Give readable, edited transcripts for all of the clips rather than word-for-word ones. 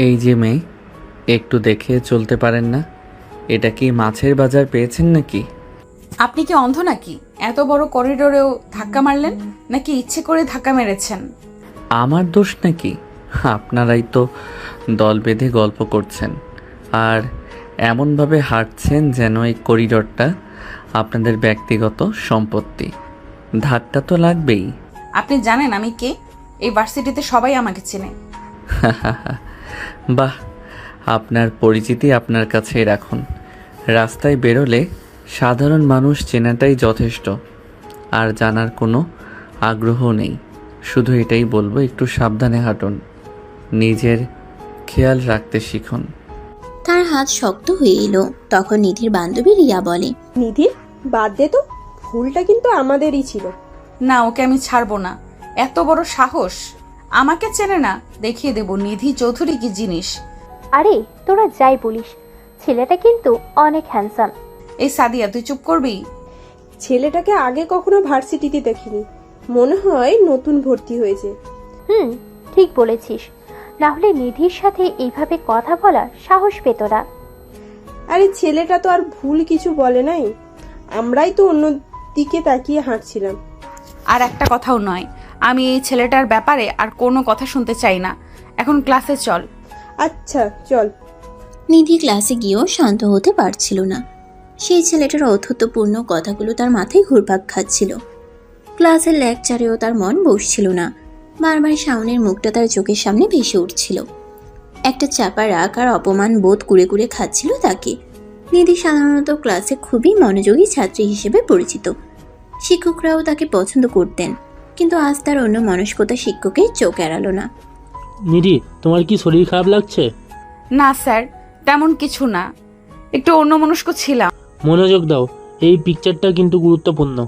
এই যে মেয়ে, একটু দেখে চলতে পারেন না? এটা কি মাছের বাজার পেয়েছেন নাকি? আপনি কি অন্ধ নাকি? এত বড় করিডোরেও ধাক্কা মারলেন নাকি ইচ্ছে করে ধাক্কা মেরেছেন? আমার দোষ নাকি? আপনারাই তো দল বেঁধে গল্প করছেন আর এমনভাবে হাঁটছেন যেন এই করিডোরটা আপনাদের ব্যক্তিগত সম্পত্তি। ধাক্কা তো লাগবেই। আপনি জানেন আমি কে? এই ভার্সিটিতে সবাই আমাকে চেনে। বাহ, আপনার পরিচিতি আপনার কাছেই রাখুন। রাস্তায় বেরোলে সাধারণ মানুষ চেনাটাই যথেষ্ট। আর জানার কোনো আগ্রহ নেই। শুধু এটাই বলবো, একটু সাবধানে হাঁটুন, নিজের খেয়াল রাখতে শিখুন। তার হাত শক্ত হয়ে এলো। তখন নিধির বান্ধবী রিয়া বলে, নিধি, বাদ দে তো, ভুলটা কিন্তু আমাদেরই ছিল। না, ওকে আমি ছাড়বো না। এত বড় সাহস! আমাকে চেনে না? দেখিয়ে দেব নিধি চৌধুরী কি জিনিস। আরে তোরা যাই বলিস, ছেলেটা কিন্তু অনেক হ্যান্ডসাম। এই সাদিয়া, তুই চুপ করবি? ছেলেটাকে আগে কখনো ভার্সিটিতে দেখিনি, মনে হয় নতুন ভর্তি হয়েছে। ঠিক বলেছিস, না হলে নিধির সাথে এইভাবে কথা বলার সাহস পেত না। আরে ছেলেটা তো আর ভুল কিছু বলে নাই, আমরাই তো অন্য দিকে তাকিয়ে হাঁটছিলাম। আর একটা কথাও নয়, আমি এই ছেলেটার ব্যাপারে আর কোনো কথা শুনতে চাই না। এখন ক্লাসে চল। আচ্ছা চল। নিধি ক্লাসে গিয়েও শান্ত হতে পারছিল না। সেই ছেলেটার অথত্যপূর্ণ কথাগুলো তার মাথায় ঘুরপাক খাচ্ছিল। ক্লাসের লেকচারেও তার মন বসছিল না। বারবার শাওনের মুখটা তার চোখের সামনে ভেসে উঠছিল। একটা চাপা রাগ আর অপমান বোধ কুড়ে কুড়ে খাচ্ছিল তাকে। নিধি সাধারণত ক্লাসে খুবই মনোযোগী ছাত্রী হিসেবে পরিচিত। শিক্ষকরাও তাকে পছন্দ করতেন, কিন্তু আজ তার অন্য মনস্কতা শিক্ষকের চোখ এড়ালো না। নিধি, তোমার কি শরীর খারাপ লাগছে? না স্যার, তেমন কিছু না, একটু অন্যমনস্ক ছিলাম। মনোযোগ দাও, এই পিকচারটা কিন্তু গুরুত্বপূর্ণ।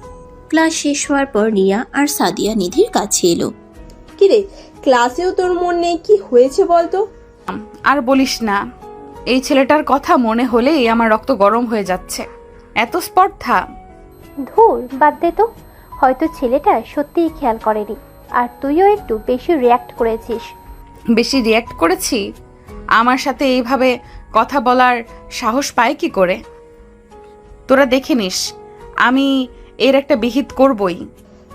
ক্লাস শেষ হওয়ার পর রিয়া আর সাদিয়া নিধির কাছে এলো। কিরে, ক্লাসেও তোর মন নেই? কি হয়েছে বলতো? আর বলিস না, এই ছেলেটার কথা মনে হলেই আমার রক্ত গরম হয়ে যাচ্ছে। এত স্পর্ধা! ধুর, বাদ দে তো। হয়তো ছেলেটা সত্যিই খেয়াল করেনি, আর তুইও একটু বেশি রিয়াক্ট করেছিস। বেশি রিয়্যাক্ট করেছি? আমার সাথে এইভাবে কথা বলার সাহস পায় কি করে? তোরা দেখে নিস, আমি এর একটা বিহিত করবই।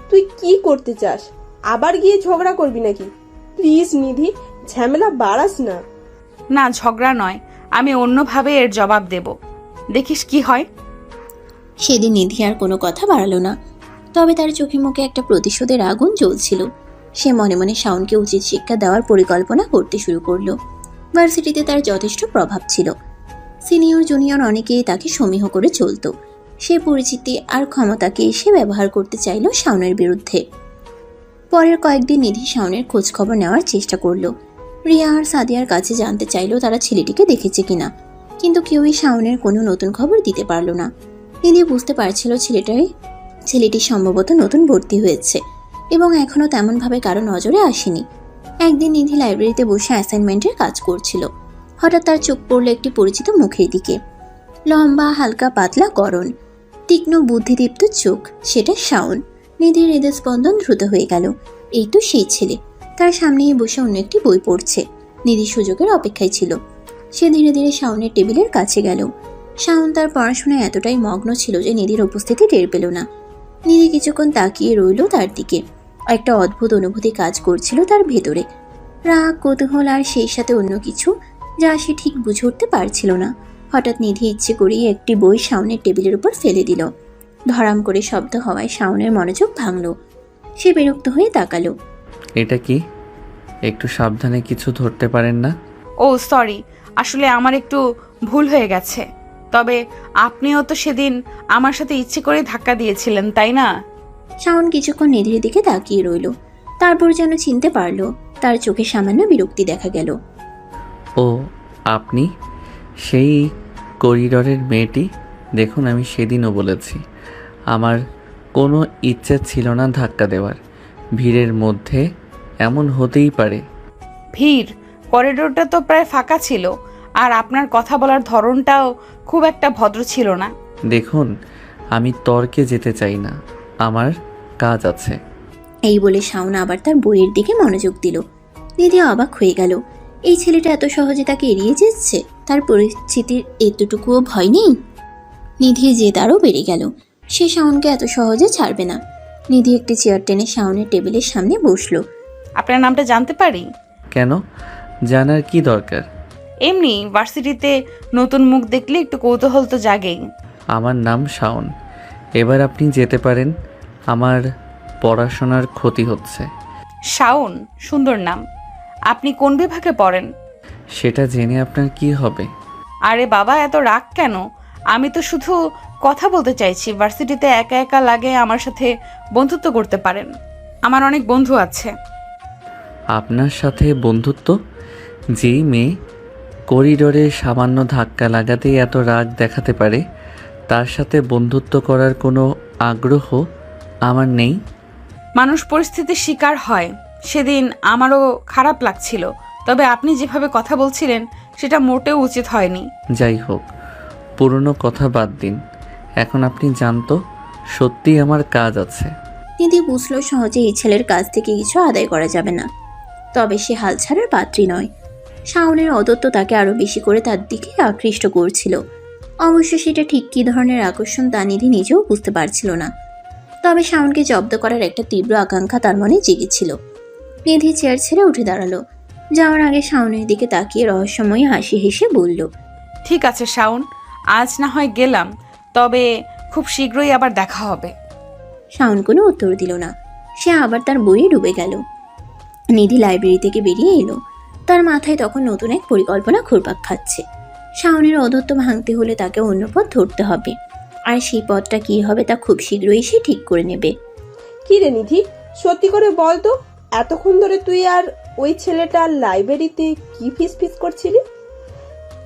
তুই কি করতে চাস? আবার গিয়ে ঝগড়া করবি নাকি? প্লিজ নিধি, ঝামেলা বাড়াস না। না, ঝগড়া নয়, আমি অন্যভাবে এর জবাব দেব। দেখিস কি হয়। সেদিন নিধি আর কোনো কথা বাড়ালো না, তবে তার চোখে মুখে একটা প্রতিশোধের আগুন জ্বলছিল। সে মনে মনে শাওনকে উচিত শিক্ষা দেওয়ার পরিকল্পনা করতে শুরু করলো। ভার্সিটিতে তার যথেষ্ট প্রভাব ছিল। সিনিয়র জুনিয়র অনেকেই তাকে সমীহ করে চলত। সে পরিচিতি আর ক্ষমতাকে সে ব্যবহার করতে চাইল শাওনের বিরুদ্ধে। পরের কয়েকদিন নিধি শাওনের খোঁজ খবর নেওয়ার চেষ্টা করলো। রিয়া আর সাদিয়ার কাছে জানতে চাইলো তারা ছেলেটিকে দেখেছে কিনা, কিন্তু কেউই শাওনের কোনো নতুন খবর দিতে পারলো না। নিধি বুঝতে পারছিল ছেলেটি সম্ভবত নতুন ভর্তি হয়েছে এবং এখনো তেমনভাবে কারো নজরে আসেনি। একদিন নিধি লাইব্রেরিতে বসে অ্যাসাইনমেন্টের কাজ করছিল। হঠাৎ তার চোখ পড়ল একটি পরিচিত মুখের দিকে। লম্বা, হালকা পাতলা গড়ন, তীক্ষ্ণ বুদ্ধিদীপ্ত চোখ, সেটা শাওন। নিধির হৃদস্পন্দন দ্রুত হয়ে গেল। এই তো সেই ছেলে, তার সামনেই বসে অন্য একটি বই পড়ছে। নিধি সুযোগের অপেক্ষায় ছিল। সে ধীরে ধীরে শাওনের টেবিলের কাছে গেল। শাওন তার পড়াশোনায় এতটাই মগ্ন ছিল যে নিধির উপস্থিতি টের পেল না। নিধি কিছুক্ষণ তাকিয়ে রইল তার দিকে। একটা অদ্ভুত অনুভূতি কাজ করছিল তার ভেতরে, রাগ, কৌতূহল আর সেই সাথে অন্য কিছু, যা সে ঠিক বুঝে উঠতে পারছিল না। হঠাৎ নিধি ইচ্ছে করেই একটি বই শাওনের টেবিলের উপর ফেলে দিল। ধরাম করে শব্দ হওয়ায় শাওনের মনোযোগ ভাঙল। সে বিরক্ত হয়ে তাকালো। এটা কি? একটু সাবধানে কিছু ধরতে পারেন না? ও সরি, আসলে আমার একটু ভুল হয়ে গেছে। তবে আপনিও তো সেদিন আমার সাথে ইচ্ছে করে ধাক্কা দিয়েছিলেন, তাই না? শাওন কিছুক্ষণ নিধির দিকে তাকিয়ে রইল। তারপর যেন চিনতে পারলো। তার চোখে সামান্য বিরক্তি দেখা গেল। ও, আপনি সেই করিডরের মেয়েটি? দেখুন, আমি সেদিনও বলেছি আমার কোনো ইচ্ছে ছিল না ধাক্কা দেওয়ার। ভিড়ের মধ্যে এমন হতেই পারে। ভিড়? করিডোরটা তো প্রায় ফাঁকা ছিল, আর আপনার কথা বলার ধরনটাও খুব একটা ভদ্র ছিল না। দেখুন, আমি তর্কে যেতে চাই না, আমার কাজ আছে। এই বলে শাওন আবার তার বইয়ের দিকে মনোযোগ দিল। নিধি অবাক হয়ে গেল। এই ছেলেটা এত সহজে তাকে এড়িয়ে যাচ্ছে, তার পরিস্থিতির এতটুকুও ভয় নেই। নিধির জেদ আরও বেড়ে গেল, সে শাওনকে এত সহজে ছাড়বে না। নিধি একটি চেয়ার টেনে শাওনের টেবিলের সামনে বসলো। আপনার নামটা জানতে পারি? কেন? জানার কি দরকার? এমনি ভার্সিটিতে নতুন মুখ দেখলে একটু কৌতূহল তো জাগেই। আমার নাম শাওন। এবার আপনি যেতে পারেন, আমার পড়াশোনার ক্ষতি হচ্ছে। শাওন সুন্দর নাম। আপনি কোন বিভাগে পড়েন? সেটা জেনে আপনার কি হবে? আরে বাবা, এত রাগ কেন? আমি তো শুধু কথা বলতে চাইছি। ভার্সিটিতে একা একা লাগে, আমার সাথে বন্ধুত্ব করতে পারেন। আমার অনেক বন্ধু আছে। আপনার সাথে বন্ধুত্ব? যেই মেয়ে করিডোরে সামান্য ধাক্কা লাগাতেই এত রাগ দেখাতে পারে, তার সাথে বন্ধুত্ব করার কোনো আগ্রহ আমার নেই। মানুষ পরিস্থিতির শিকার হয়। সেদিন আমারও খারাপ লাগছিল, তবে আপনি যেভাবে কথা বলছিলেন সেটা মোটেও উচিত হয়নি। যাই হোক, পুরনো কথা বাদ দিন। এখন আপনি জানতো, সত্যিই আমার কাজ আছে। নিধি বুঝলো সহজে এই ছেলের কাছ থেকে কিছু আদায় করা যাবে না, তবে সে হাল ছাড়ার পাত্রী নয়। শাওনের অদত্ত তাকে আরো বেশি করে তার দিকে আকৃষ্ট করছিল। অবশ্য সেটা ঠিক কী ধরনের আকর্ষণ তা নিধি নিজেও বুঝতে পারছিল না, তবে শাওনকে জব্দ করার একটা তীব্র আকাঙ্ক্ষা তার মনে জেগেছিল। নিধি চেয়ার ছেড়ে উঠে দাঁড়ালো। যাওয়ার আগে শাওনের দিকে তাকিয়ে রহস্যময়ী হাসি হেসে বলল, ঠিক আছে শাওন, আজ না হয় গেলাম, তবে খুব শীঘ্রই আবার দেখা হবে। শাওন কোনো উত্তর দিল না, সে আবার তার বইয়ে ডুবে গেল। নিধি লাইব্রেরি থেকে বেরিয়ে এলো। তার মাথায় তখন নতুন এক পরিকল্পনা ঘুরপাক খাচ্ছে। শাওনের অদত্ত ভাঙতে হলে তাকে অন্য পথ ধরতে হবে, আর সেই পথটা কী হবে তা খুব শীঘ্রই সে ঠিক করে নেবে। কি রে নিধি, সত্যি করে বল তো, এতক্ষণ ধরে তুই আর ওই ছেলেটা লাইব্রেরিতে কি ফিস করছিলি?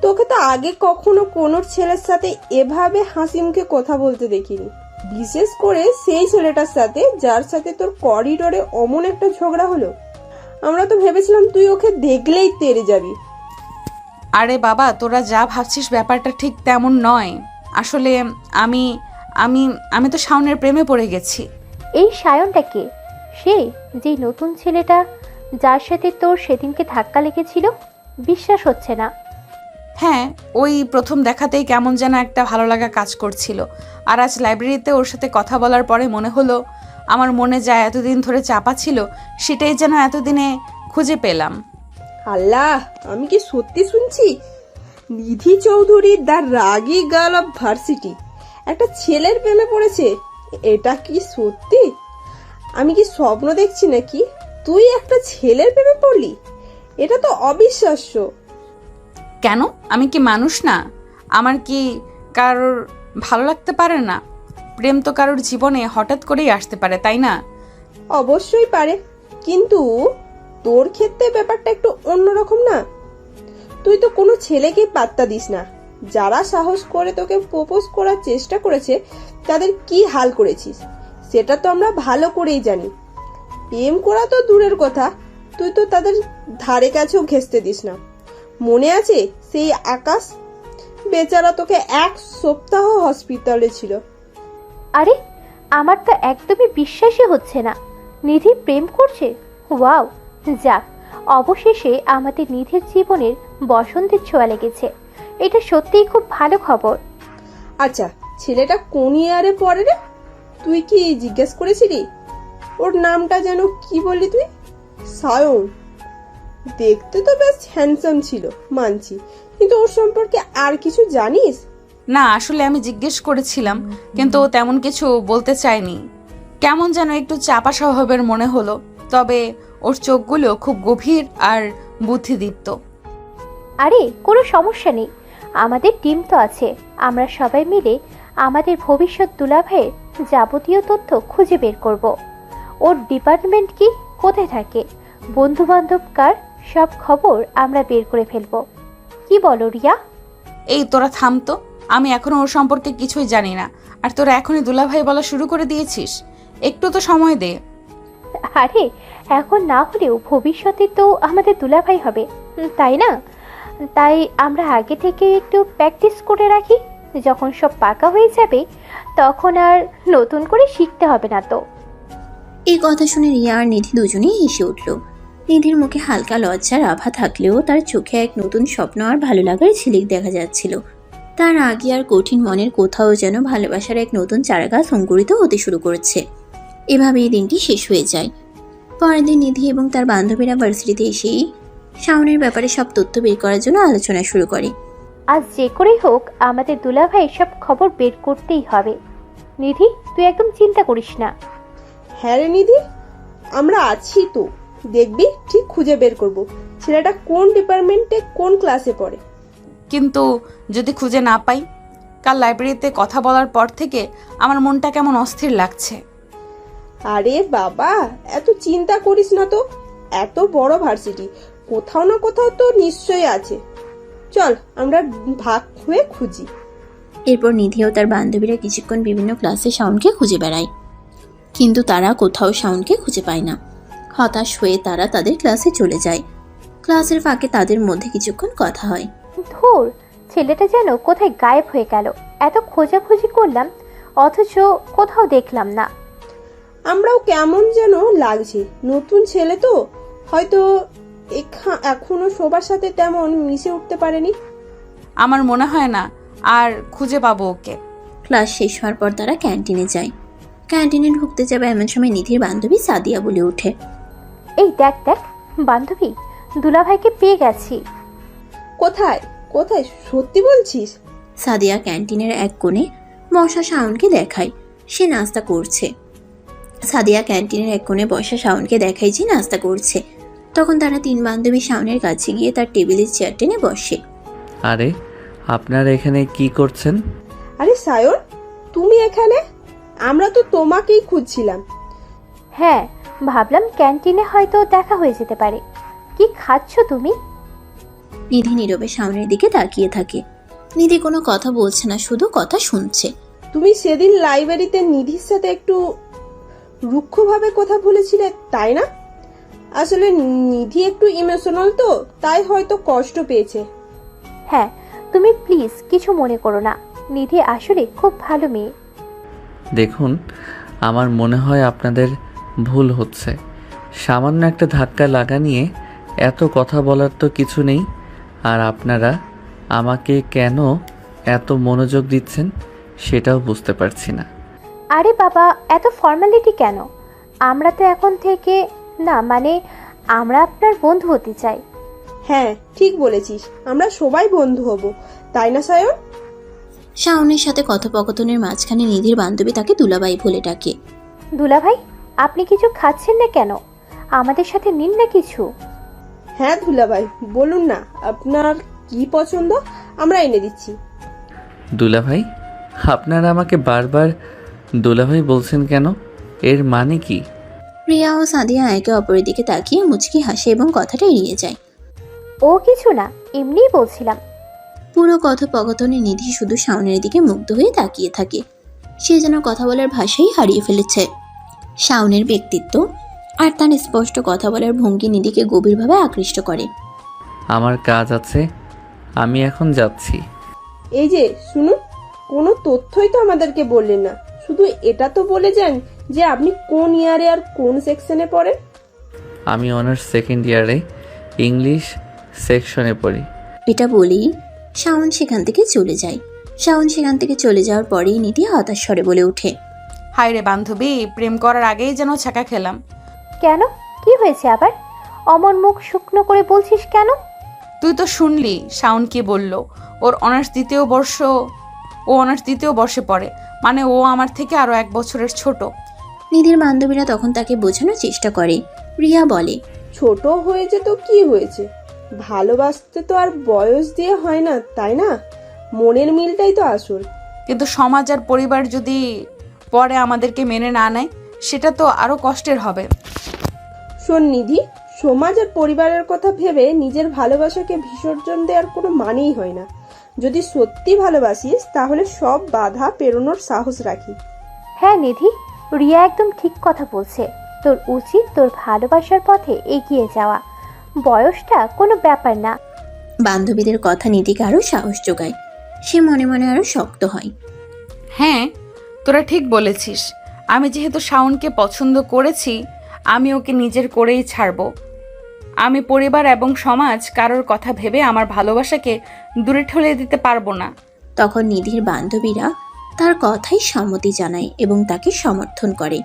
তোকে তো আগে কখনো কোনো ছেলের সাথে এভাবে হাসি মুখে কথা বলতে দেখিনি, বিশেষ করে সেই ছেলেটার সাথে যার সাথে তোর করিডোরে অমন একটা ঝগড়া হলো। আমরা তো ভেবেছিলাম তুই ওকে দেখলেই তেড়ে যাবি। আরে বাবা, তোরা যা ভাবছিস ব্যাপারটা ঠিক তেমন নয়। আসলে আমি আমি আমি তো শাওনের প্রেমে পড়ে গেছি। এই সায়নটা কে? সে যে নতুন ছেলেটা যার সাথে তোর সেদিনকে ধাক্কা লেগেছিল? বিশ্বাস হচ্ছে না। হ্যাঁ, ওই প্রথম দেখাতেই কেমন যেন একটা ভালো লাগা কাজ করছিল। আর আজ লাইব্রেরিতে ওর সাথে কথা বলার পরে মনে হলো আমার মনে যা এতদিন ধরে চাপা ছিল সেটাই যেন এতদিনে খুঁজে পেলাম। আল্লাহ, আমি কি সত্যি শুনছি? নিধি Chowdhury the ragi girl of varsity একটা ছেলের প্রেমে পড়েছে? এটা কি সত্যি? আমি কি স্বপ্ন দেখছি নাকি? তুই একটা ছেলের প্রেমে পড়লি? এটা তো অবিশ্বাস্য। কেন, আমি কি মানুষ না? আমার কি কারোর ভালো লাগতে পারে না? প্রেম তো কারোর জীবনে হঠাৎ করেই আসতে পারে, তাই না? অবশ্যই পারে, কিন্তু তোর ক্ষেত্রে ব্যাপারটা একটু অন্যরকম না। তুই তো কোনো ছেলেকেই পাত্তা দিস না। যারা সাহস করে তোকে প্রপোজ করার চেষ্টা করেছে তাদের কি হাল করেছিস সেটা তো আমরা ভালো করেই জানি। প্রেম করা তো দূরের কথা, তুই তো তাদের ধারে কাছেও ঘেঁষতে দিস না। মনে আছে সেই আকাশ? বেচারা তোকে 1 সপ্তাহ হসপিটালে ছিল। আরে, আমার তো একদমই বিশ্বাসই হচ্ছে না নিধি প্রেম করছে। ওয়াও, যাক, অবশেষে আমাদের নিধির জীবনের বসন্তের ছোঁয়া লেগেছে। এটা সত্যিই খুব ভালো খবর। আচ্ছা, ছেলেটা কোন ইয়ারে পড়ে রে? তুই কি জিজ্ঞেস করেছিলি? ওর নামটা যেন কি বললি তুই? সায়ন। দেখতে তো বেশ হ্যান্ডসাম ছিল, মানছি, কিন্তু ওর সম্পর্কে আর কিছু জানিস? না, আসলে আমি জিজ্ঞেস করেছিলাম, কিন্তু ও তেমন কিছু বলতে চায়নি। কেমন যেন একটু চাপা স্বভাবের মনে হলো, তবে ওর চোখগুলো খুব গভীর আর বুদ্ধিদীপ্ত। আরে, কোনো সমস্যা নেই, আমাদের টিম তো আছে। আমরা সবাই মিলে আমাদের ভবিষ্যৎ দুলাভাইয়ের যাবতীয় তথ্য খুঁজে বের করব। ওর ডিপার্টমেন্ট কি, কোথায় থাকে, বন্ধু বান্ধব কার, সব খবর আমরা বের করে ফেলবো। কি বলো রিয়া? এই তোরা থামতো, আমি এখনো ওর সম্পর্কে কিছুই জানি না, আর তোরা এখনই দুলাভাই বলা শুরু করে দিয়েছিস। একটু তো সময় দে। আরে, এখন না হলেও ভবিষ্যতে তো আমাদের দুলাভাই হবে, তাই না? তাই আমরা আগে থেকে একটু প্র্যাকটিস করে রাখি। যখন সব পাকা হয়ে যাবে তখন আর নতুন করে শিখতে হবে না তো। এই কথা শুনে রিয়া আর নিধি দুজনেই হেসে উঠল। নিধির মুখে হালকা লজ্জার আভা থাকলেও তার চোখে এক নতুন স্বপ্ন আর ভালো লাগার ঝিলিক দেখা যাচ্ছিল। তার আগে আর কঠিন মনের কোথাও যেন ভালোবাসার এক নতুন চারাগাছ অঙ্কুরিত হতে শুরু করেছে। এভাবেই দিনটি শেষ হয়ে যায়। পরের দিন নিধি এবং তার বান্ধবীরা ভার্সিটিতে এসেই শাওনের ব্যাপারে সব তথ্য বের করার জন্য আলোচনা শুরু করে। আজ যে করেই হোক আমাদের দুলাভাই সব খবর বের করতেই হবে। নিধি, তুই একদম চিন্তা করিস না। হ্যাঁ রে নিধি, আমরা আছি তো, দেখবি ঠিক খুঁজে বের করব ছেলেটা কোন ডিপার্টমেন্টে কোন ক্লাসে পড়ে। কিন্তু যদি খুঁজে না পাই? কাল লাইব্রেরিতে কথা বলার পর থেকে আমার মনটা কেমন অস্থির লাগছে। আরে বাবা, এত চিন্তা করিস না তো, এত বড় ভার্সিটি, কোথাও না কোথাও তো নিশ্চয়ই আছে। চল আমরা ভাগ হয়ে খুঁজি। এরপর নিধি ও তার বান্ধবীরা কিছুক্ষণ বিভিন্ন ক্লাসে শাওনকে খুঁজে বেড়ায়, কিন্তু তারা কোথাও শাওনকে খুঁজে পায় না। হতাশ হয়ে তারা তাদের ক্লাসে চলে যায়। ক্লাসের ফাঁকে তাদের মধ্যে কিছুক্ষণ কথা হয়। ধুর, ছেলেটা যেন কোথায় গায়েব হয়ে গেল। এত খোঁজাখুঁজি করলাম অথচ কোথাও দেখলাম না। আমরাও কেমন যেন লাগছে, নতুন ছেলে তো হয়তো এখনো সবার সাথে তেমন মিশে উঠতে পারেনি। আমার মনে হয় না আর খুঁজে পাবো ওকে। ক্লাস শেষ হওয়ার পর তারা ক্যান্টিনে যায়। ক্যান্টিনে ঢুকতে যাবে এমন সময় নিধির বান্ধবী সাদিয়া বলে ওঠে, এই দেখ দেখ বান্ধবী, দুলাভাইকে পেয়ে গেছি। কোথায় কোথায়, সত্যি বলছিস? সাদিয়া ক্যান্টিনের এক কোণে বসা শাওনকে দেখায় সে নাস্তা করছে। সাদিয়া ক্যান্টিনের এক কোণে বসা শাওনকে দেখায় যে নাস্তা করছে। তখন তারা তিন বান্ধবী শাওনের কাছে গিয়ে তার টেবিলের চেয়ার টেনে বসে। আরে, আপনারা এখানে কি করছেন? আরে সায়ন, তুমি এখানে? আমরা তো তোমাকেই খুঁজছিলাম। হ্যাঁ, ভাবলাম ক্যান্টিনে হয়তো দেখা হয়ে যেতে পারে। কি খাচ্ছ তুমি? নিধি নীরবে শাওনের দিকে তাকিয়ে থাকে। নিধি কোনো কথা বলছে না, শুধু কথা শুনছে। তুমি সেদিন লাইব্রেরিতে নিধির সাথে একটু রুক্ষভাবে কথা বলেছিলে, তাই না? আসলে নিধি একটু ইমোশনাল তো, তাই হয়তো কষ্ট পেয়েছে। হ্যাঁ, তুমি প্লিজ কিছু মনে করো না। নিধি আসলে খুব ভালো মেয়ে। দেখুন, আমার মনে হয় আপনাদের ভুল হচ্ছে। সামান্য একটা ধাক্কা লাগা নিয়ে এত কথা বলার তো কিছু নেই। আর আপনারা আমাকে কেন এত মনোযোগ দিচ্ছেন সেটাও বুঝতে পারছি না। আরে বাবা, এত ফর্মালিটি কেন? আমরা তো এখন থেকে না, মানে আমরা আপনার বন্ধু হতে চাই। হ্যাঁ ঠিক বলেছিস, আমরা সবাই বন্ধু হব, তাই না সায়ন? শাওনের সাথে কথোপকথনের মাঝখানে নিধির বান্ধবী তাকে দুলাভাই বলে ডাকে। দুলাভাই, আপনি কিছু খাচ্ছেন না কেন? আমাদের সাথে নিন না কিছু। হ্যাঁ দুলাভাই, বলুন না আপনার কি পছন্দ, আমরা এনে দিচ্ছি। দুলাভাই? আপনারা আমাকে বারবার দুলাভাই বলছেন কেন? এর মানে কি? রিয়া ও সাদিয়া একে অপরের দিকে তাকিয়ে মুচকি হাসে এবং কথাটা এড়িয়ে যায়। ও কিছু না, এমনিই বলছিলাম। পুরো কথোপকথনে নিধি শুধু শাওনের দিকে মুগ্ধ হয়ে তাকিয়ে থাকে। সে যেন কথা বলার ভাষাই হারিয়ে ফেলেছে। শাওনের ব্যক্তিত্ব আর তার স্পষ্ট কথা বলার ভঙ্গি নিধিকে গভীরভাবে আকৃষ্ট করে। আমার কাজ আছে, আমি এখন যাচ্ছি। এই যে শুনুন, কোনো তথ্যই তো আমাদেরকে বললেন না, শুধু এটা তো বলে যান যে আপনি কোন ইয়ারে আর কোন সেকশনে পড়েন। আমি অনার্স সেকেন্ড ইয়ারে ইংলিশ সেকশনে পড়ি। এটা বলেই শাওন সেখান থেকে চলে যায়। শাওন সেখান থেকে চলে যাওয়ার পরেই নিধি হতাশ স্বরে বলে ওঠে, হায় রে বান্ধবী, প্রেম করার আগেই যেন ছ্যাঁকা খেলাম। কেন, কি হয়েছে আবার? অমন মুখ শুকনো করে বলছিস কেন? তুই তো শুনলি শাওন কি বলল। ও অনার্স দ্বিতীয় বর্ষে পড়ে, মানে ও আমার থেকে আরো 1 বছরের ছোট। নিধির বান্ধবীরা তখন তাকে বোঝানোর চেষ্টা করে। রিয়া বলে, ছোট হয়েছে তো কি হয়েছে, ভালোবাসতে তো আর বয়স দিয়ে হয় না, তাই না? মনের মিলটাই তো আসল। কিন্তু সমাজ আর পরিবার যদি পরে আমাদেরকে মেনে না নেয়, সেটা তো আরো কষ্টের হবে। শোন নিধি, সমাজ আর পরিবারের কথা ভেবে নিজের ভালোবাসাকে বিসর্জন দেওয়ার কোনো মানেই হয় না। যদি সত্যি ভালোবাসিস তাহলে সব বাধা পেরোনোর সাহস রাখি। হ্যাঁ নিধি, রিয়া একদম ঠিক কথা বলছে। তোর উচিত তোর ভালোবাসার পথে এগিয়ে যাওয়া। বয়সটা কোনো ব্যাপার না। বান্ধবীদের কথা নিধিকে আরো সাহস যোগায়। সে মনে মনে আরো শক্ত হয়। হ্যাঁ, তোরা ঠিক বলেছিস। আমি যেহেতু শাওনকে পছন্দ করেছি, আমি ওকে নিজের করেই ছাড়বো। আমি পরিবার এবং সমাজ কারোর কথা ভেবে আমার ভালোবাসাকে দূরে ঠেলে দিতে পারবো না। তখন নিধির বান্ধবীরা তার কথাই সম্মতি জানায় এবং তাকে সমর্থন করে।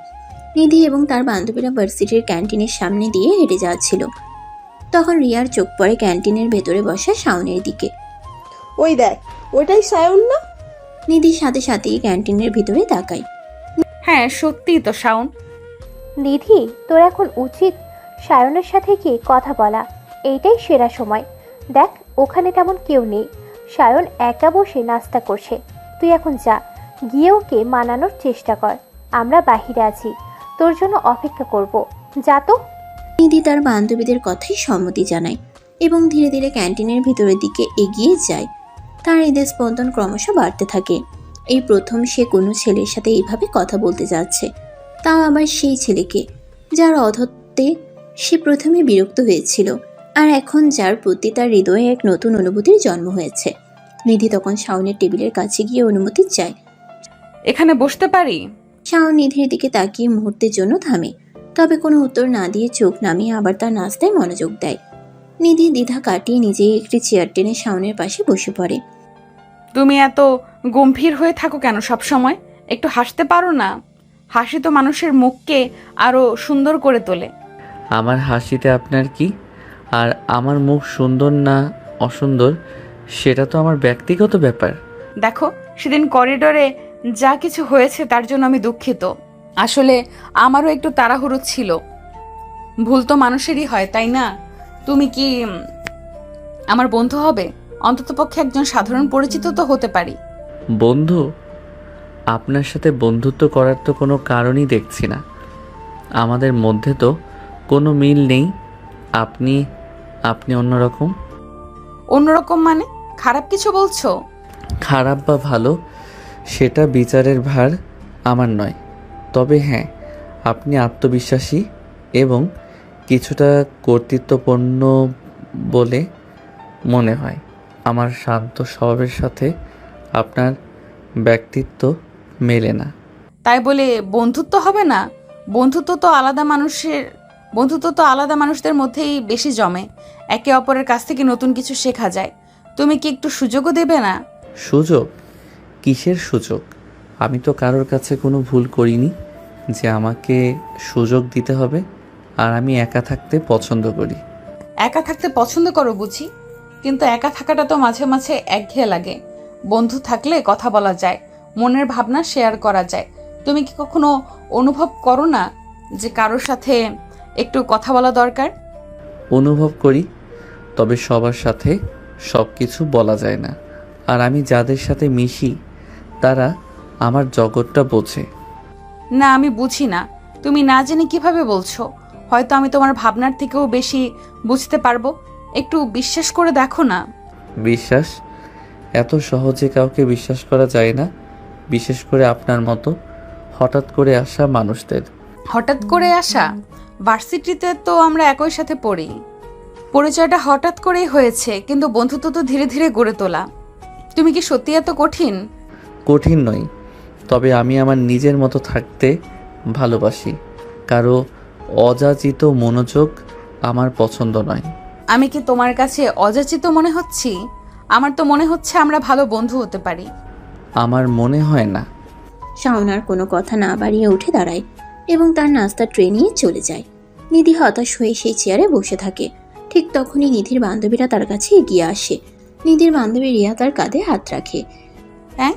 নিধি এবং তার বান্ধবীরা ভার্সিটির ক্যান্টিনের সামনে দিয়ে হেঁটে যাচ্ছিল। তখন রিয়ার চোখ পড়ে ক্যান্টিনের ভেতরে বসা শাওনের দিকে। ওই দেখ, ওইটাই সায়ন না? নিধির সাথে সাথেই ক্যান্টিনের ভিতরে তাকায়। হ্যাঁ, সত্যিই তো শাওন। নিধি, তোর এখন উচিত সায়নের সাথে গিয়ে কথা বলা। এইটাই সেরা সময়। দেখ, ওখানে তেমন কেউ নেই। সায়ন একা বসে নাস্তা করছে। তুই এখন যা, গিয়ে ওকে মানানোর চেষ্টা কর। আমরা বাহিরে আছি, তোর জন্য অপেক্ষা করব। যা তো। নিধি তার বান্ধবীদের কথাই সম্মতি জানায় এবং ধীরে ধীরে ক্যান্টিনের ভিতরের দিকে এগিয়ে যায়। তার হৃদয় স্পন্দন ক্রমশ বাড়তে থাকে। এই প্রথম সে কোনো ছেলের সাথে এইভাবে কথা বলতে যাচ্ছে, তাও আবার সেই ছেলেকে যার অধত্বে সে প্রথমে বিরক্ত হয়েছিল, আর এখন যার প্রতি তার হৃদয়ে এক নতুন অনুভূতির জন্ম হয়েছে। নিধি তখন শাওনের টেবিলের কাছে গিয়ে অনুমতি চায়। এখানে বসতে পারি? শাওন নিধির দিকে তাকিয়ে মুহূর্তের জন্য থামে, তবে কোনো উত্তর না দিয়ে চোখ নামিয়ে আবার তার নাস্তায় মনোযোগ দেয়। নিধি দ্বিধা কাটিয়ে নিজেই একটি চেয়ার টেনে শাওনের পাশে বসে পড়ে। তুমি এত গম্ভীর হয়ে থাকো কেন সব সময়? একটু হাসতে পারো না? হাসি তো মানুষের মুখকে আরো সুন্দর করে তোলে। আমার হাসিতে আপনার কি? আর আমার মুখ সুন্দর না অসুন্দর সেটা তো আমার ব্যক্তিগত ব্যাপার। দেখো, সেদিন করিডোরে যা কিছু হয়েছে তার জন্য আমি দুঃখিত। আসলে আমারও একটু তাড়াহুড়ো ছিল। ভুল তো মানুষেরই হয়, তাই না? তুমি কি আমার বন্ধু হবে? অন্ততপক্ষে একজন সাধারণ পরিচিত তো হতে পারি। বন্ধু? আপনার সাথে বন্ধুত্ব করার তো কোনো কারণই দেখছি না। আমাদের মধ্যে তো কোনো মিল নেই। আপনি আপনি অন্যরকম। অন্যরকম মানে? খারাপ কিছু বলছো? খারাপ বা ভালো সেটা বিচারের ভার আমার নয়। তবে হ্যাঁ, আপনি আত্মবিশ্বাসী এবং কিছুটা কর্তৃত্বপূর্ণ বলে মনে হয়। আমার শান্ত স্বভাবের সাথে আপনার ব্যক্তিত্ব মেলে না। তাই বলে বন্ধুত্ব হবে না? বন্ধুত্ব তো আলাদা মানুষদের মধ্যেই বেশি জমে। একে অপরের কাছ থেকে নতুন কিছু শেখা যায়। তুমি কি একটু সুযোগও দেবে না? সুযোগ? কিসের সুযোগ? আমি তো কারোর কাছে কোনো ভুল করিনি যে আমাকে সুযোগ দিতে হবে। আর আমি একা থাকতে পছন্দ করি। একা থাকতে পছন্দ করো বুঝি? কিন্তু একা থাকাটা তো মাঝে মাঝে একঘেয়ে লাগে। বন্ধু থাকলে কথা বলা যায়, মনের ভাবনা শেয়ার করা যায়। তুমি কি কখনো অনুভব করো না যে কারোর সাথে একটু কথা বলা দরকার? অনুভব করি, তবে সবার সাথে সব কিছু বলা যায় না। আর আমি যাদের সাথে মিশি তারা আমার জগৎটা বোঝে। না, আমি বুঝি না। তুমি না জেনে কিভাবে বলছো? হয়তো আমি তোমার ভাবনার থেকেও বেশি বুঝতে পারবো। একটু বিশ্বাস করে দেখো না। বিশ্বাস? এত সহজে কাউকে বিশ্বাস করা যায় না, বিশেষ করে আপনার মতো হঠাৎ করে আসা মানুষদের। হঠাৎ করে আসা? ভার্সিটিতে তো আমরা একই সাথে পড়ি। পরিচয়টা হঠাৎ করেই হয়েছে, কিন্তু বন্ধুত্ব তো ধীরে ধীরে গড়ে তোলা। তুমি কি সত্যি এত কঠিন? কঠিন নই, তবে আমি আমার নিজের মতো থাকতে ভালোবাসি। কারো অযাচিত মনোযোগ আমার পছন্দ নয়। আমি কি তোমার কাছে অযাচিত মনে হচ্ছি? আমার তো মনে হচ্ছে আমরা ভালো বন্ধু হতে পারি। আমার মনে হয় না। শাওন আর কোনো কথা না বাড়িয়ে উঠে দাঁড়ায় এবং তার নাস্তা ট্রে নিয়ে চলে যায়। নিধি হতাশ হয়ে সেই চেয়ারে বসে থাকে। ঠিক তখনই নিধির বান্ধবীরা তার কাছে এগিয়ে আসে। নিধির বান্ধবী রিয়া তার কাঁধে হাত রাখে। হ্যাঁ,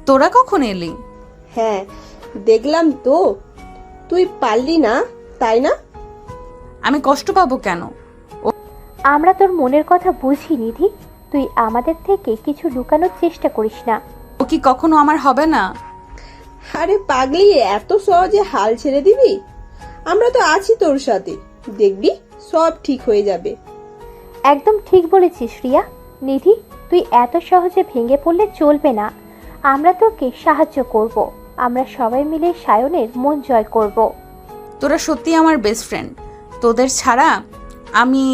তোরা কখন এলি? হ্যাঁ, দেখলাম তো। তুই পারলি না, তাই না? আমি কষ্ট পাবো কেন? আমরা তোর মনের কথা বুঝি নিধি। তুই আমাদের থেকে কিছু লুকানোর চেষ্টা করিস না। ও কি কখনো আমার হবে না? আরে পাগলি, এত সহজে হাল ছেড়ে দিবি? আমরা তো আছি তোর সাথে, দেখবি সব ঠিক হয়ে যাবে। একদম ঠিক বলেছিস রিয়া। নিধি, তুই এত সহজে ভেঙে পড়লে চলবে না। আমরা তোকে সাহায্য করব। আমরা সবাই মিলে সায়নের মন জয় করব। তোরা সত্যি আমার বেস্ট ফ্রেন্ড। তোদের ছাড়া আমি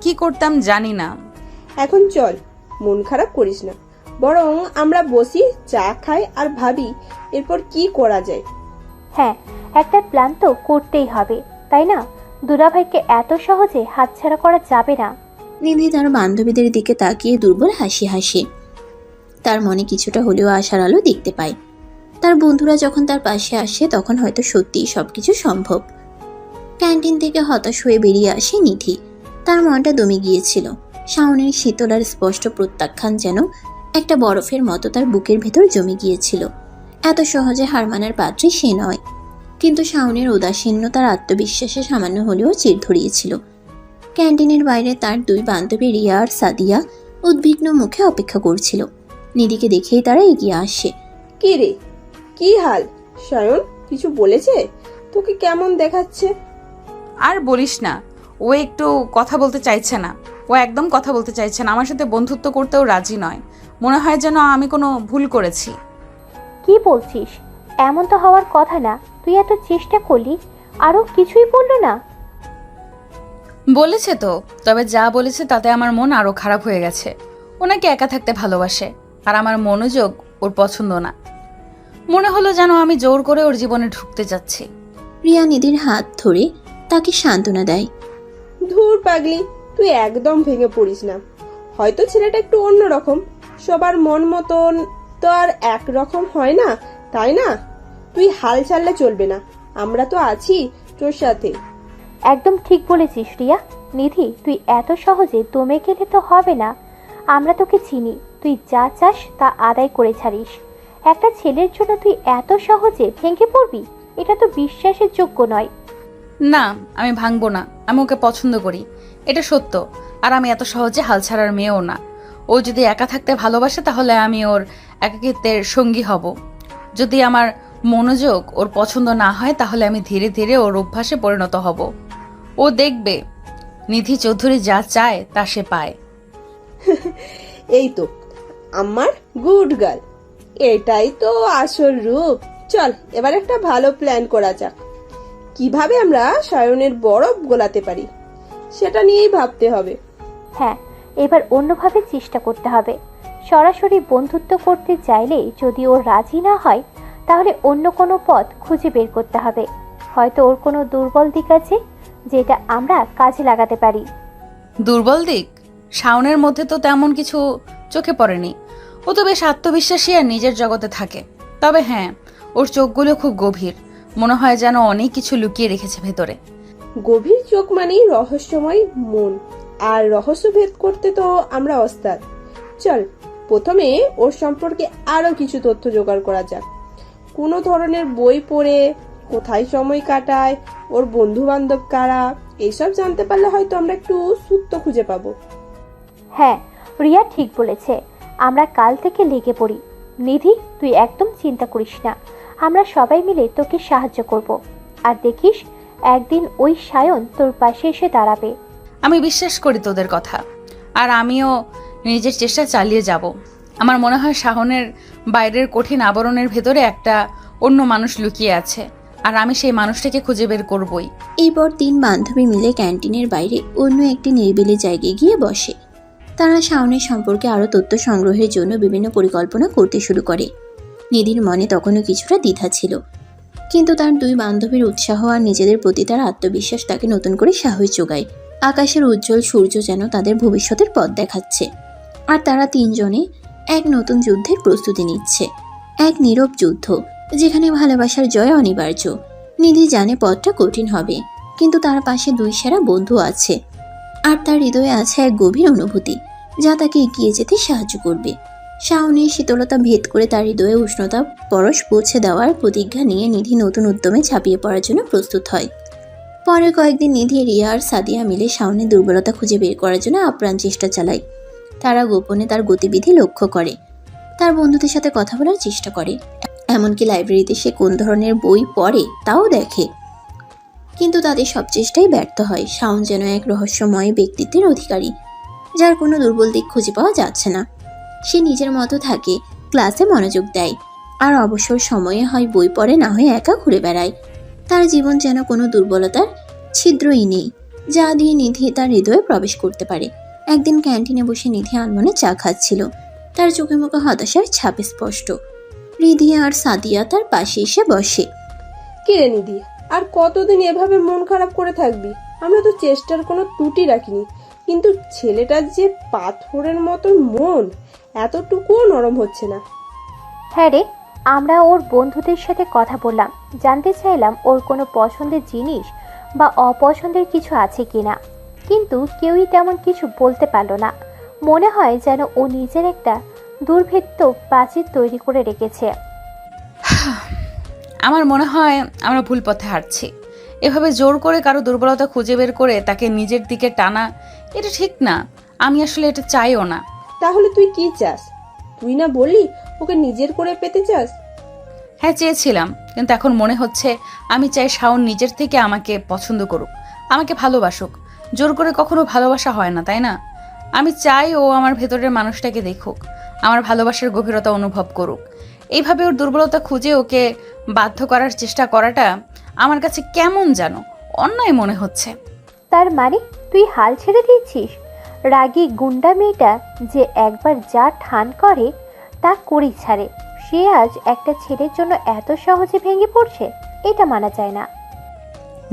কি করতাম জানি না। এখন চল, মন খারাপ করিস না। বরং আমরা বসি, চা খাই আর ভাবি এরপর কি করা যায়। হ্যাঁ, একটা প্ল্যান তো করতেই হবে, তাই না? দুলাভাইকে এত সহজে হাতছাড়া করা যাবে না। নিধি তার বান্ধবীদের দিকে তাকিয়ে দুর্বল হাসি হাসে। তার মনে কিছুটা হলেও আশার আলো দেখতে পায়। তার বন্ধুরা যখন তার পাশে আসে তখন হয়তো সত্যিই সবকিছু সম্ভব। ক্যান্টিন থেকে হতাশ হয়ে বেরিয়ে আসে নিধি। তার মনটা দমে গিয়েছিল। শাওনের শীতল আর স্পষ্ট প্রত্যাখ্যান যেন একটা বরফের মতো তার বুকের ভেতর জমে গিয়েছিল। এত সহজে হার মানার পাত্রী সে নয়, কিন্তু শাওনের উদাসীন্য তার আত্মবিশ্বাসে সামান্য হলেও চির ধরিয়েছিল। ক্যান্টিনের বাইরে তার দুই বান্ধবী রিয়া আর সাদিয়া উদ্বিগ্ন মুখে অপেক্ষা করছিল। নিধিকে দেখেই তারা এগিয়ে আসে। কি রে, কি হাল? সায়ন কিছু বলেছে? তোকে কেমন দেখাচ্ছে? আর বলিস না, ও একটু কথা বলতে চাইছে না। ও একদম কথা বলতে চাইছে না, আমার সাথে বন্ধুত্ব করতেও রাজি নয়। মনে হয় যেন আমি কোনো ভুল করেছি। কি বলছিস? এমন তো হওয়ার কথা না। তুই এত চেষ্টা করলি, আরও কিছুই বললো না? বলেছে তো, তবে যা বলেছে তাতে আমার মন আরো খারাপ হয়ে গেছে। ওনাকে একা থাকতে ভালোবাসে, আর আমার মনোযোগ ওর পছন্দ না। মনে হলো যেন আমি জোর করে ওর জীবনে ঢুকতে যাচ্ছি। রিয়া নিধির হাত ধরে তাকে সান্ত্বনা দেয়। ধুর পাগলি, তুই একদম ভেঙে পড়িস না। হয়তো ছেলেটা একটু অন্যরকম, সবার মন মতন তো আর একরকম হয় না, তাই না? তুই হাল ছাড়লে চলবে না, আমরা তো আছি তোর সাথে। একদম ঠিক বলেছিস রিয়া। নিধি, তুই এত সহজে দমে গেলে তো হবে না। আমরা তোকে চিনি, তুই যা চাস তা আদায় করে ছাড়িস। একটা ছেলের জন্য তুই এত সহজে ভেঙে পড়বি? এটা তো বিশ্বাসের যোগ্য নয়। না, আমি ভাঙবো না। আমি ওকে পছন্দ করি, এটা সত্য। আর আমি এত সহজে হাল ছাড়ার মেয়েও না। ও যদি একা থাকতে ভালোবাসে তাহলে আমি ওর একাকিত্বের সঙ্গী হব। যদি আমার মনোযোগ ওর পছন্দ না হয় তাহলে আমি ধীরে ধীরে ওর অভ্যাসে পরিণত হব। ও দেখবে নিধি চৌধুরী যা চায় তা সে পায়। এই তো আমার গুড গার্ল, এটাই তো আসল রূপ। চল এবার একটা ভালো প্ল্যান করা যাক। কিভাবে আমরা সায়নের বরফ গোলাতে পারি সেটা নিয়েই ভাবতে হবে। হ্যাঁ, এবার অন্যভাবে চেষ্টা করতে হবে। সরাসরি বন্ধুত্ব করতে চাইলে যদি ও রাজি না হয় তাহলে অন্য কোনো পথ খুঁজে বের করতে হবে। হয়তো ওর কোনো দুর্বল দিক আছে যেটা আমরা কাজে লাগাতে পারি। দুর্বল দিক? শাওনের মধ্যে তো তেমন কিছু চোখে পড়েনি। ও তো বেশ আত্মবিশ্বাসী আর নিজের জগতে থাকে। তবে হ্যাঁ, ওর চোখগুলো খুব গভীর, মনে হয় যেন অনেক কিছু লুকিয়ে রেখেছে ভেতরে। গভীর চোখ মানেই রহস্যময় মন, আর রহস্য ভেদ করতে তো আমরা ওস্তাদ। চল প্রথমে ওর সম্পর্কে আরো কিছু তথ্য জোগাড় করা যাক। কোনো ধরনের বই পড়ে, কোথায় সময় কাটায়, ওর বন্ধু বান্ধব কারা, এইসব জানতে পারলে হয়তো আমরা একটু সূত্র খুঁজে পাবো। হ্যাঁ, রিয়া ঠিক বলেছে। আমরা কাল থেকে লেগে পড়ি। নিধি, তুই একদম চিন্তা করিস না। আমরা সবাই মিলে তোকে সাহায্য করব। আর দেখিস, একদিন ওই সায়ন তোর পাশে এসে দাঁড়াবে। আমি বিশ্বাস করি তোদের কথা, আর আমিও নিজের চেষ্টা চালিয়ে যাব। আমার মনে হয় শাওনের বাইরের কঠিন আবরণের ভেতরে একটা অন্য মানুষ লুকিয়ে আছে, আর আমি সেই মানুষটাকে খুঁজে বের করবই। এরপর 3 বান্ধবী মিলে ক্যান্টিনের বাইরে অন্য একটি নিরিবিলি জায়গায় গিয়ে বসে। তারা শাওনের সম্পর্কে আরও তথ্য সংগ্রহের জন্য বিভিন্ন পরিকল্পনা করতে শুরু করে। নিধির মনে তখনও কিছুটা দ্বিধা ছিল, কিন্তু তার 2 বান্ধবীর উৎসাহ আর নিজেদের প্রতি তার আত্মবিশ্বাস তাকে নতুন করে সাহস যোগায়। আকাশের উজ্জ্বল সূর্য যেন তাদের ভবিষ্যতের পথ দেখাচ্ছে, আর তারা 3 জনে এক নতুন যুদ্ধের প্রস্তুতি নিচ্ছে। এক নীরব যুদ্ধ, যেখানে ভালোবাসার জয় অনিবার্য। নিধি জানে পথটা কঠিন হবে, কিন্তু তার পাশে 2 সেরা বন্ধু আছে, আর তার হৃদয়ে আছে এক গভীর অনুভূতি যা তাকে এগিয়ে যেতে সাহায্য করবে। শাওনের শীতলতা ভেদ করে তার হৃদয়ে উষ্ণতা পরশ পৌঁছে দেওয়ার প্রতিজ্ঞা নিয়ে নিধি নতুন উদ্যমে ঝাঁপিয়ে পড়ার জন্য প্রস্তুত হয়। পরের কয়েকদিন নিধি, রিয়া আর সাদিয়া মিলে শাওনের দুর্বলতা খুঁজে বের করার জন্য আপ্রাণ চেষ্টা চালায়। তারা গোপনে তার গতিবিধি লক্ষ্য করে, তার বন্ধুদের সাথে কথা বলার চেষ্টা করে, এমনকি লাইব্রেরিতে সে কোন ধরনের বই পড়ে তাও দেখে। কিন্তু তাদের সব চেষ্টাই ব্যর্থ হয়। শাওন যেন এক রহস্যময় ব্যক্তিত্বের অধিকারী, যার কোনো দুর্বল দিক খুঁজে পাওয়া যাচ্ছে না। সে নিজের মতো থাকে, ক্লাসে মনোযোগ দেয়, আর অবসর সময়ে হয় বই পড়ে, না হয় একা ঘুরে বেড়ায়। তার জীবন যেন কোনো দুর্বলতার ছিদ্রই নেই, যা দিয়ে নিধি তার হৃদয়ে প্রবেশ করতে পারে। একদিন ক্যান্টিনে বসে নিধি আনমনে চা খাচ্ছিল। তার চোখে মুখে হতাশার ছাপ স্পষ্ট। রিধি আর সাদিয়া তার পাশে এসে বসে। কিরে নিধি, আর কতদিন এভাবে মন খারাপ করে থাকবি? আমরা তো চেষ্টার কোনো ত্রুটি রাখিনি, কিন্তু ছেলেটার যে পাথরের মতন মন, এতটুকুও নরম হচ্ছে না। হ্যাঁ রে, আমরা ওর বন্ধুদের সাথে কথা বললাম, জানতে চাইলাম ওর কোনো পছন্দের জিনিস বা অপছন্দের কিছু আছে কিনা, কিন্তু কেউই তেমন কিছু বলতে পারলো না। মনে হয় যেন ও নিজের একটা দুর্ভেদ্য প্রাচীর তৈরি করে রেখেছে। আমার মনে হয় আমরা ভুল পথে হাঁটছি। এভাবে জোর করে কারো দুর্বলতা খুঁজে বের করে তাকে নিজের দিকে টানা, এটা ঠিক না। আমি আসলে এটা চাইও না। তাহলে তুই কি চাস? তুই না বললি ওকে নিজের করে পেতে চাস? হ্যাঁ, চেয়েছিলাম, কিন্তু এখন মনে হচ্ছে আমি চাই শাওন নিজের থেকে আমাকে পছন্দ করুক, আমাকে ভালোবাসুক। জোর করে কখনো ভালোবাসা হয় না, তাই না? আমি চাই ও আমার ভেতরের মানুষটাকে দেখুক, আমার ভালোবাসার গভীরতা অনুভব করুক। এইভাবে ওর দুর্বলতা খুঁজে ওকে বাধ্য করার চেষ্টা করাটা আমার কাছে কেমন যেন অন্যায় মনে হচ্ছে। তার মানে তুই হাল ছেড়ে দিচ্ছিস? রাগী গুন্ডা মেয়েটা যে একবার যা ঠান করে তা করেই ছাড়ে, সে আজ একটা ছেলের জন্য এত সহজে ভেঙে পড়ছে? এটা মানা যায় না।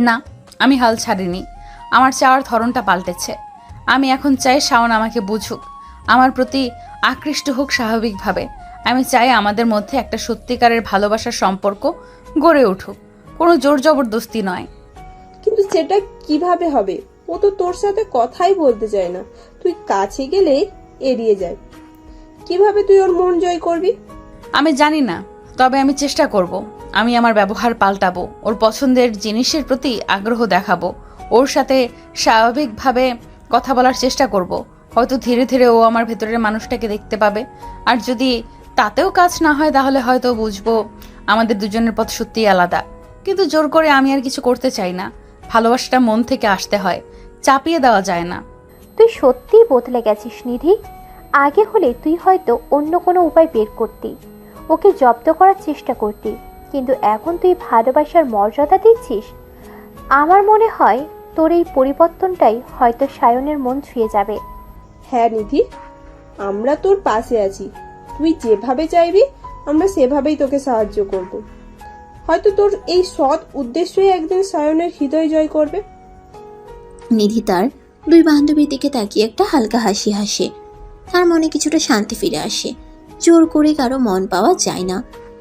না, আমি হাল ছাড়িনি। আমার চাওয়ার ধরনটা পাল্টেছে। আমি এখন চাই শাওন আমাকে বুঝুক, আমার প্রতি আকৃষ্ট হোক স্বাভাবিকভাবে। আমি চাই আমাদের মধ্যে একটা সত্যিকারের ভালোবাসার সম্পর্ক গড়ে উঠুক, কোনো জোর জবরদস্তি নয়। কিন্তু সেটা কিভাবে হবে? ও তো তোর সাথে কথাই বলতে চায় না, তুই কাছে গেলে এড়িয়ে যায়। কিভাবে তুই ওর মন জয় করবি? আমি জানি না, তবে আমি চেষ্টা করব। আমি আমার ব্যবহার পাল্টাবো, ওর পছন্দের জিনিসের প্রতি আগ্রহ দেখাবো, ওর সাথে স্বাভাবিকভাবে কথা বলার চেষ্টা করব। হয়তো ধীরে ধীরে ও আমার ভেতরের মানুষটাকে দেখতে পাবে। আর যদি তাতেও কাজ না হয়, তাহলে হয়তো বুঝবো আমাদের দুজনের পথ সত্যিই আলাদা। কিন্তু জোর করে আমি আর কিছু করতে চাই না। ভালোবাসাটা মন থেকে আসতে হয়, চাপিয়ে দেওয়া যায় না। তুই সত্যিই বদলে গেছিস নিধি। আগে হলে তুই হয়তো অন্য কোনো উপায় বের করতি, ওকে জব্দ করার চেষ্টা করতি, কিন্তু এখন তুই ভালোবাসার মর্যাদা দিচ্ছিস। আমার মনে হয় তোর এই পরিবর্তনটাই হয়তো সায়নের মন ছুঁয়ে যাবে। হ্যাঁ নিধি, আমরা তোর পাশে আছি। তুই যেভাবে চাইবি আমরা সেভাবেই তোকে সাহায্য করব। হয়তো তোর এই সৎ উদ্দেশ্যই একদিন সায়নের হৃদয় জয় করবে। নিধি তার দুই বান্ধবীর দিকে তাকিয়ে একটা হালকা হাসি হাসে। তার মনে কিছুটা শান্তি ফিরে আসে। জোর করে কারো মন পাওয়া যায় না,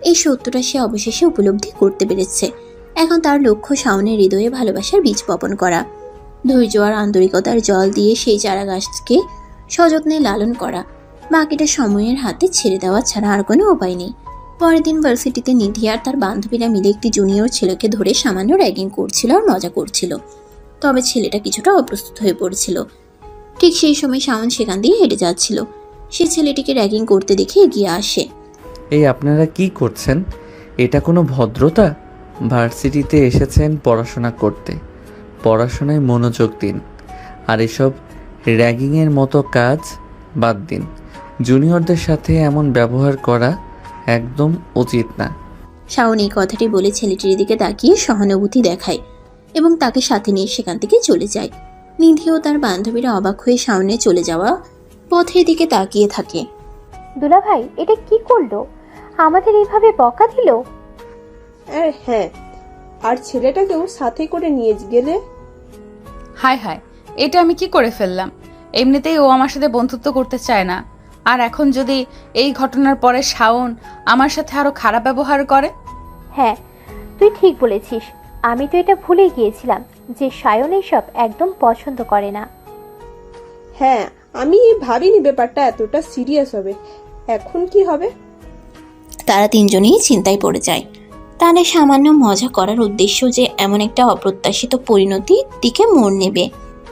এই সত্যটা সে অবশেষে উপলব্ধি করতে পেরেছে। এখন তার লক্ষ্য শাওনের হৃদয়ে ভালোবাসার বীজ বপন করা, ধৈর্য আর আন্তরিকতার জল দিয়ে সেই চারা গাছকে সযত্নে লালন করা। বাকিটা সময়ের হাতে ছেড়ে দেওয়া ছাড়া আর কোনো উপায় নেই। পরের দিন ভার্সিটিতে নিধি আর তার বান্ধবীরা মিলে একটি জুনিয়র ছেলেকে ধরে সামান্য র্যাগিং করছিল আর মজা করছিল। তবে ছেলেটা কিছুটা অপ্রস্তুত হয়ে পড়েছিল। ঠিক সেই সময় শাওন সেখান দিয়ে হেঁটে যাচ্ছিল। সে ছেলেটিকে র্যাগিং করতে দেখে এগিয়ে আসে। এই আপনারা কি করছেন? এটা কোনো ভদ্রতা? ভার্সিটিতে এসেছেন পড়াশোনা করতে, পড়াশোনায় মনোযোগ দিন। আর এসব র্যাগিংয়ের মতো কাজ বাদ দিন। জুনিয়রদের সাথে এমন ব্যবহার করা একদম উচিত না। শাওন এই কথাটি বলে ছেলেটির দিকে তাকিয়ে সহানুভূতি দেখায় এবং তাকে সাথে নিয়ে সেখান থেকে চলে যায়। নিধি ও তার বান্ধবীরা অবাক হয়ে শাওনের চলে যাওয়া পথের দিকে তাকিয়ে থাকে। দুলাভাই, এটা কি করলো? আমাদের এইভাবে বকা দিল? হ্যাঁ, আর ছেলেটাকেও সাথে করে নিয়ে গেলে। হায় হায়, এটা আমি কি করে ফেললাম? এমনিতেই ও আমার সাথে বন্ধুত্ব করতে চায় না, আর এখন যদি এই ঘটনার পরে শাওন আমার সাথে আরো খারাপ ব্যবহার করে। হ্যাঁ, তুই ঠিক বলেছিস। আমি তো এটা ভুলে গিয়েছিলাম যে সায়ন এইসব একদম পছন্দ করে না। হ্যাঁ, আমি ভাবিনি ব্যাপারটা এতটা সিরিয়াস হবে। এখন কি হবে? তারা তিনজনেই চিন্তায় পড়ে যায়। তাদের সামান্য মজা করার উদ্দেশ্য যে এমন একটা অপ্রত্যাশিত পরিণতির দিকে মোড় নেবে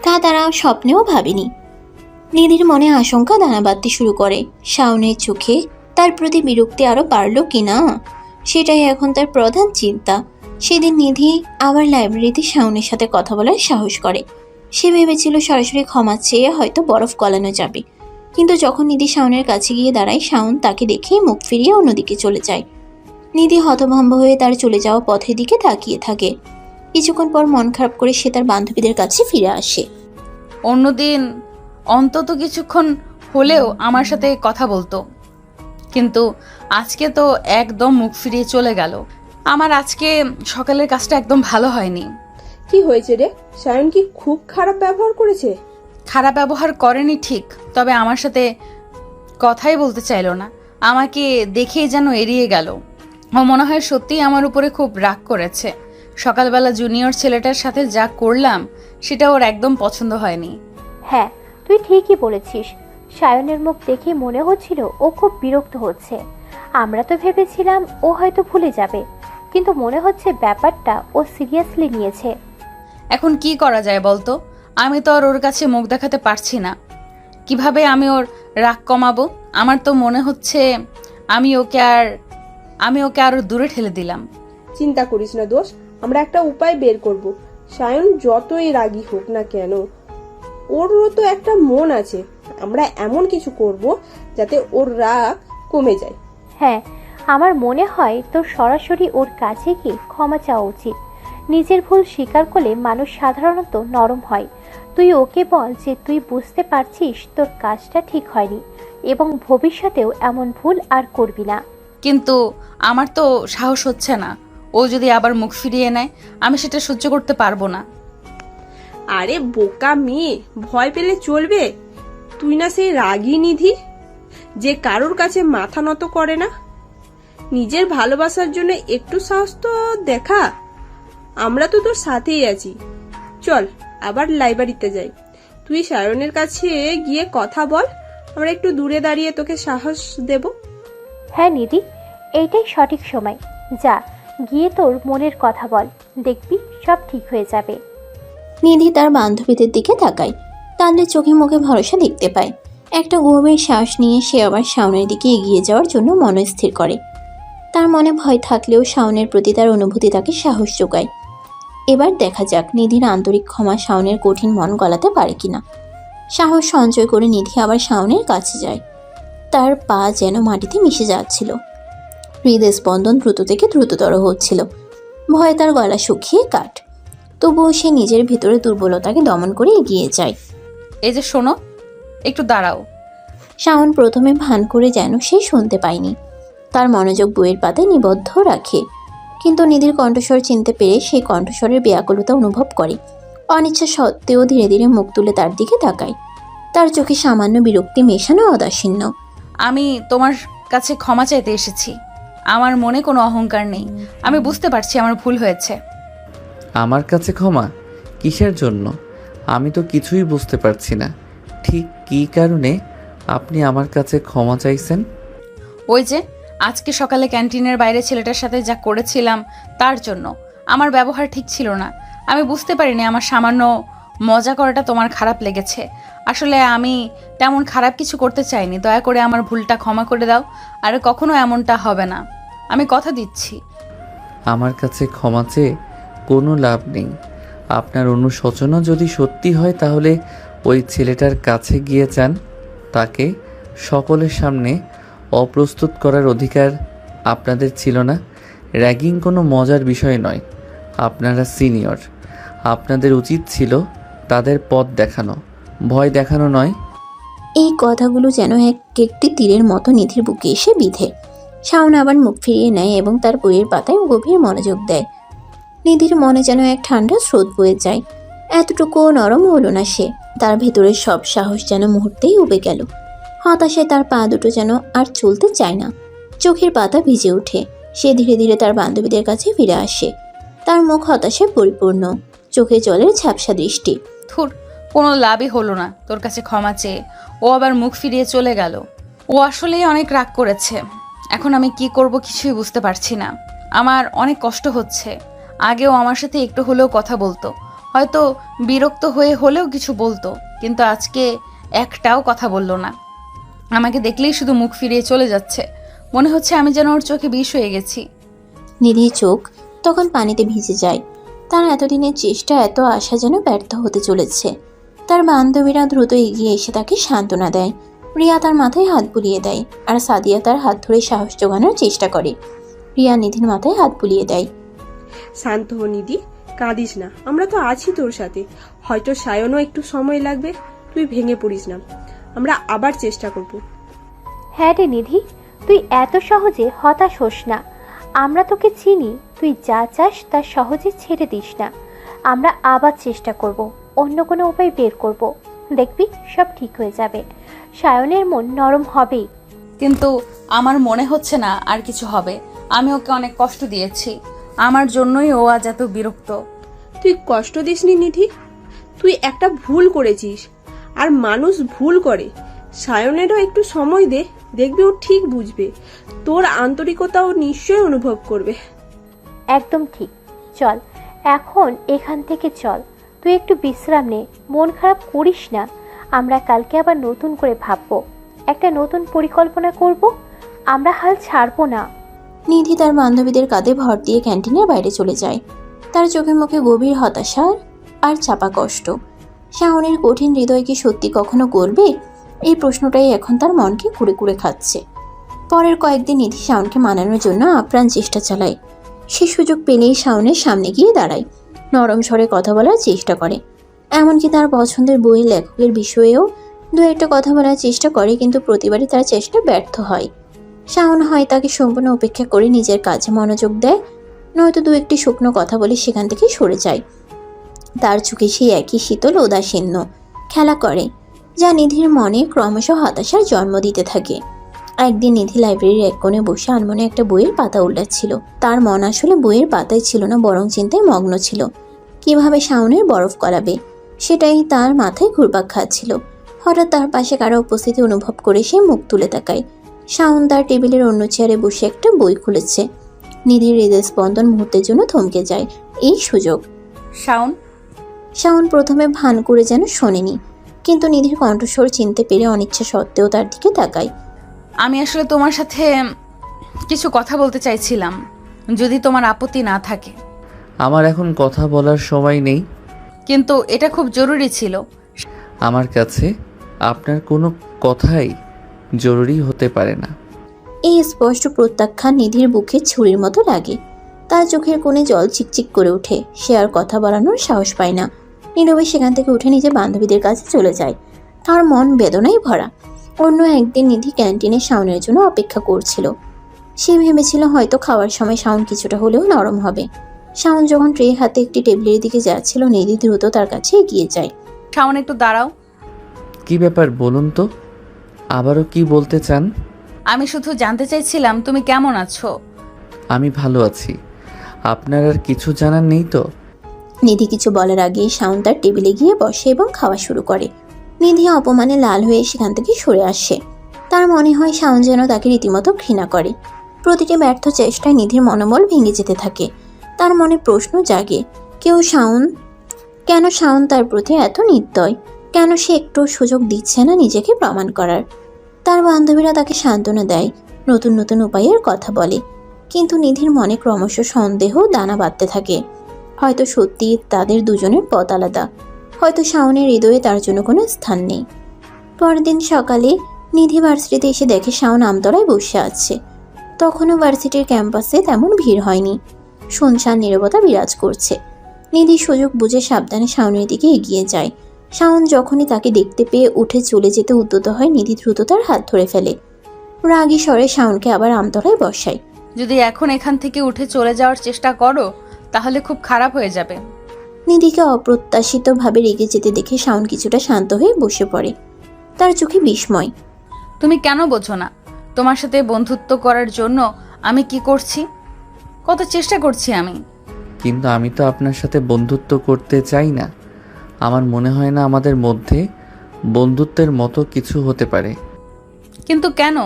তা তারা স্বপ্নেও ভাবেনি। নিধির মনে আশঙ্কা দানা বাঁধতে শুরু করে। শাওনের চোখে তার প্রতি বিরক্তি আরো বাড়ল কিনা সেটাই এখন তার প্রধান চিন্তা। সেদিন নিধি আবার লাইব্রেরিতে শাওনের সাথে কথা বলার সাহস করে। সে ভেবেছিল সরাসরি ক্ষমা চেয়ে হয়তো বরফ গলানো যাবে, কিন্তু যখন নিধি শাওনের কাছে গিয়ে দাঁড়ায়, শাওন তাকে দেখে মুখ ফিরিয়ে অন্যদিকে চলে যায়। নিধি হতভম্ব হয়ে তার চলে যাওয়া পথের দিকে তাকিয়ে থাকে। কিছুক্ষণ পর মন খারাপ করে সে তার বান্ধবীদের কাছে ফিরে আসে। অন্যদিন অন্তত কিছুক্ষণ হলেও আমার সাথে কথা বলতো, কিন্তু আজকে তো একদম মুখ ফিরিয়ে চলে গেল। আমার আজকে সকালের কাজটা একদম ভালো হয়নি। কি হয়েছে রে? সায়ন কি খুব খারাপ ব্যবহার করেছে? খারাপ ব্যবহার করেনি ঠিক, তবে আমার সাথে কথাই বলতে চাইলো না। আমাকে দেখেই যেন এড়িয়ে গেল। ও মনে হয় সত্যিই আমার উপরে খুব রাগ করেছে। সকালবেলা জুনিয়র ছেলেটার সাথে যা করলাম সেটা ওর একদম পছন্দ হয়নি। হ্যাঁ, তুই ঠিকই বলেছিস। সায়নের মুখ দেখে মনে হচ্ছিল ও খুব বিরক্ত হচ্ছে। আমরা তো ভেবেছিলাম ও হয়তো ভুলে যাবে, কিন্তু মনে হচ্ছে ব্যাপারটা ও সিরিয়াসলি নিয়েছে। এখন কি করা যায় বলতো? আমি তো আর ওর কাছে মুখ দেখাতে পারছি না। কিভাবে আমি ওর রাগ কমাবো? আমার তো মনে হচ্ছে আমি ওকে আরো দূরে ঠেলে দিলাম। চিন্তা করিস না দোষ, আমরা একটা উপায় বের করব। সায়ন যতই রাগী হোক না কেন, ওরও তো একটা মন আছে। আমরা এমন কিছু করব যাতে ওর রাগ কমে যায়। হ্যাঁ, আমার মনে হয় তোর সরাসরি ওর কাছে গিয়ে ক্ষমা চাওয়া উচিত। নিজের ভুল স্বীকার করলে মানুষ সাধারণত নরম হয়। তুই ওকে বল যে তুই বুঝতে পারছিস তোর কাজটা ঠিক হয়নি এবং ভবিষ্যতেও এমন ভুল আর করবি না। কিন্তু আমার তো সাহস হচ্ছে না। ও যদি আবার মুখ ফিরিয়ে নেয়, আমি সেটা সহ্য করতে পারবো না। আরে বোকা মেয়ে, ভয় পেলে চলবে? তুই না সেই রাগী নিধি যে কারোর কাছে মাথা নত করে না? নিজের ভালোবাসার জন্য একটু সাহস তো দেখা। আমরা তো তোর সাথেই আছি। চল আবার লাইব্রেরিতে যাই। তুই সায়নের কাছে গিয়ে কথা বল, আমরা একটু দূরে দাঁড়িয়ে তোকে সাহস দেব। হ্যাঁ নিধি, এইটাই সঠিক সময়। যা, গিয়ে তোর মনের কথা বল, দেখবি সব ঠিক হয়ে যাবে। নিধি তার বান্ধবীদের দিকে তাকায়। তাদের চোখে মুখে ভরসা দেখতে পায়। একটা গভীর শ্বাস নিয়ে সে আবার শাওনের দিকে এগিয়ে যাওয়ার জন্য মনস্থির করে। তার মনে ভয় থাকলেও শাওনের প্রতি তার অনুভূতি তাকে সাহস যোগায়। এবার দেখা যাক নিধির আন্তরিক ক্ষমা শাওনের কঠিন মন গলাতে পারে কিনা। সাহস সঞ্চয় করে নিধি আবার শাওনের কাছে যায়। তার পা যেন মাটিতে মিশে যাচ্ছিল। হৃদয় স্পন্দন দ্রুত থেকে দ্রুততর হচ্ছিল। ভয়ে তার গলা শুকিয়ে কাঠ। তবুও সে নিজের ভিতরে দুর্বলতাকে দমন করে এগিয়ে যায়। এই যে শোনো, একটু দাঁড়াও। শাওন প্রথমে ভান করে যেন সে শুনতে পায়নি। তার মনোযোগ বইয়ের পাতায় নিবদ্ধ রাখে, কিন্তু নিধির কণ্ঠস্বর চিনতে পেরে সেই কণ্ঠস্বরের ব্যাকুলতা অনুভব করে। অনিচ্ছা সত্ত্বেও ধীরে ধীরে মুখ তুলে তার দিকে তাকায়। তার চোখে সামান্য বিরক্তি মেশানো অদাসীন্য। আমি তোমার কাছে ক্ষমা চাইতে এসেছি। আমার মনে কোনো অহংকার নেই। আমি বুঝতে পারছি আমার ভুল হয়েছে। আমার কাছে ক্ষমা? কিসের জন্য? আমি তো কিছুই বুঝতে পারছি না। ঠিক কী কারণে আপনি আমার কাছে ক্ষমা চাইছেন? ওই যে আজকে সকালে ক্যান্টিনের বাইরে ছেলেটার সাথে যা করেছিলাম তার জন্য। আমার ব্যবহার ঠিক ছিল না। আমি বুঝতে পারিনি আমার সামান্য মজা করাটা তোমার খারাপ লেগেছে। আসলে আমি তেমন খারাপ কিছু করতে চাইনি। দয়া করে আমার ভুলটা ক্ষমা করে দাও। আর কখনো এমনটা হবে না, আমি কথা দিচ্ছি। আমার কাছে ক্ষমা চেয়ে কোনো লাভ নেই। আপনার অনুশোচনা যদি সত্যি হয় তাহলে ওই ছেলেটার কাছে গিয়ে চান। তাকে সকলের সামনে অপ্রস্তুত করার অধিকার আপনাদের ছিল না। র্যাগিং কোনো মজার বিষয় নয়। আপনারা সিনিয়র, আপনাদের উচিত ছিল তাদের পথ দেখানো, ভয় দেখানো নয়। এই কথাগুলো যেন একটি তীরের মতো নিধির বুকে এসে বিঁধে। শাওন আবার মুখ ফিরিয়ে নেয় এবং তার বইয়ের পাতায় গভীর মনোযোগ দেয়। নিধির মনে যেন এক ঠান্ডা স্রোত বয়ে যায়। এতটুকুও নরম হলো না সে। তার ভেতরের সব সাহস যেন মুহূর্তেই উবে গেল। হতাশায় তার পা দুটো যেন আর চলতে চায় না। চোখের পাতা ভিজে ওঠে। সে ধীরে ধীরে তার বান্ধবীদের কাছে ফিরে আসে। তার মুখ হতাশায় পরিপূর্ণ, চোখে জলের ঝাপসা দৃষ্টি। থুর, কোনো লাভই হলো না তোর কাছে ক্ষমা চেয়ে। ও আবার মুখ ফিরিয়ে চলে গেল। ও আসলেই অনেক রাগ করেছে। এখন আমি কি করব কিছুই বুঝতে পারছি না। আমার অনেক কষ্ট হচ্ছে। আগেও আমার সাথে একটু হলেও কথা বলতো, হয়তো বিরক্ত হয়ে হলেও কিছু বলতো, কিন্তু আজকে একটাও কথা বললো না। আমাকে দেখলেই শুধু মুখ ফিরিয়ে চলে যাচ্ছে। মনে হচ্ছে আমি যেন ওর চোখে বিষ হয়ে গেছি। নিধির চোখ তখন পানিতে ভিজে যায়। তার এতদিনের চেষ্টা, এত আশা যেন ব্যর্থ হতে চলেছে। তার বান্ধবীরা দ্রুত এগিয়ে এসে তাকে সান্ত্বনা দেয়। রিয়া তার মাথায় হাত বুলিয়ে দেয়, আর সাদিয়া তার হাত ধরে সাহস জোগানোর চেষ্টা করে। রিয়া নিধির মাথায় হাত বুলিয়ে দেয়। শান্ত হ নিধি, কাঁদিস না, আমরা তো আছি তোর সাথে। হয়তো সায়নও একটু সময় লাগবে, তুই ভেঙে পড়িস না, আমরা আবার চেষ্টা করব। হ্যাঁ রে নিধি, তুই এত সহজে হতাশ হোস না। আমরা তোকে চিনি, তুই যা চাস তা সহজে ছেড়ে দিস না। আমরা আবার চেষ্টা করব, অন্য কোনো উপায় বের করব। দেখবি সব ঠিক হয়ে যাবে। সায়নের মন নরম হবেই। কিন্তু আমার মনে হচ্ছে না আর কিছু হবে। আমি ওকে অনেক কষ্ট দিয়েছি, আমার জন্যই ও আজ এত বিরক্ত। তুই কষ্ট দিসনি নিধি, তুই একটা ভুল করেছিস। আর মানুষ ভুল করে। সায়নেরও একটু সময় দে, দেখবি ও ঠিক বুঝবে। তোর আন্তরিকতা ও নিশ্চয়ই অনুভব করবে। একদম ঠিক। চল এখন এখান থেকে চল, তুই একটু বিশ্রাম নে, মন খারাপ করিস না। আমরা কালকে আবার নতুন করে ভাববো, একটা নতুন পরিকল্পনা করব। আমরা হাল ছাড়বো না। নিধি তার বান্ধবীদের কাঁধে ভর দিয়ে ক্যান্টিনের বাইরে চলে যায়। তার চোখে মুখে গভীর হতাশা আর চাপা কষ্ট। শাওনের কঠিন হৃদয় কি সত্যি কখনো গলবে? এই প্রশ্নটাই এখন তার মনকে কুড়ে কুড়ে খাচ্ছে। পরের কয়েকদিন নিধি শাওনকে মানানোর জন্য আপ্রাণ চেষ্টা চালায়। সে সুযোগ পেলেই শাওনের সামনে গিয়ে দাঁড়ায়, নরম স্বরে কথা বলার চেষ্টা করে। এমনকি তার পছন্দের বইয়ের লেখকের বিষয়েও দু একটা কথা বলার চেষ্টা করে, কিন্তু প্রতিবারই তার চেষ্টা ব্যর্থ হয়। শাওন হয় তাকে সম্পূর্ণ উপেক্ষা করে নিজের কাজে মনোযোগ দেয়, নয়তো দু একটি শুকনো কথা বলে সেখান থেকে সরে যায়। তার চোখে সেই একই শীতল উদাসীন্য খেলা করে, যা নিধির মনে ক্রমশ হতাশার জন্ম দিতে থাকে। একদিন নিধি লাইব্রেরির এক কোণে বসে আনমনে একটা বইয়ের পাতা উল্টাচ্ছিল। তার মন আসলে বইয়ের পাতায় ছিল না, বরং চিন্তায় মগ্ন ছিল। কিভাবে শাওনের বরফ গলাবে সেটাই তার মাথায় ঘুরপাক খাচ্ছিল। হঠাৎ তার পাশে কারো উপস্থিতি অনুভব করে সে মুখ তুলে তাকায়। শাওন তার টেবিলের অন্য চেয়ারে বসে একটা বই খুলেছে। নিধির হৃদয় স্পন্দন মুহূর্তের জন্য থমকে যায়। এই সুযোগ। শাওন, শাওন প্রথমে ভান করে যেন শোনেনি, কিন্তু নিধির কণ্ঠস্বর চিনতে পেরে অনিচ্ছা সত্ত্বেও তার দিকে তাকায়। আমি আসলে তোমার সাথে কিছু কথা বলতে চাইছিলাম, যদি তোমার আপত্তি না থাকে। আমার এখন কথা বলার সময় নেই। কিন্তু এটা খুব জরুরি ছিল। আমার কাছে আপনার কোনো কথাই জরুরি হতে পারে না। এই স্পষ্ট প্রত্যাখ্যান নিধির বুকে ছুরির মতো লাগে। তার চোখের কোণে জল চিকচিক করে ওঠে। সে আর কথা বাড়ানোর সাহস পায় না। নীরবে সেখান থেকে উঠে নিজের বান্ধবীদের কাছে চলে যায়। তার মন বেদনায় ভরা। অন্য একদিন নিধি ক্যান্টিনে শাওনের জন্য অপেক্ষা করছিল। সে ভেবেছিল হয়তো খাওয়ার সময় শাওন কিছুটা হলেও নরম হবে। শাওন যখন ট্রে হাতে একটি টেবিলের দিকে যাচ্ছিল, নিধি দ্রুত তার কাছে এগিয়ে যায়। শাওন, একটু দাঁড়াও। কি ব্যাপার বলুন তো, আবারও কি বলতে চান? আমি শুধু জানতে চাইছিলাম তুমি কেমন আছো। আমি ভালো আছি। আপনার আর কিছু জানার নেই তো? নিধি কিছু বলার আগেই শাওন তার টেবিলে গিয়ে বসে এবং খাওয়া শুরু করে। নিধি অপমানে লাল হয়ে সেখান থেকে সরে আসে। তার মনে হয় শাওন যেন তাকে রীতিমতো ঘৃণা করে। প্রতিটি ব্যর্থ চেষ্টায় নিধির মনোবল ভেঙে যেতে থাকে। তার মনে প্রশ্ন জাগে, কেন শাওন তার প্রতি এত নির্দয়? কেন সে একটু সুযোগ দিচ্ছে না নিজেকে প্রমাণ করার? তার বান্ধবীরা তাকে সান্ত্বনা দেয়, নতুন নতুন উপায়ের কথা বলে, কিন্তু নিধির মনে ক্রমশ সন্দেহ দানা বাঁধতে থাকে। হয়তো সত্যি তাদের দুজনের পথ আলাদা, হয়তো শাওনের হৃদয়ে তার জন্য কোনো স্থান নেই। পরের দিন সকালে নিধি ভার্সিটিতে এসে দেখে শাওন আমতলায় বসে আছে। তখনও ভার্সিটির ক্যাম্পাসে তেমন ভিড় হয়নি। শুনশান নীরবতা বিরাজ করছে। নিধি সুযোগ বুঝে সাবধানে শাওনের দিকে এগিয়ে যায়। শাওন যখনই তাকে দেখতে পেয়ে উঠে চলে যেতে উদ্যত হয়, নিধি দ্রুত তার হাত ধরে ফেলে। রাগী স্বরে শাওনকে আবার আমতলায় বসায়। যদি এখন এখান থেকে উঠে চলে যাওয়ার চেষ্টা করো তাহলে খুব খারাপ হয়ে যাবে। নিধিকে অপ্রত্যাশিতভাবে রেগে যেতে দেখে শাওন কিছুটা শান্ত হয়ে বসে পড়ে। তার চোখে বিস্ময়। তুমি কেন বোঝো না? তোমার সাথে বন্ধুত্ব করার জন্য আমি কি করছি, কত চেষ্টা করছি আমি। কিন্তু আমি তো আপনার সাথে বন্ধুত্ব করতে চাই না। আমার মনে হয় না আমাদের মধ্যে বন্ধুত্বের মতো কিছু হতে পারে। কিন্তু কেন?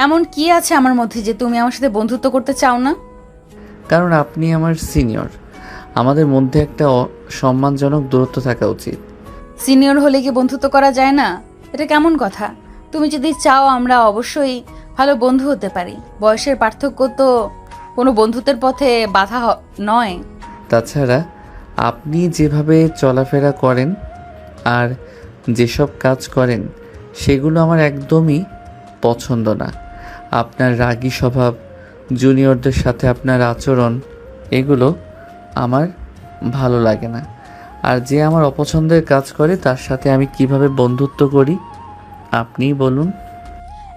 এমন কি আছে আমার মধ্যে যে তুমি আমার সাথে বন্ধুত্ব করতে চাও না? কারণ আপনি আমার সিনিয়র। আমাদের মধ্যে একটা সম্মানজনক দূরত্ব থাকা উচিত। সিনিয়র হলে কি বন্ধুত্ব করা যায় না? এটা কেমন কথা? তুমি যদি চাও আমরা অবশ্যই ভালো বন্ধু হতে পারি। বয়সের পার্থক্য তো কোনো বন্ধুত্বের পথে বাধা নয়। তাছাড়া আপনি যেভাবে চলাফেরা করেন আর যেসব কাজ করেন সেগুলো আমার একদমই পছন্দ না। আপনার রাগী স্বভাব, জুনিয়রদের সাথে আপনার আচরণ, এগুলো আমার ভালো লাগে না। আর যে আমার অপছন্দের কাজ করে তার সাথে আমি কিভাবে বন্ধুত্ব করি আপনিই বলুন।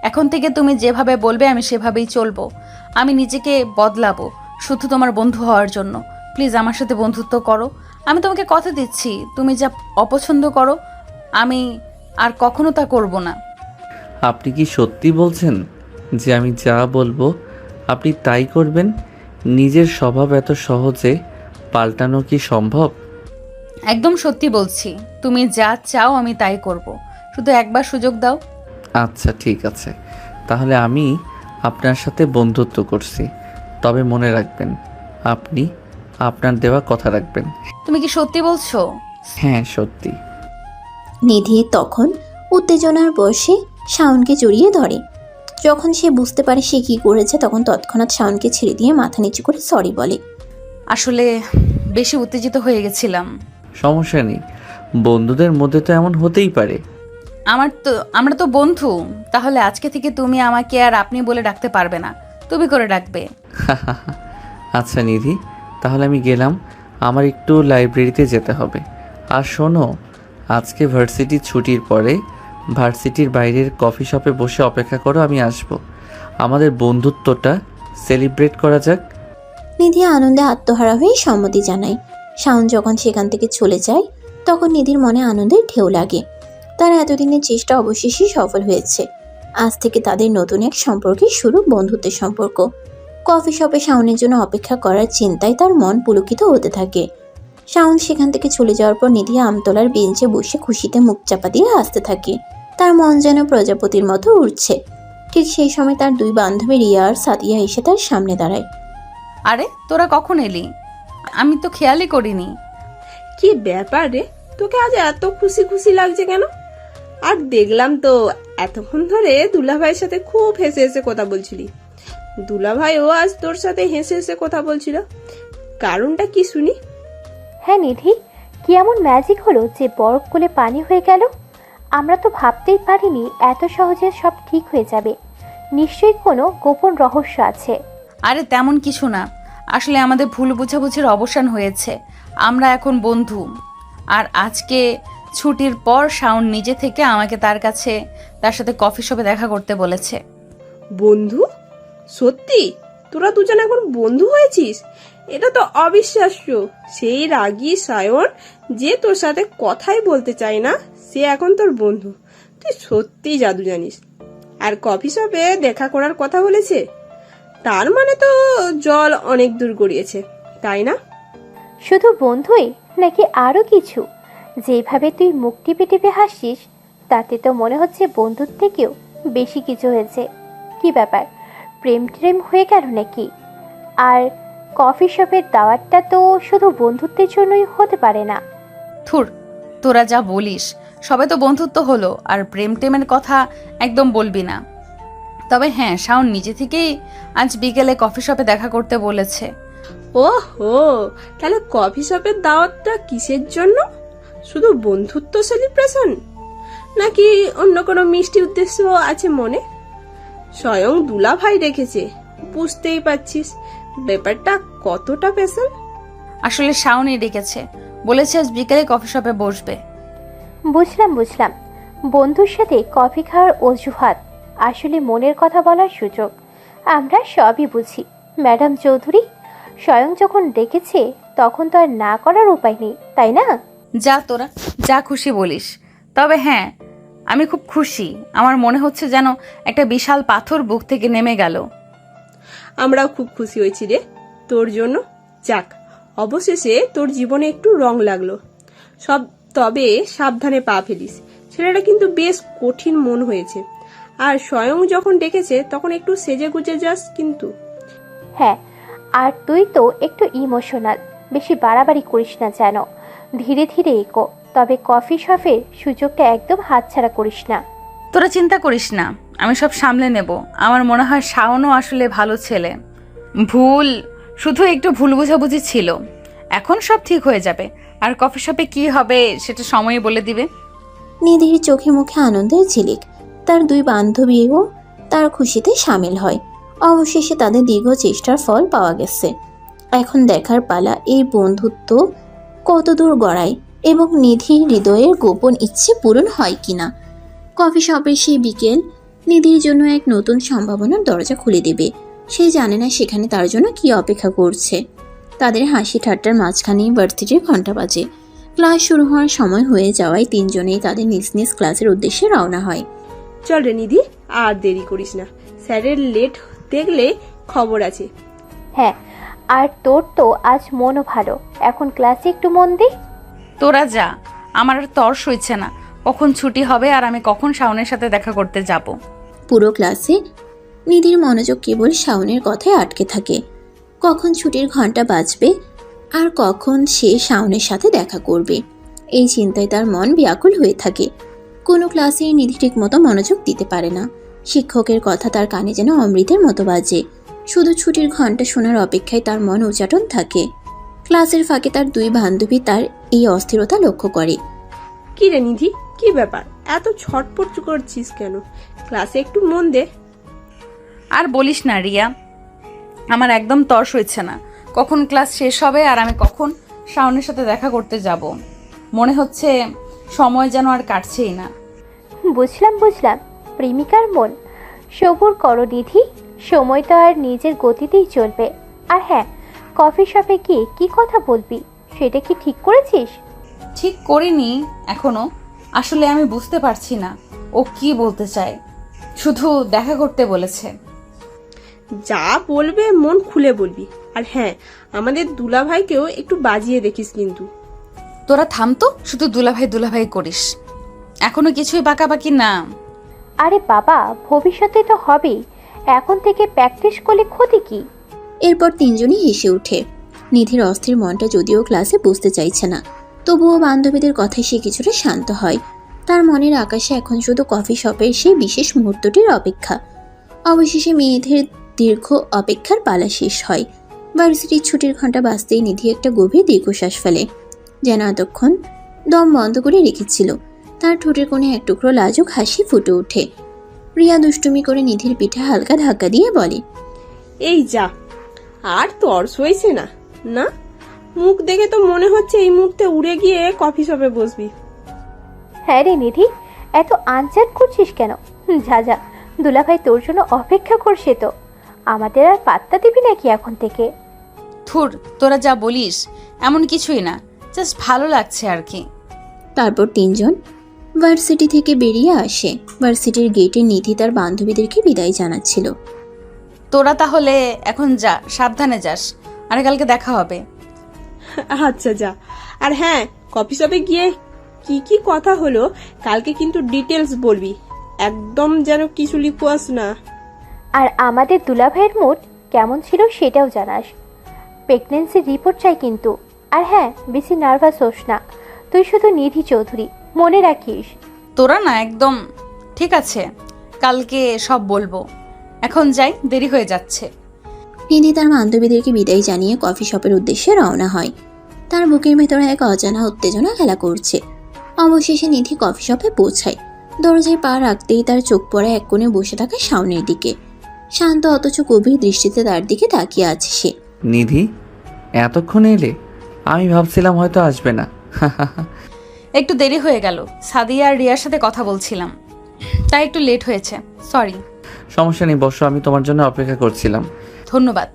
এখন থেকে তুমি যেভাবে বলবে আমি সেভাবেই চলবো। আমি নিজেকে বদলাবো শুধু তোমার বন্ধু হওয়ার জন্য। প্লিজ আমার সাথে বন্ধুত্ব করো। আমি তোমাকে কথা দিচ্ছি, তুমি যা অপছন্দ করো আমি আর কখনো তা করব না। আপনি কি সত্যি বলছেন যে আমি যা বলবো আপনি তাই করবেন? নিজের স্বভাব এত সহজে পাল্টানো কি সম্ভব? একদম সত্যি বলছি, তুমি যা চাও আমি তাই করব, শুধু একবার সুযোগ দাও। আচ্ছা ঠিক আছে, তাহলে আমি আপনার সাথে বন্ধুত্ব করছি, তবে মনে রাখবেন আপনি আপনার দেওয়া কথা রাখবেন। তুমি কি সত্যি বলছো? হ্যাঁ সত্যি। নিধি তখন উত্তেজনার বশে শাওনকে জড়িয়ে ধরে। যখন সে বুঝতে পারে সে কি করেছে, তখন তৎক্ষণাৎ শাওনকে ছেড়ে দিয়ে মাথা নিচু করে সরি বলে। আসলে বেশি উত্তেজিত হয়ে গেছিলাম। সমস্যা নেই, বন্ধুদের মধ্যে তো এমন হতেই পারে। আমরা তো বন্ধু, তাহলে আজকে থেকে তুমি আমাকে আর আপনি বলে ডাকতে পারবে না, তুমি করে ডাকবে। আচ্ছা নিধি, তাহলে আমি গেলাম, আমার একটু লাইব্রেরিতে যেতে হবে। আর শোনো, আজকে ভার্সিটি ছুটির পরে ভার্সিটির বাইরের কফি শপে বসে অপেক্ষা করো, আমি আসব। আমাদের বন্ধুত্বটা সেলিব্রেট করা যাক। নিধি আনন্দে আত্মহারা হয়ে সম্মতি জানায়। শাওন যখন সেখান থেকে চলে যায়, তখন নিধির মনে আনন্দের ঢেউ লাগে। তার এতদিনের চেষ্টা অবশেষে সফল হয়েছে। আজ থেকে তাদের নতুন এক সম্পর্কের শুরু, বন্ধুত্বের সম্পর্ক। কফি শপে শাওনের জন্য অপেক্ষা করার চিন্তায় তার মন পুলকিত হতে থাকে। শাওন সেখান থেকে চলে যাওয়ার পর নিধি আমতলার বেঞ্চে বসে খুশিতে মুখ চাপা দিয়ে হাসতে থাকে। তার মন যেন প্রজাপতির মতো উড়ছে। ঠিক সেই সময় তার দুই বান্ধবী রিয়া আর সাদিয়া এসে তার সামনে দাঁড়ায়। আরে তোরা কখন এলি? আমি তো খেয়ালই করিনি। কি ব্যাপার রে, তোকে আজ এত খুশি খুশি লাগছে কেন? আর দেখলাম তো এতক্ষণ ধরে দুলাভাইয়ের সাথে খুব হেসে হেসে কথা বলছিলি। দুলাভাইও আজ তোর সাথে হেসে হেসে কথা বলছিল, কারণটা কি শুনি? হ্যাঁ নিধি, কি এমন ম্যাজিক হলো যে বরফ গলে পানি হয়ে গেল? আমরা তো ভাবতেই পারিনি এত সহজে সব ঠিক হয়ে যাবে। নিশ্চয়ই কোনো গোপন রহস্য আছে। আরে তেমন কিছু না, আসলে আমাদের ভুল বোঝাবুঝির অবসান হয়েছে, আমরা এখন বন্ধু। আর আজকে ছুটির পর শাওন নিজে থেকে আমাকে তার সাথে কফি শপে দেখা করতে বলেছে। বন্ধু? সত্যি তোরা দুজন এখন বন্ধু হয়েছিস? এটা তো অবিশ্বাস্য। সেই রাগী সায়ন যে তোর সাথে কথাই বলতে চায় না, সে এখন তোর বন্ধু। তুই সত্যি জাদু জানিস। আর কফি শপে দেখা করার কথা বলেছে, তার মানে তো জল অনেক দূর গড়িয়েছে, তাই না? শুধু বন্ধুই নাকি আরো কিছু? যেভাবে তুই মুখ টিপে টিপে হাসিস, তাতে তো মনে হচ্ছে বন্ধুর থেকেও বেশি কিছু হয়েছে। কি ব্যাপার, প্রেম ট্রেম হয়ে গেল নাকি? আর কফি শপের দাওয়াতটা তো শুধু বন্ধুত্বের জন্যই হতে পারে না। থুর, তোরা যা বলিস, সবে তো বন্ধুত্ব হলো, আর প্রেম টেমের কথা একদম বলবি না। তবে হ্যাঁ, শাওন নিজে থেকেই আজ বিকেলে কফি শপে দেখা করতে বলেছে। ওহো, তাহলে কফি শপের দাওয়াতটা কিসের জন্য? শুধু বন্ধুত্ব সেলিব্রেশন, নাকি অন্য কোনো মিষ্টি উদ্দেশ্য আছে মনে? স্বয়ং দুলা ভাই রেখেছে, বুঝতেই পারছিস ব্যাপারটা কতটা স্পেশাল। আসলে শাওনই ডেকেছে, বলেছে আজ বিকেলে কফি শপে বসবে। বুঝলাম, বন্ধুর সাথে কফি খাওয়ার অজুহাত আসলে মনের কথা বলার সুযোগ। আমরা সবই বুঝি ম্যাডাম চৌধুরী। স্বয়ং যখন ডেকেছে তখন তো আর না করার উপায় নেই, তাই না? যা তোরা যা খুশি বলিস, তবে হ্যাঁ আমি খুব খুশি। আমার মনে হচ্ছে যেন একটা বিশাল পাথর বুক থেকে নেমে গেল। আমরাও খুব খুশি হয়েছি রে তোর জন্য। যাক, অবশেষে তোর জীবনে একটু রং লাগলো। তবে সাবধানে পা ফেলিস, ছেলেটা কিন্তু বেশ কঠিন মন হয়েছে। আর স্বয়ং যখন ডেকেছে তখন একটু সেজে গুজে যাস কিন্তু। হ্যাঁ, আর তুই তো একটু ইমোশনাল, বেশি বাড়াবাড়ি করিস না যেন। ধীরে ধীরে এগো, তবে কফি শপের সুযোগটা একদম হাতছাড়া করিস না। তোরা চিন্তা করিস না, আমি সব সামলে নেব। আমার মনে হয় শাওনও আসলে ভালো ছেলে। শুধু একটু ভুল বোঝাবুঝি ছিল, এখন সব ঠিক হয়ে যাবে। আর কফি শপে কি হবে সেটা সময়ই বলে দিবে। নিধির চোখে মুখে আনন্দের ঝিলিক। তার দুই বান্ধবীও তার খুশিতে সামিল হয়। অবশেষে তাদের দীর্ঘ চেষ্টার ফল পাওয়া গেছে। এখন দেখার পালা এই বন্ধুত্ব কতদূর গড়ায় এবং নিধির হৃদয়ের গোপন ইচ্ছে পূরণ হয় কিনা। কফি শপের সেই বিকেল নিধির জন্য এক নতুন সম্ভাবনার দরজা খুলে দেবে। সে জানে না সেখানে তার জন্য কি অপেক্ষা করছে। তাদের হাসি ঠাট্টার মাঝখানেই ভার্সিটির ঘন্টা বাজে। ক্লাস শুরু হওয়ার সময় হয়ে যাওয়ায় তিনজনেই তাদের নিজ নিজ ক্লাসের উদ্দেশ্যে রওনা হয়। চল রে নিধি, আর দেরি করিস না, স্যারের লেট দেখলে খবর আছে। হ্যাঁ, আর তোর তো আজ মনও ভালো, এখন ক্লাসে একটু মন দি। তোরা যা, আমার আর তর সইছে না কখন ছুটি হবে আর আমি কখন শাওনের সাথে দেখা করতে যাব। পুরো ক্লাসে নিধির মনোযোগ কেবল শাওনের কথায় আটকে থাকে। কখন ছুটির ঘন্টা বাজবে আর কখন সে শাওনের সাথে দেখা করবে, এই চিন্তায় তার মন ব্যাকুল হয়ে থাকে। কোনো ক্লাসে নিধি ঠিক মতো মনোযোগ দিতে পারে না। শিক্ষকের কথা তার কানে যেন অমৃতের মতো বাজে। শুধু ছুটির ঘন্টা শোনার অপেক্ষায় তার মন উচাটন থাকে। ক্লাসের ফাঁকে তার দুই বান্ধবী তার এই অস্থিরতা লক্ষ্য করে। কি রে নিধি, কি ব্যাপার, এত ছটপট করছিস কেন? ক্লাসে একটু মন দে। আর বলিস না রিয়া, আমার একদম তর সইছে না কখন ক্লাস শেষ হবে আর আমি কখন শাওনের সাথে দেখা করতে যাব। মনে হচ্ছে সময় যেন আর কাটছেই না। বুঝলাম, প্রেমিকার মন। সবুর করো নিধি, সময় তো আর নিজের গতিতেই চলবে। আর হ্যাঁ, কফি শপে গিয়ে কি কথা বলবি সেটা কি ঠিক করেছিস? ঠিক করিনি এখনো, আসলে আমি বুঝতে পারছি না ও কি বলতে চায়, শুধু দেখা করতে বলেছে। যা বলবে মন খুলে বলবি। আর হ্যাঁ, আমাদের দুলাভাইকেও একটু বাজিয়ে দেখিস কিন্তু। তোরা থাম তো, শুধু দুলাভাই করিস, এখনো কিছুই বাঁকাবাকি না। আরে বাবা, ভবিষ্যতে তো হবেই, এখন থেকে প্র্যাকটিস করলে ক্ষতি কি? এরপর তিনজনই হেসে ওঠে। নিধির অস্থির মনটা যদিও ক্লাসে বুঝতে চাইছে না, তবুও বান্ধবীদের কথায় সে কিছুটা শান্ত হয়। তার মনের আকাশে এখন শুধু কফি শপের সেই বিশেষ মুহূর্তটির অপেক্ষা। অবশেষে মেয়েদের দীর্ঘ অপেক্ষার পালা শেষ হয়। ভার্সিটির ছুটির ঘন্টা বাজতেই নিধি একটা গভীর দীর্ঘশ্বাস ফেলে, যেন এতক্ষণ দম বন্ধ করে রেখেছিল। তার ঠোঁটের কোণে এক টুকরো লাজুক হাসি ফুটে ওঠে। রিয়া দুষ্টুমি করে নিধির পিঠে হালকা ধাক্কা দিয়ে বলে, এই যা, আর তর সইছে না না? মুখ দেখে তো মনে হচ্ছে এই মুহূর্তে উড়ে গিয়ে কফি শপে বসবি। হ্যাঁ রে নিধি, এত আনচান করছিস কেন? যা, দুলাভাই তোর জন্য অপেক্ষা করছে তো, আমাদের আর পাত্তা দিবি নাকি এখন থেকে? থুর, তোরা যা বলিস এমন কিছুই না, জাস্ট ভালো লাগছে আর কি। তারপর তিনজন ভার্সিটি থেকে বেরিয়ে আসে। ভার্সিটির গেটে নিধি তার বান্ধবীদেরকে বিদায় জানাচ্ছিল। তোরা তাহলে এখন যা, সাবধানে যাস, আর কালকে দেখা হবে। আচ্ছা যা। আর হ্যাঁ, কফি শপে গিয়ে কি কি কথা হলো কালকে কিন্তু ডিটেলস বলবি, একদম যেন কিছু লিখোয়াস না। আর আমাদের দুলাভাইয়ের মুড কেমন ছিল সেটাও জানাস। প্রেগনেন্সির রিপোর্ট চাই কিন্তু। আর হ্যাঁ, বেশি নার্ভাস হোস না, তুই শুধু নিধি চৌধুরী, মনে রাখিস। তোরা না একদম ঠিক আছে, কালকে সব বলবো। এখন যাই, দেরি হয়ে যাচ্ছে। নিধি তার বান্ধবীদেরকে বিদায় জানিয়ে কফি শপের উদ্দেশ্যে রওনা হয়। তার বুকের ভেতরে এক অজানা উত্তেজনা খেলা করছে। অবশেষে নিধি কফি শপে পৌঁছায়। দরজায় পা রাখতেই তার চোখ পড়ে এক কোণে বসে থাকা শাওনের দিকে। শান্ত অথচ গভীর দৃষ্টিতে তার দিকে তাকিয়ে আছে সে। নিধি, এতক্ষণে এলে? আমি ভাবছিলাম হয়তো আসবে না। একটু দেরি হয়ে গেল, সাদিয়া আর রিয়ার সাথে কথা বলছিলাম, তাই একটু লেট হয়েছে, সরি। সমস্যা নেই, বসো, আমি তোমার জন্য অপেক্ষা করছিলাম। ধন্যবাদ।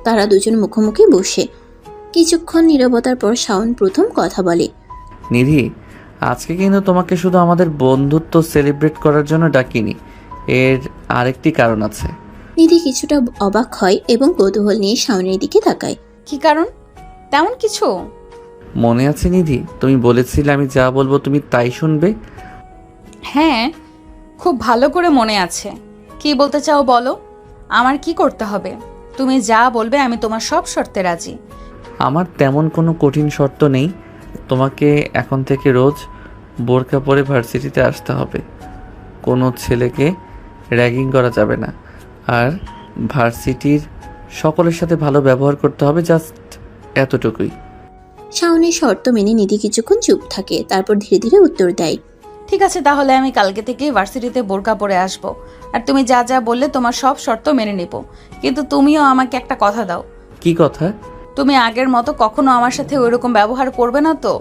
তারা দুজন মুখোমুখি বসে কিছুক্ষণ নীরবতার পর শাওন প্রথম কথা বলে, নিধি, আজকে কিন্তু তোমাকে শুধু আমাদের বন্ধুত্ব সেলিব্রেট করার জন্য ডাকিনি, এর আরেকটি কারণ আছে। নিধি কিছুটা অবাক হয় এবং কৌতূহল নিয়ে শাওনের দিকে তাকায়। কি কারণ? তেমন কিছু। মনে আছে নিধি, তুমি বলেছিলে আমি যা বলবো তুমি তাই শুনবে? হ্যাঁ, খুব ভালো করে মনে আছে। কি বলতে চাও বলো, আমার কি করতে হবে? তুমি যা বলবে আমি তোমার সব শর্তে রাজি। আমার তেমন কোনো কঠিন শর্ত নেই, তোমাকে এখন থেকে রোজ বোরকা পরে ভার্সিটিতে আসতে হবে, কোনো ছেলেকে র্যাগিং করা যাবে না, আর ভার্সিটির সকলের সাথে ভালো ব্যবহার করতে হবে, জাস্ট এতটুকুই। শাওনের শর্ত মেনে নিধি কিছুক্ষণ চুপ থাকে, তারপর ধীরে ধীরে উত্তর দেয়, ঠিক আছে, তাহলে আমি কালকে থেকে ভার্সিটিতে বোরকা পরে আসব, আর তুমি যা যা বললে তোমার সব শর্ত মেনে নেব। কিন্তু তুমিও আমাকে একটা কথা দাও। কি কথা? তুমি আগের মতো কখনো আমার সাথে ওইরকম ব্যবহার করবে না তো,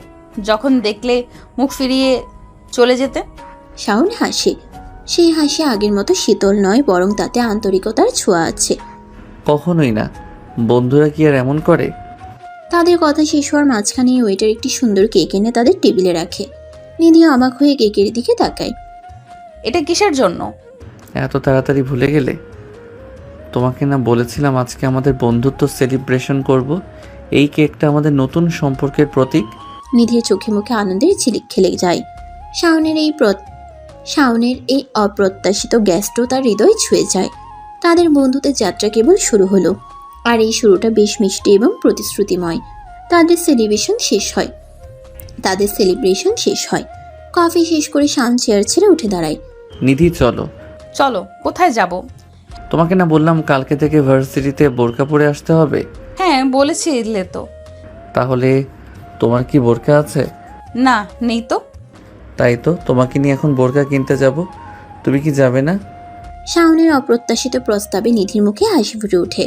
যখন দেখলে মুখ ফিরিয়ে চলে যেতে? শাওন হাসে। সেই হাসি আগের মতো শীতল নয়, বরং তাতে আন্তরিকতার ছোঁয়া আছে। কখনোই না, বন্ধুরা কি আর এমন করে? তাদের কথা শেষ হওয়ার মাঝখানে ওয়েটার একটি সুন্দর কেক এনে তাদের টেবিলে রাখে। নিধি অবাক হয়ে কেকের দিকে তাকায়। এটা কিসের জন্য? এত তাড়াতাড়ি ভুলে গেলে? তোমাকে না বলেছিলাম আজকে আমাদের বন্ধুত্ব সেলিব্রেশন করব? এই কেকটা আমাদের নতুন সম্পর্কের প্রতীক। নিধির চোখে মুখে আনন্দের ঝিলিক খেলে যায়। শাওনের এই অপ্রত্যাশিত গ্যাস্ট্রো তার হৃদয় ছুঁয়ে যায়। তাদের বন্ধুত্বের যাত্রা কেবল শুরু হলো, আর এই শুরুটা বেশ মিষ্টি এবং প্রতিশ্রুতিময়। তাদের সেলিব্রেশন শেষ হয়। কফি শেষ করে শাওন চেয়ার ছেড়ে উঠে দাঁড়ায়। নিধি চলো। চলো, কোথায় যাব? তোমাকে না বললাম কালকে থেকে ভার্সিটিতে বোরকা পরে আসতে হবে? হ্যাঁ বলেছিলে তো। তাহলে তোমার কি বোরকা আছে? না, নেই তো। তাই তো, তোমাকে নিয়ে এখন বোরকা কিনতে যাব। তুমি কি যাবে না? শাওনের অপ্রত্যাশিত প্রস্তাবে নিধির মুখে হাসি ফুটে ওঠে।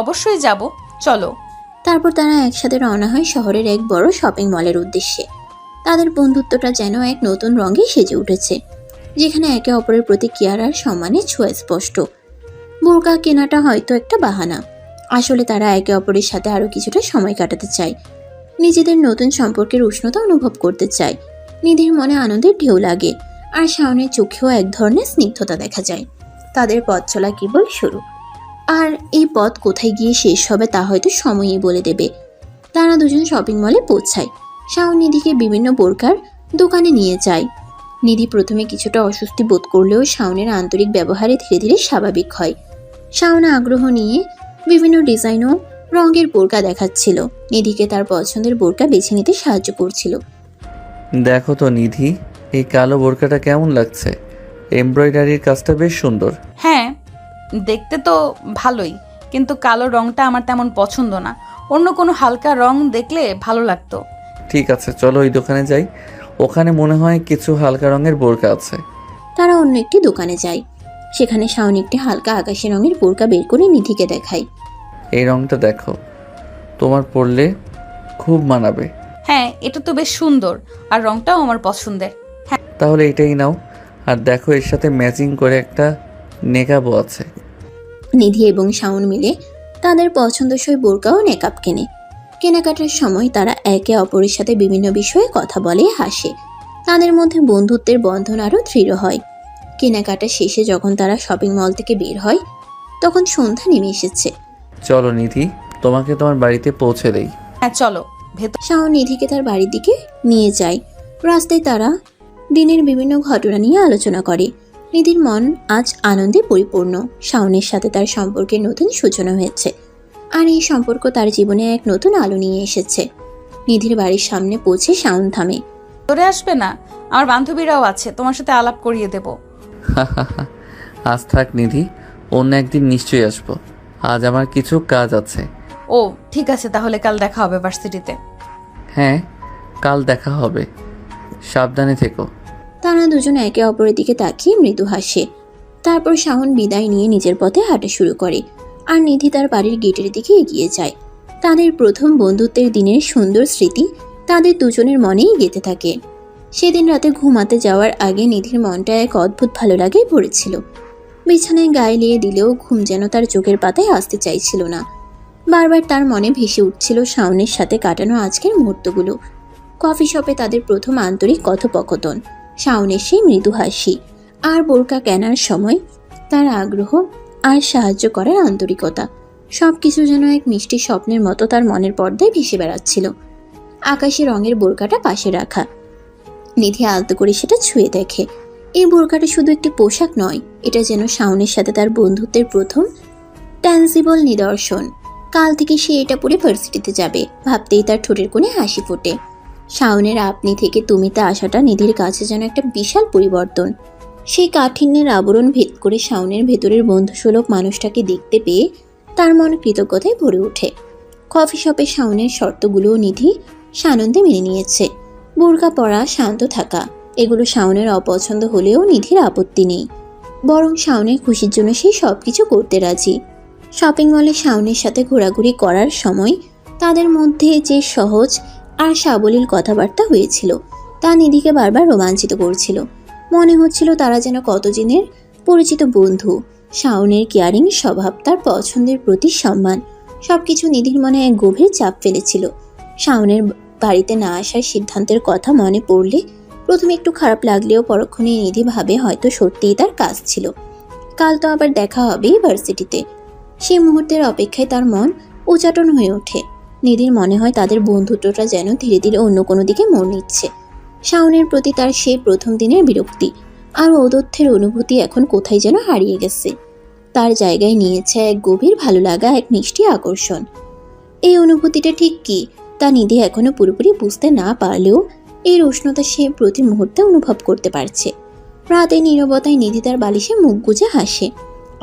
অবশ্যই যাব, চলো। তারপর তারা একসাথে রওনা হয় শহরের এক বড় শপিং মলের উদ্দেশ্যে। তাদের বন্ধুত্বটা যেন এক নতুন রঙে সেজে উঠেছে, যেখানে একে অপরের প্রতি কেয়ার আর সম্মানের ছোঁয়া স্পষ্ট। বোরকা কেনাটা হয়তো একটা বাহানা, আসলে তারা একে অপরের সাথে আরো কিছুটা সময় কাটাতে চায়, নিজেদের নতুন সম্পর্কের উষ্ণতা অনুভব করতে চায়। নিধির মনে আনন্দের ঢেউ লাগে, আর শাওনের চোখেও এক ধরনের স্নিগ্ধতা দেখা যায়। তাদের পথ চলা কেবল শুরু, আর এই পথ কোথায় গিয়ে শেষ হবে তা হয়তো সময়ই বলে দেবে। তারা দুজন শপিং মলে পৌঁছায়। শাওন নিধিকে বিভিন্ন বোরকার দোকানে নিয়ে যায়। নিধি প্রথমে কিছুটা অস্বস্তি বোধ করলেও শাওনের আন্তরিক ব্যবহারে ধীরে ধীরে স্বাভাবিক হয়। শাওন আগ্রহ নিয়ে বিভিন্ন ডিজাইন ও রঙের বোরকা দেখাচ্ছিল, নিধিকে তার পছন্দের বোরকা বেছে নিতে সাহায্য করছিল। দেখো তো নিধি, এই কালো বোরকাটা কেমন লাগছে? এমব্রয়ডারির কাজটা বেশ সুন্দর। হ্যাঁ, দেখতে তো ভালোই, কিন্তু কালো রংটা আমার তেমন পছন্দ না। অন্য কোনো হালকা রং দেখলে ভালো লাগতো। ঠিক আছে, চলো ওই দোকানে যাই। ওখানে মনে হয় কিছু হালকা রঙের বোরকা আছে। তারা অন্য একটি দোকানে যায়। সেখানে শাওন একটি হালকা আকাশি রঙের বোরকা বের করে নিধিকে দেখায়। এই রঙটা দেখো, তোমার পরলে খুব মানাবে। হ্যাঁ, এটা তো বেশ সুন্দর, আর রংটাও আমার পছন্দের। তাহলে এটাই নাও। আর দেখো, এর সাথে ম্যাচিং করে একটা নেকাবও আছে। নিধি এবং শাওন মিলে তাদের পছন্দসই বোরকা ও নেকাব কেনে। কেনাকাটার সময় তারা একে অপরের সাথে বিভিন্ন বিষয়ে কথা বলে, হাসে। তাদের মধ্যে বন্ধুত্বের বন্ধন আরও দৃঢ় হয়। কেনাকাটা শেষে যখন তারা শপিং মল থেকে বের হয়, তখন সন্ধ্যা নেমে এসেছে। চলো নিধি, তোমাকে তোমার বাড়িতে পৌঁছে দেই। হ্যাঁ চলো, ভেতর। শাওন নিধিকে তার বাড়ির দিকে নিয়ে যায়। রাস্তায় তারা দিনের বিভিন্ন ঘটনা নিয়ে আলোচনা করে। নিধির মন আজ আনন্দে পরিপূর্ণ। শাওনের সাথে তার সম্পর্কের নতুন সূচনা হয়েছে, আর এই সম্পর্ক তার জীবনে এক নতুন আলো নিয়ে এসেছে। নিধির বাড়ির সামনে পৌঁছে শাওন থামে। ভেতরে আসবে না? আমার বান্ধবীরাও আছে, তোমার সাথে আলাপ করিয়ে দেব। আজ থাক নিধি, অন্য একদিন নিশ্চয়ই আসবো। আজ আমার কিছু কাজ আছে। ও ঠিক আছে, তাহলে কাল দেখা হবে ভার্সিটিতে। হ্যাঁ, কাল দেখা হবে। সাবধানে থেকো। তারা দুজন একে অপরের দিকে তাকিয়ে মৃদু হাসে। তারপর শাওন বিদায় নিয়ে নিজের পথে হাঁটা শুরু করে, আর নিধি তার বাড়ির গেটের দিকে এগিয়ে যায়। তাদের প্রথম বন্ধুত্বের দিনের সুন্দর স্মৃতি তাদের দুজনের মনেই গেঁথে থাকে। সেদিন রাতে ঘুমাতে যাওয়ার আগে নিধির মনটা এক অদ্ভুত ভালো লাগায় ভরেছিল। বিছানায় গায়ে লিয়ে দিলেও ঘুম যেন তার চোখের পাতায় আসতে চাইছিল না। বারবার তার মনে ভেসে উঠছিল শাওনের সাথে কাটানো আজকের মুহূর্তগুলো। কফি শপে তাদের প্রথম আন্তরিক কথোপকথন, শাওনের সেই মৃদু হাসি, আর বোরকা কেনার সময় তার আগ্রহ আর সাহায্য করার আন্তরিকতা। সবকিছু যেন এক মিষ্টি স্বপ্নের মতো তার মনের পর্দায় ভেসে বেড়াচ্ছিল। আকাশি রঙের বোরকাটা পাশে রাখা, নিধি আলতো করে সেটা ছুঁয়ে দেখে। এই বোরকাটা শুধু একটি পোশাক নয়, এটা যেন শাওনের সাথে তার বন্ধুত্বের প্রথম ট্যানজিবল নিদর্শন। কাল থেকে সে এটা পরে ভার্সিটিতে যাবে, ভাবতেই তার ঠোঁটের কোণে হাসি ফোটে। শাওনের আপনি থেকে তুমিতে আসাটা নিধির কাছে যেন একটা বিশাল পরিবর্তন। সেই কাঠিন্যের আবরণ ভেদ করে শাওনের ভেতরের বন্ধুসুলভ মানুষটাকে দেখতে পেয়ে তার মন কৃতজ্ঞতায় ভরে ওঠে। কফি শপে শাওনের শর্তগুলোও নিধি সানন্দে মেনে নিয়েছে। বোরকা পরা, শান্ত থাকা, এগুলো শাওনের অপছন্দ হলেও নিধির আপত্তি নেই, বরং শাওনের খুশির জন্য সে সব কিছু করতে রাজি। শপিং মলে শাওনের সাথে ঘোরাঘুরি করার সময় তাদের মধ্যে যে সহজ আর সাবলীল কথাবার্তা হয়েছিল তা নিধিকে বারবার রোমাঞ্চিত করছিল। মনে হচ্ছিল তারা যেন কতদিনের পরিচিত বন্ধু। শাওনের কেয়ারিং স্বভাব, তার পছন্দের প্রতি সম্মান সবকিছু নিধির মনে এক গভীর চাপ ফেলেছিল। শাওনের বাড়িতে না আসার সিদ্ধান্তের কথা মনে পড়লে প্রথমে একটু খারাপ লাগলেও পরক্ষণে নিধি ভাবে হয়তো সত্যিই তার কাজ ছিল। কাল তো আবার দেখা হবে ইউনিভার্সিটিতে। সেই মুহূর্তের অপেক্ষায় তার মন উচাটন হয়ে ওঠে। নিধির মনে হয় তাদের বন্ধুত্বটা যেন ধীরে ধীরে অন্য কোনো দিকে মোড় নিচ্ছে। শাওনের প্রতি তার সেই প্রথম দিনের বিরক্তি আর ঔদত্যের অনুভূতি এখন কোথায় যেন হারিয়ে গেছে। তার জায়গায় নিয়েছে এক গভীর ভালো লাগা, এক মিষ্টি আকর্ষণ। এই অনুভূতিটা ঠিক কি তা নিধি এখনো পুরোপুরি বুঝতে না পারলেও এর উষ্ণতা সে প্রতি মুহূর্তে অনুভব করতে পারছে। রাতে নীরবতায় নিধি তার বালিশে মুখ গুজে হাসে।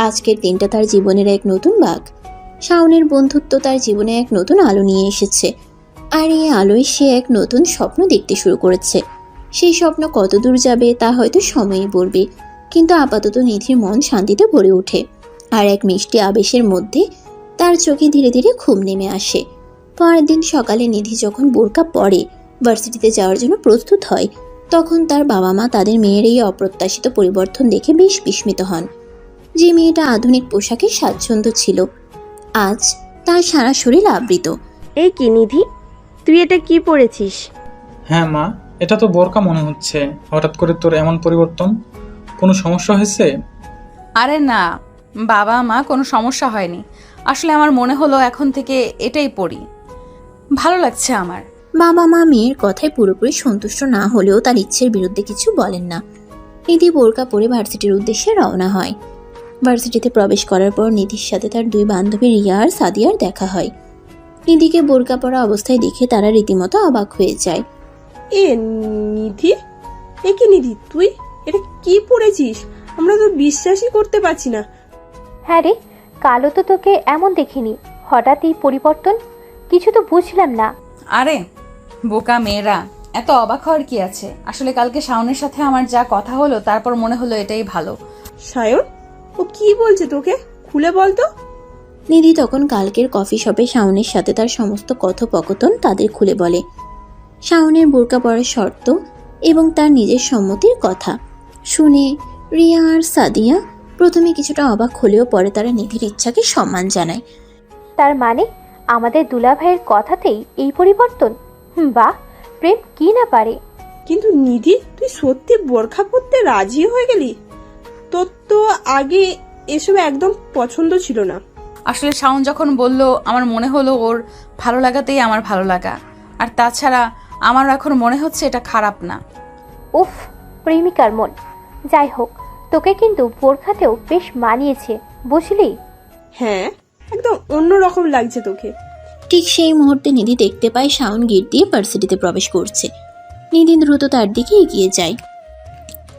আজকের দিনটা তার জীবনের এক নতুন বাঁক। শাওনের বন্ধুত্ব তার জীবনে এক নতুন আলো নিয়ে এসেছে, আর এই আলোয় সে এক নতুন স্বপ্ন দেখতে শুরু করেছে। সেই স্বপ্ন কতদূর যাবে তা হয়তো সময়ই বলবে, কিন্তু আপাতত নিধির মন শান্তিতে ভরে ওঠে। আর এক মিষ্টি আবেশের মধ্যে তার চোখে ধীরে ধীরে ঘুম নেমে আসে। পরের দিন সকালে নিধি যখন বোরকা পরে ভার্সিটিতে যাওয়ার জন্য প্রস্তুত হয়, তখন তার বাবা মা তাদের মেয়ের এই অপ্রত্যাশিত পরিবর্তন দেখে বেশ বিস্মিত হন। যে মেয়েটা আধুনিক পোশাকে স্বাচ্ছন্দ্য ছিল, আজ তার সারা শরীর আবৃত। এই কি নিধি, তুই এটা কি পরেছিস? হ্যাঁ মা, এটা তো বোরকা মনে হচ্ছে। হঠাৎ করে তোর এমন পরিবর্তন, কোনো সমস্যা হয়েছে? আরে না বাবা মা, কোনো সমস্যা হয়নি। আসলে আমার মনে হলো এখন থেকে এটাই পড়ি, ভালো লাগছে আমার। বাবা মা মেয়ের কথায় পুরোপুরি সন্তুষ্ট না হলেও তার ইচ্ছের বিরুদ্ধে কিছু বলেন না। নিধি বোরকা পরে ভার্সিটির উদ্দেশ্যে রওনা হয়। ভার্সিটিতে প্রবেশ করার পর নিধির সাথে তার দুই বান্ধবী রিয়া আর সাদিয়ার দেখা হয়। নিধিকে বোরকা পরা অবস্থায় দেখে তারা রীতিমতো অবাক হয়ে যায়। এ নিধি, এ কি নিধি, তুই এটা কি পরেছিস? আমরা তো বিশ্বাসই করতে পারছি না। হ্যাঁ রে, কালো তো তোকে এমন দেখিনি, হঠাৎ এই পরিবর্তন, কিছু তো বুঝলাম না। আরে বোকা মেয়েরা, এত অবাক হওয়ার কি আছে? আসলে কালকে শাওনের সাথে আমার যা কথা হলো, তারপর মনে হলো এটাই ভালো। সায়ন, ও কি বলছে তোকে? খুলে বল তো। নিধি তখন কালকের কফি শপে শাওনের সাথে তার সমস্ত কথোপকথন তাদের খুলে বলে। শাওনের বোরকা পরার শর্ত এবং তার নিজের সম্মতির কথা শুনে রিয়া আর সাদিয়া প্রথমে কিছুটা অবাক হলেও পরে তারা নিধির ইচ্ছাকে সম্মান জানায়। তার মানে আমাদের দুলাভাইয়ের কথাতেই এই পরিবর্তন? বাহ, প্রেম কি না পারে। কিন্তু নিধি, তুই সত্যি বোরখা পরতে রাজি হয়ে গেলি? তোর তো আগে এসব একদম পছন্দ ছিল না। আসলে শাওন যখন বলল, আমার মনে হলো ওর ভালো লাগাতেই আমার ভালো লাগা। আর তাছাড়া আমার এখন মনে হচ্ছে এটা খারাপ না। উফ, প্রেমিকার মন। যাই হোক, তোকে কিন্তু বোরখাতেও বেশ মানিয়েছে, বুঝলি? হ্যাঁ, একদম অন্যরকম লাগছে তোকে। ঠিক সেই মুহূর্তে নিধি দেখতে পায় শাওন গেট দিয়ে ভার্সিটিতে প্রবেশ করছে। নিধি দ্রুত তার দিকে এগিয়ে যায়।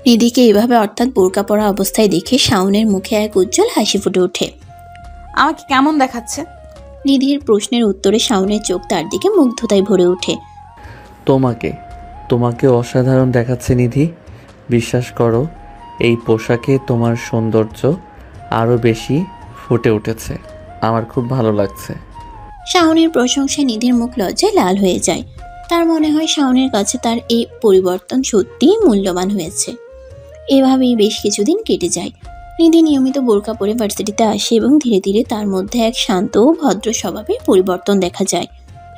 নিধিকে এভাবে অর্থাৎ বোরকা পরা অবস্থায় দেখে শাওনের মুখে এক উজ্জ্বল হাসি ফুটে ওঠে। আমাকে কেমন দেখাচ্ছে? নিধির প্রশ্নের উত্তরে শাওনের চোখ তার দিকে মুগ্ধতায় ভরে ওঠে। তোমাকে অসাধারণ দেখাচ্ছে নিধি। বিশ্বাস করো, এই পোশাকে তোমার সৌন্দর্য আরও বেশি ফুটে উঠেছে। আমার খুব ভালো লাগছে। শাওনের প্রশংসায় নিধির মুখ লজ্জায় লাল হয়ে যায়। তার মনে হয় শাওনের কাছে তার এই পরিবর্তন সত্যিই মূল্যবান হয়েছে। এভাবেই বেশ কিছুদিন কেটে যায়। নিধি নিয়মিত বোরকা পরে ভার্সিটিতে আসে এবং ধীরে ধীরে তার মধ্যে এক শান্ত ও ভদ্র স্বভাবের পরিবর্তন দেখা যায়।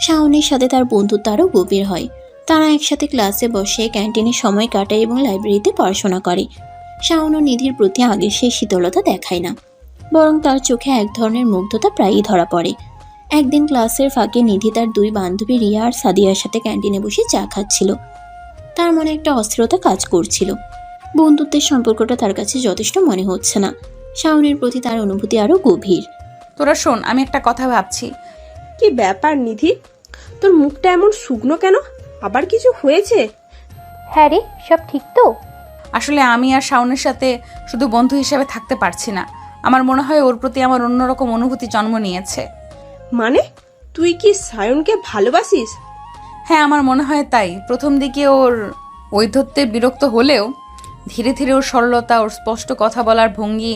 শাওনের সাথে তার বন্ধুত্ব আরও গভীর হয়। তারা একসাথে ক্লাসে বসে, ক্যান্টিনে সময় কাটায় এবং লাইব্রেরিতে পড়াশোনা করে। শাওন ও নিধির প্রতি আগের সেই শীতলতা দেখায় না, বরং তার চোখে এক ধরনের মুগ্ধতা প্রায়ই ধরা পড়ে। একদিন ক্লাসের ফাঁকে নিধি তার দুই বান্ধবী রিয়া আর সাদিয়ার সাথে ক্যান্টিনে বসে চা খাচ্ছিল। তার মনে একটা অস্থিরতা কাজ করছিল। বন্ধুত্বের সম্পর্কটা তার কাছে যথেষ্ট মনে হচ্ছে না। শাওনের প্রতি তার অনুভূতি আরো গভীর। তোরা শোন, আমি একটা কথা ভাবছি। কি ব্যাপার নিধি, তোর মুখটা এমন শুকনো কেন? আবার কিছু হয়েছে? হ্যাঁ রে, সব ঠিক তো? আসলে আমি আর শাওনের সাথে শুধু বন্ধু হিসেবে থাকতে পারছি না। আমার মনে হয় ওর প্রতি আমার অন্যরকম অনুভূতি জন্ম নিয়েছে। মানে তুই কি সায়নকে ভালোবাসিস? হ্যাঁ, আমার মনে হয় তাই। প্রথম দিকে ওর ঔদ্ধত্যে বিরক্ত হলেও ধীরে ধীরে ওর সরলতা, ওর স্পষ্ট কথা বলার ভঙ্গি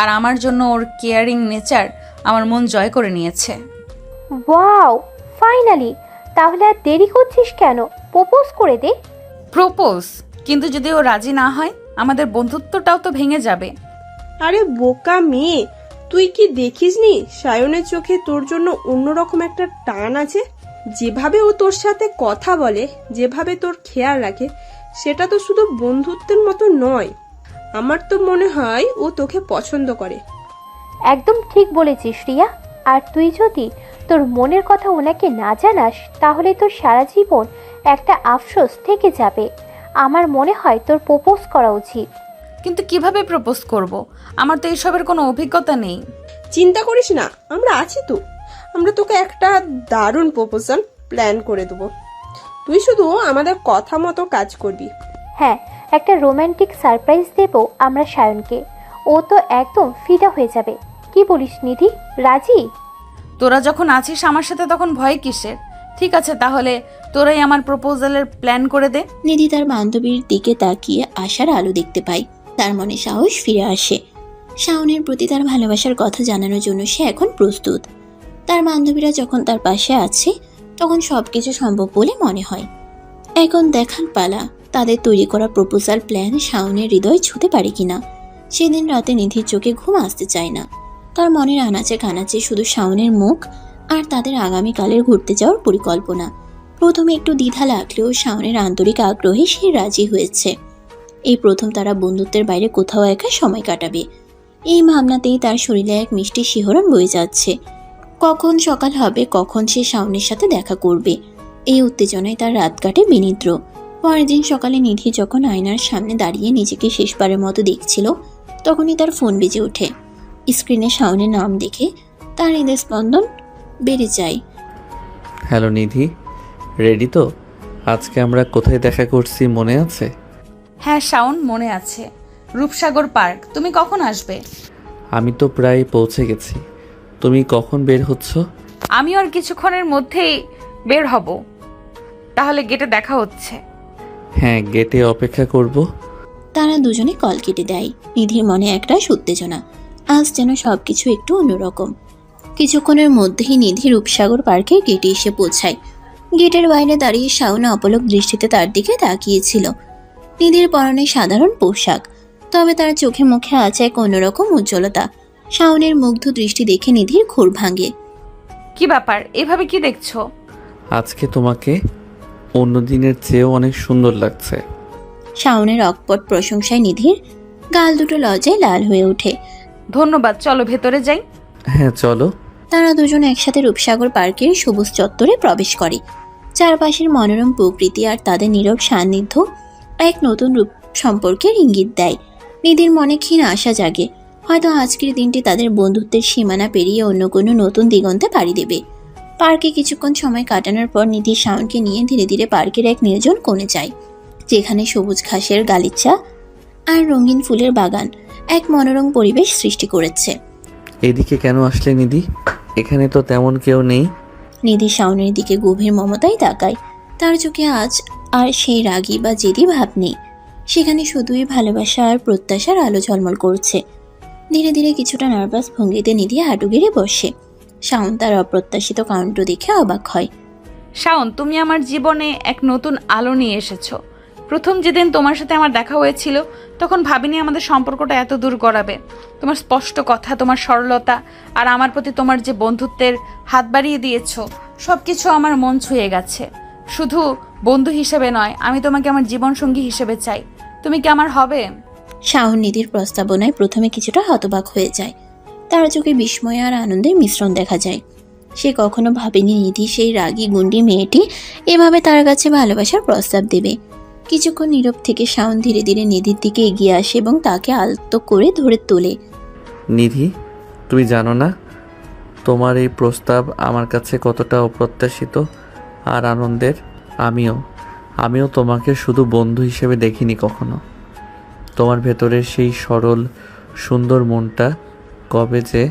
আর আমার জন্য ওর কেয়ারিং নেচার আমার মন জয় করে নিয়েছে। Wow, finally! তাহলে আর দেরি করছিস কেন? প্রপোজ করে দে। প্রপোজ? কিন্তু যদি ও রাজি না হয়, আমাদের বন্ধুত্বটাও তো ভেঙে যাবে। আরে বোকা মেয়ে, তুই তুই কি দেখিসনি সায়নের চোখে তোর জন্য অন্যরকম একটা টান আছে? যেভাবে ও তোর সাথে কথা বলে, যেভাবে তোর খেয়াল রাখে, সেটা তো শুধু বন্ধুত্বের মতো নয়। আমার তো মনে হয় ও তোকে পছন্দ করে। একদম ঠিক বলেছিস রিয়া। আর তুই যদি তোর মনের কথা ওনাকে না জানাস তাহলে তোর সারা জীবন একটা আফসোস থেকে যাবে। আমার মনে হয় তোর প্রপোজ করা উচিত। কিন্তু কিভাবে প্রপোজ করব? আমার তো এসবের কোনো অভিজ্ঞতা নেই। চিন্তা করিস না, আমরা আছি তো। আমরা তোকে একটা দারুণ প্রপোজাল প্ল্যান করে দেবো। তুই শুধু আমাদের কথা মতো কাজ করবি। হ্যাঁ, একটা রোমান্টিক সারপ্রাইজ দেব আমরা সায়নকে। ও তো একদম ফিদা হয়ে যাবে। কি বলিস নিধি, রাজি? তোরা যখন আছিস আমার সাথে তখন ভয় কিসের? ঠিক আছে, তাহলে তোরাই আমার প্রপোজালের প্ল্যান করে দে। নিধি তার বান্ধবীর দিকে তাকিয়ে আশার আলো দেখতে পায়। তার মনে সাহস ফিরে আসে। শাওনের প্রতি তার ভালোবাসার কথা জানানোর জন্য সে এখন প্রস্তুত। তার বান্ধবীরা যখন তার পাশে আছে তখন সবকিছু সম্ভব বলে মনে হয়। এখন দেখার পালা তাদের তৈরি করা প্রপোজাল প্ল্যান শাওনের হৃদয় ছুঁতে পারে কিনা। সেদিন রাতে নিধির চোখে ঘুম আসতে চায় না। তার মনের আনাচে কানাচে শুধু শাওনের মুখ আর তাদের আগামীকালের ঘুরতে যাওয়ার পরিকল্পনা। প্রথমে একটু দ্বিধা লাগলেও শাওনের আন্তরিক আগ্রহে সে রাজি হয়েছে। এই প্রথম তারা বন্ধুত্বের বাইরে কোথাও একা সময় কাটাবে। এই ভাবনাতেই তার শরীরে এক মিষ্টি শিহরণ বয়ে যাচ্ছে। কখন সকাল হবে, কখন সে শাওনের সাথে দেখা করবে, এই উত্তেজনায় তার রাত কাটে বিনিদ্র। পরের দিন সকালে নিধি যখন আয়নার সামনে দাঁড়িয়ে নিজেকে শেষবারের মতো দেখছিল তখনই তার ফোন বেজে ওঠে। স্ক্রিনে শাওনের নাম দেখে তার হৃদস্পন্দন বেড়ে যায়। হ্যালো নিধি, রেডি তো? আজকে আমরা কোথায় দেখা করছি মনে আছে? হ্যাঁ শাওন, মনে আছে। রূপসাগর পার্ক। তুমি কখন আসবে? আমি তো প্রায় পৌঁছে গেছি। তুমি কখন বের হচ্ছ? আমি আর কিছুক্ষণের মধ্যেই বের হব। তাহলে গেটে দেখা হচ্ছে। হ্যাঁ, গেটে অপেক্ষা করব। তারা দুজনে কল কেটে দেয়। নিধির মনে একটা উত্তেজনা। আজ যেন সবকিছু একটু অন্যরকম। কিছুক্ষণের মধ্যেই নিধি রূপসাগর পার্কের গেটে এসে পৌঁছায়। গেটের বাইরে দাঁড়িয়ে শাওন অপলক দৃষ্টিতে তার দিকে তাকিয়েছিল। নিধির পরনে সাধারণ পোশাক, তবে তার চোখে মুখে আছে এক অন্যরকম উজ্জ্বলতা। শাওনের মুগ্ধ দৃষ্টি দেখে নিধির ঘোর ভাঙে। কি ব্যাপার, এভাবে কি দেখছো? আজকে তোমাকে অন্য দিনের চেয়েও অনেক সুন্দর লাগছে। শাওনের অকপট প্রশংসায় নিধির গাল দুটো লজ্জায় লাল হয়ে ওঠে। ধন্যবাদ, চলো ভেতরে যাই। হ্যাঁ চলো। তারা দুজন একসাথে রূপসাগর পার্কের সবুজ চত্বরে প্রবেশ করে। চারপাশের মনোরম প্রকৃতি আর তাদের নীরব সান্নিধ্য এক নতুন রূপ সম্পর্কের ইঙ্গিত দেয়। নিধির মনে ক্ষীণ আশা জাগে, হয়তো আজকের দিনটি তাদের বন্ধুত্বের সীমানা পেরিয়ে অন্য কোনো নতুন দিগন্তে পাড়ি দেবে। পার্কে কিছুক্ষণ সময় কাটানোর পর নিধি শাওনকে নিয়ে ধীরে ধীরে পার্কের এক নির্জন কোণে যায়, যেখানে সবুজ ঘাসের গালিচা আর রঙিন ফুলের বাগান এক মনোরম পরিবেশ সৃষ্টি করেছে। এদিকে কেন আসলে নিধি? এখানে তো তেমন কেউ নেই। নিধি শাওনের দিকে গভীর মমতায় তাকায়। তার চোখে আজ আর সেই রাগী বা জেদি ভাব নেই। সেখানে শুধুই ভালোবাসা আর প্রত্যাশার আলো ঝলমল করছে। ধীরে ধীরে কিছুটা নার্ভাস ভঙ্গিতে নিধি হাঁটু গেড়ে বসে। শাওন তার অপ্রত্যাশিত কাণ্ড দেখে অবাক হয়। শাওন, তুমি আমার জীবনে এক নতুন আলো নিয়ে এসেছো। প্রথম যেদিন তোমার সাথে আমার দেখা হয়েছিল তখন ভাবিনি আমাদের সম্পর্কটা এত দূর গড়াবে। তোমার স্পষ্ট কথা, তোমার সরলতা আর আমার প্রতি তোমার যে বন্ধুত্বের হাত বাড়িয়ে দিয়েছো, সব কিছু আমার মন ছুঁয়ে গেছে। শুধু বন্ধু হিসেবে নয়, আমি তোমাকে আমার জীবনসঙ্গী হিসেবে চাই। তুমি কি আমার হবে? শাওন নিধির প্রস্তাবনায় প্রথমে কিছুটা হতবাক হয়ে যায়। তার চোখে বিস্ময় আর আনন্দের মিশ্রণ দেখা যায়। সে কখনো ভাবেনি নিধি, সেই রাগী গুন্ডি মেয়েটি, এভাবে তার কাছে ভালোবাসার প্রস্তাব দেবে। কিছুক্ষণ নীরব থেকে শাওন ধীরে ধীরে নিধির দিকে এগিয়ে আসে এবং তাকে আলতো করে ধরে তোলে। নিধি, তুমি জানো না তোমার এই প্রস্তাব আমার কাছে কতটা অপ্রত্যাশিত আর আনন্দের। আমিও তোমাকে শুধু বন্ধু হিসেবে দেখিনি কখনো। তোমার ভেতরের সেই সরল সুন্দর মনটা কবে যে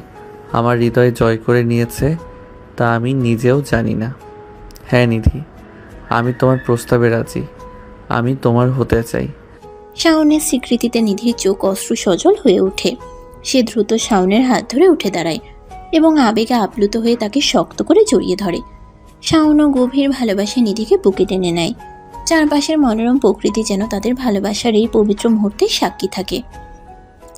আমার হৃদয় জয় করে নিয়েছে তা আমি নিজেও জানি না। হ্যাঁ নিধি, আমি তোমার প্রস্তাবে রাজি। আমি তোমার হতে চাই। শাওনের স্বীকৃতিতে নিধির চোখ অশ্রু সজল হয়ে ওঠে। সে দ্রুত শাওনের হাত ধরে উঠে দাঁড়ায় এবং আবেগে আপ্লুত হয়ে তাকে শক্ত করে জড়িয়ে ধরে। শাওনও গভীর ভালোবাসা নিধিকে বুকে টেনে নেয়। চারপাশের মনোরম প্রকৃতি যেন তাদের ভালোবাসার এই পবিত্র মুহূর্তের সাক্ষী থাকে।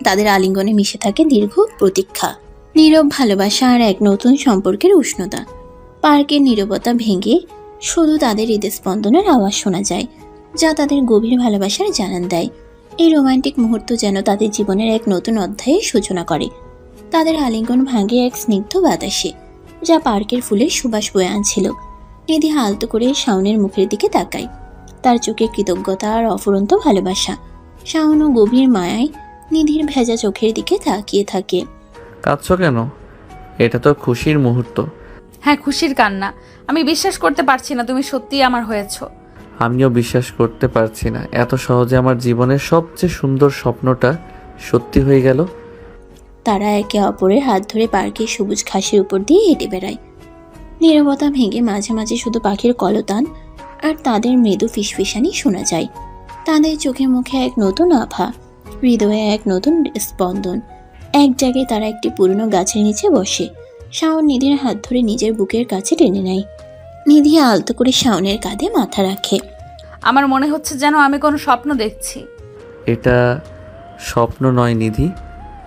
তাদের আলিঙ্গনে মিশে থাকে দীর্ঘ প্রতীক্ষা। নীরব ভালোবাসা আর এক নতুন সম্পর্কের উষ্ণতা। পার্কের নীরবতা ভেঙে শুধু তাদের হৃদস্পন্দনের আওয়াজ শোনা যায়, যা তাদের গভীর ভালোবাসার জানান দেয়। এই রোমান্টিক মুহূর্ত যেন তাদের জীবনের এক নতুন অধ্যায়ের সূচনা করে। তাদের আলিঙ্গন ভাঙে এক স্নিগ্ধ বাতাসে, যা পার্কের ফুলের সুবাস বয়ে আনছিল। নিধি আলতো করে শাওনের মুখের দিকে তাকায়, তার চোখে কৃতজ্ঞতা আর অফুরন্ত ভালোবাসা। শাওনও গভীর মায়ায় নিধির ভেজা চোখের দিকে তাকিয়ে থাকে। কাঁদছো কেন? এটা তো খুশির মুহূর্ত। হ্যাঁ, খুশির কান্না। আমি বিশ্বাস করতে পারছি না তুমি সত্যিই আমার হয়েছো। আমিও বিশ্বাস করতে পারছি না এত সহজে আমার জীবনের সবচেয়ে সুন্দর স্বপ্নটা সত্যি হয়ে গেল। তারা একে অপরের হাত ধরে পার্কের সবুজ ঘাসের উপর দিয়ে হেঁটে বেড়ায়। নীরবতা ভেঙে মাঝে মাঝে শুধু পাখির কলতান আর তাদের মৃদু ফিসফিসানি শোনা যায়। তাদের চোখে মুখে এক নতুন আভা, হৃদয়ে এক নতুন স্পন্দন। এক জায়গায় তারা একটি পুরনো গাছের নিচে বসে। শাওন নিধির হাত ধরে নিজের বুকের কাছে টেনে নেয়। নিধি আলতো করে শাওনের কাঁধে মাথা রাখে। আমার মনে হচ্ছে যেন আমি কোনো স্বপ্ন দেখছি। এটা স্বপ্ন নয় নিধি,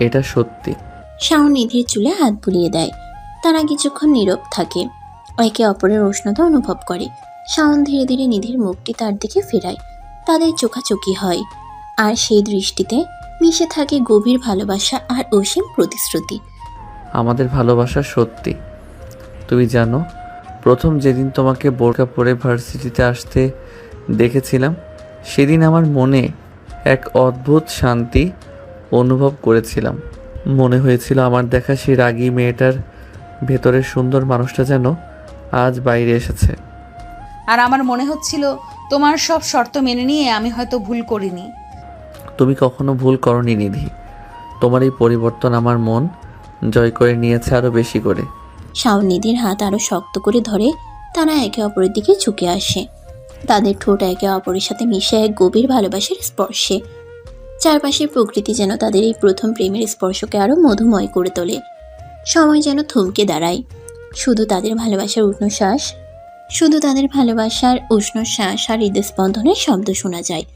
এটা সত্যি। শাওন নিধির চুলে হাত বুলিয়ে দেয়। তারা কিছুক্ষণ নীরব থাকে, একে অপরের উষ্ণতা অনুভব করে। শাওন ধীরে ধীরে নিধির মুখটি তার দিকে ফেরায়। তাদের চোখাচোখি হয়, আর সেই দৃষ্টিতে মিশে থাকে গভীর ভালোবাসা আর অসীম প্রতিশ্রুতি। আমাদের ভালোবাসা সত্যি। তুমি জানো, প্রথম যেদিন তোমাকে বোরকা পরে ভার্সিটিতে আসতে দেখেছিলাম, সেদিন আমার মনে এক অদ্ভুত শান্তি অনুভব করেছিলাম। মনে হয়েছিল আমার দেখা সেই রাগী মেয়েটার ভেতরের সুন্দর মানুষটা যেন আজ বাইরে এসেছে। আর আমার মনে হচ্ছিল তোমার সব শর্ত মেনে নিয়ে আমি হয়তো ভুল করিনি। তুমি কখনো ভুল করনি নিধি। তোমার এই পরিবর্তন আমার মন জয় করে নিয়েছে আরও বেশি করে। শাওন নিধির হাত আরো শক্ত করে ধরে তারা একে অপরের দিকে ঝুঁকে আসে। তাদের ঠোঁট একে অপরের সাথে মিশে এক গভীর ভালোবাসার স্পর্শে। চারপাশের প্রকৃতি যেন তাদের এই প্রথম প্রেমের স্পর্শকে আরো মধুময় করে তোলে। সময় যেন থমকে দাঁড়ায়। শুধু তাদের ভালোবাসার উষ্ণ শ্বাস আর হৃদস্পন্দনের শব্দ শোনা যায়।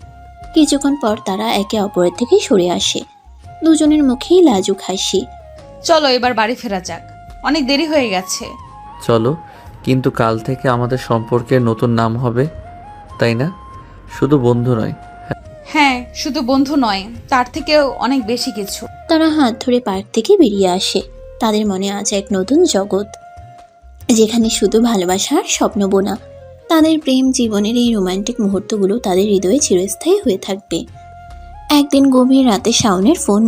কিছুক্ষণ পর তারা একে অপরের থেকে সরে আসে। দুজনের মুখেই লাজুক হাসি। চলো এবার বাড়ি ফেরা যাক, অনেক দেরি হয়ে গেছে। চলো, কিন্তু কাল থেকে আমাদের সম্পর্কের নতুন নাম হবে, তাই না? শুধু বন্ধু নয়। হ্যাঁ, শুধু বন্ধু নয়, তার থেকেও অনেক বেশি কিছু। তারা হাত ধরে পার্ক থেকে বেরিয়ে আসে। তাদের মনে আছে এক নতুন জগৎ, যেখানে শুধু ভালোবাসা আর স্বপ্ন বোনা। তাদের প্রেম জীবনের এই রোমান্টিক মুহূর্তগুলো তাদের হৃদয়ে চিরস্থায়ী হয়ে থাকবে। একদিন গভীর রাতে শাওনের ফোন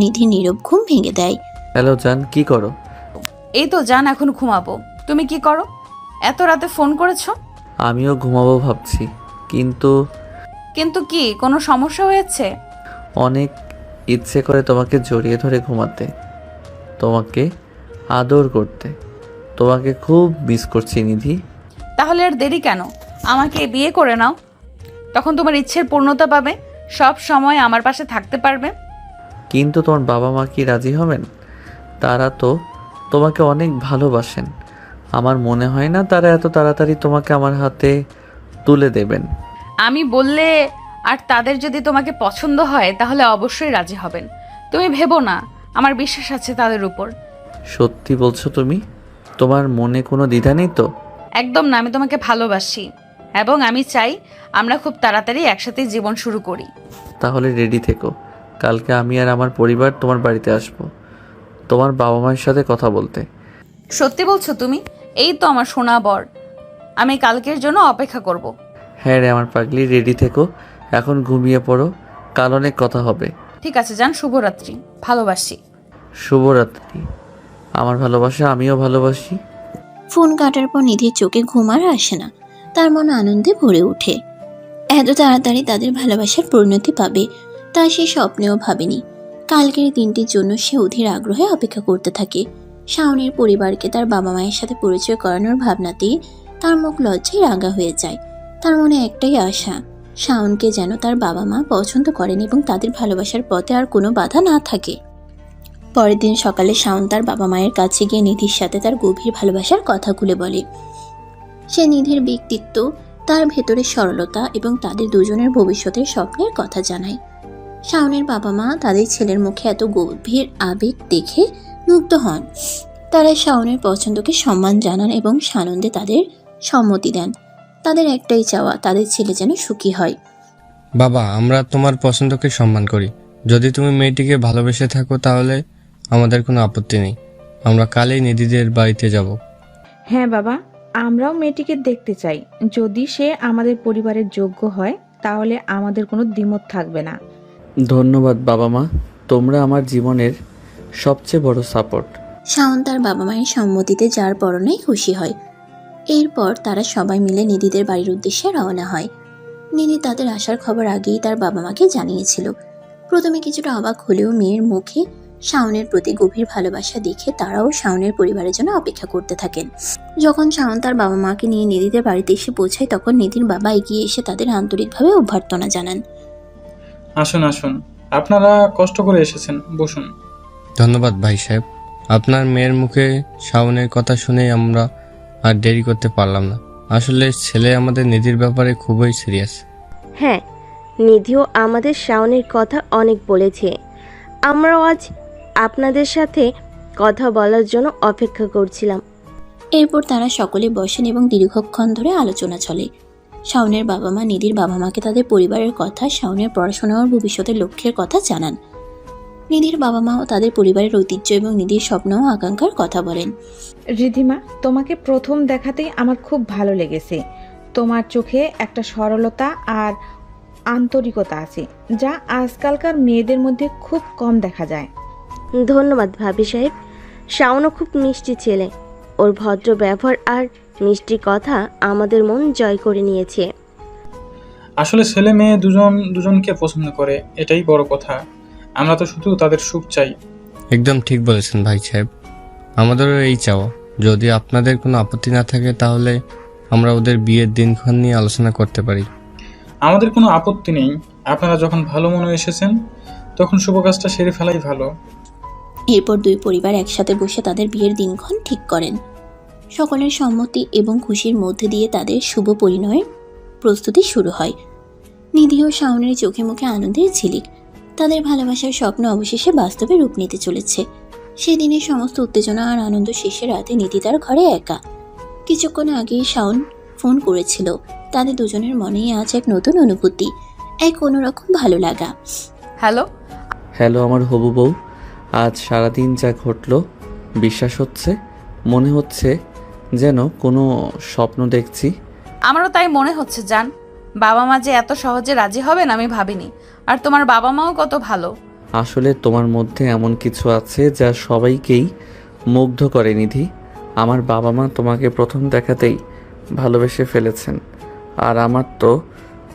নিধির নীরব ঘুম ভেঙে দেয়। হ্যালো জান, কি করো? এই তো জান, এখন ঘুমাবো। তুমি কি করো? এত রাতে ফোন করেছো? আমিও ঘুমাবো ভাবছি, কিন্তু কিন্তু কি, কোনো সমস্যা হয়েছে? অনেক ইচ্ছে করে তোমাকে জড়িয়ে ধরে ঘুমাতে, তোমাকে আদর করতে। তোমাকে খুব মিস করছি নিধি। তাহলে আর দেরি কেন? আমাকে বিয়ে করে নাও, তখন তোমার ইচ্ছের পূর্ণতা পাবে, সব সময় আমার পাশে থাকতে পারবে। কিন্তু তোমার বাবা মা কি রাজি হবেন? তারা তো তোমাকে অনেক ভালোবাসেন। আমার মনে হয় না তারা এত তাড়াতাড়ি তোমাকে আমার হাতে তুলে দেবেন। আমি বললে আর তাদের যদি তোমাকে পছন্দ হয় তাহলে অবশ্যই রাজি হবেন। তুমি ভেবো না, আমার বিশ্বাস আছে তাদের উপর। সত্যি বলছো তুমি? তোমার মনে কোনো দ্বিধা নেই তো? একদম না, আমি তোমাকে ভালোবাসি এবং আমি চাই আমরা খুব তাড়াতাড়ি একসাথে জীবন শুরু করি। তাহলে রেডি থেকো, কালকে আমি আর আমার পরিবার তোমার বাড়িতে আসবো তোমার বাবা মায়ের সাথে কথা বলতে। সত্যি বলছো তুমি? এই তো আমার সোনা বর, আমি কালকের জন্য অপেক্ষা করব। হ্যাঁ রে আমার পাগলি, রেডি থেকো, এখন ঘুমিয়ে পড়ো, কাল অনেক কথা হবে। ঠিক আছে যান, শুভরাত্রি, ভালোবাসি। শুভরাত্রি। আমার ভালোবাসা আমিও ভালোবাসি। ফোন কাটার পর নিধির চোখে ঘুম আর আসে না। তার মন আনন্দে ভরে ওঠে। এত তাড়াতাড়ি তাদের ভালোবাসার পরিণতি পাবে তা সে স্বপ্নেও ভাবেনি। কালকের দিনটির জন্য সে অধীর আগ্রহে অপেক্ষা করতে থাকে। শাওনের পরিবারকে তার বাবা মায়ের সাথে পরিচয় করানোর ভাবনাতেই তার মুখ লজ্জায় রাঙা হয়ে যায়। তার মনে একটাই আশা, শাওনকে যেন তার বাবা মা পছন্দ করেন এবং তাদের ভালোবাসার পথে আর কোনো বাধা না থাকে। পরের দিন সকালে শাওন তার বাবা মায়ের কাছে গিয়ে নিধির সাথে তার গভীর ভালোবাসার কথা খুলে বলে। সে নিধির ব্যক্তিত্ব, তার ভেতরের সরলতা এবং তাদের দুজনের ভবিষ্যতের স্বপ্নের কথা জানায়। শাওনের বাবা মা তাদের ছেলের মুখে এত গভীর আবেগ দেখে মুগ্ধ হন। তারা শাওনের পছন্দকে সম্মান জানান এবং সানন্দে তাদের সম্মতি দেন। তাদের একটাই চাওয়া, তাদের ছেলে যেন সুখী হয়। বাবা, আমরা তোমার পছন্দকে সম্মান করি। যদি তুমি মেয়েটিকে ভালোবেসে থাকো তাহলে আমাদের কোনো আপত্তি নেই। আমরা কালই নিধিদের বাড়িতে যাব। হ্যাঁ বাবা, আমরাও মেয়েটিকে দেখতে চাই। যদি সে আমাদের পরিবারের যোগ্য হয় তাহলে আমাদের কোনো দ্বিমত থাকবে না। ধন্যবাদ বাবা মা, তোমরা আমার জীবনের সবচেয়ে বড় সাপোর্ট। শাওন তার বাবা মায়ের সম্মতিতে যার পরনাই খুশি হয়। এরপর তারা সবাই মিলে নিধিদের বাড়ির উদ্দেশ্যে রওনা হয়। নিধি তাদের আসার খবর আগেই তার বাবা মাকে জানিয়েছিল। প্রথমে কিছুটা অবাক হলেও মেয়ের মুখে শাওনের প্রতি গভীর ভালোবাসা দেখে তারাও শাওনের পরিবারের জন্য অপেক্ষা করতে থাকেন। যখন শাওন তার বাবা মাকে নিয়ে নিধিদের বাড়িতে এসে পৌঁছায় তখন নিধির বাবা এগিয়ে এসে তাদের আন্তরিকভাবে অভ্যর্থনা জানান। আসুন আসুন, আপনারা কষ্ট করে এসেছেন, বসুন। ধন্যবাদ ভাই সাহেব। আপনার মেয়ের মুখে শাওনের কথা শুনেই আমরা আর দেরি করতে পারলাম না। আসলে ছেলে আমাদের নিধির ব্যাপারে খুবই সিরিয়াস। হ্যাঁ, নিধিও আমাদের শাওনের কথা অনেক বলেছে। আমরাও আজ আপনাদের সাথে কথা বলার জন্য অপেক্ষা করছিলাম। এরপর তারা সকলে বসেন এবং দীর্ঘক্ষণ ধরে আলোচনা চলে। শাওনের বাবা মা নিধির বাবা মাকে তাদের পরিবারের কথা, শাওনের পড়াশোনা ও ভবিষ্যতের লক্ষ্যের কথা জানান। নিধির বাবা মাও তাদের পরিবারের ঐতিহ্য এবং নিধির স্বপ্ন ও আকাঙ্ক্ষার কথা বলেন। রিধিমা, তোমাকে প্রথম দেখাতেই আমার খুব ভালো লেগেছে। তোমার চোখে একটা সরলতা আর আন্তরিকতা আছে, যা আজকালকার মেয়েদের মধ্যে খুব কম দেখা যায়। ধন্যবাদ ভাবি সাহেব। শাওনও খুব মিষ্টি ছেলে। ওর ভদ্র ব্যবহার আর মিষ্টি কথা আমাদের মন জয় করে নিয়েছে। আসলে ছেলে মেয়ে দুজনকে পছন্দ করে, এটাই বড় কথা। আমরা তো শুধু তাদের সুখ চাই। একদম ঠিক বলেছেন ভাই সাহেব, আমাদেরও এই চাওয়া। যদি আপনাদের কোনো আপত্তি না থাকে তাহলে আমরা ওদের বিয়ের দিনক্ষণ নিয়ে আলোচনা করতে পারি। আমাদের কোনো আপত্তি নেই। আপনারা যখন ভালো মনে এসেছেন তখন শুভ কাজটা সেরে ফেলাই ভালো। এরপর দুই পরিবার একসাথে বসে তাদের বিয়ের দিনক্ষণ ঠিক করেন। সকলের সম্মতি এবং খুশির মধ্যে দিয়ে তাদের শুভ পরিণয়ের প্রস্তুতি শুরু হয়। নিধি ও শাওনের চোখে মুখে আনন্দের ঝিলিক। তাদের ভালোবাসার স্বপ্ন অবশেষে বাস্তবে রূপ নিতে চলেছে। সেদিনের সমস্ত উত্তেজনা আর আনন্দ শেষে রাতে নিধি তার ঘরে একা। কিছুক্ষণ আগেই শাওন ফোন করেছিল। তাদের দুজনের মনেই আজ এক নতুন অনুভূতি, এক অন্যরকম ভালো লাগা। হ্যালো। হ্যালো আমার হবু বউ, আজ সারাদিন যা ঘটলো বিশ্বাস হচ্ছে, মনে হচ্ছে যেন কোনো স্বপ্ন দেখছি। আমারও তাই মনে হচ্ছে জান। বাবা মা যে এত সহজে রাজি হবেন আমি ভাবিনি। আর তোমার বাবা মাও কত ভালো। আসলে তোমার মধ্যে এমন কিছু আছে যা সবাইকেই মুগ্ধ করে নিধি। আমার বাবা মা তোমাকে প্রথম দেখাতেই ভালোবেসে ফেলেছেন। আর আমার তো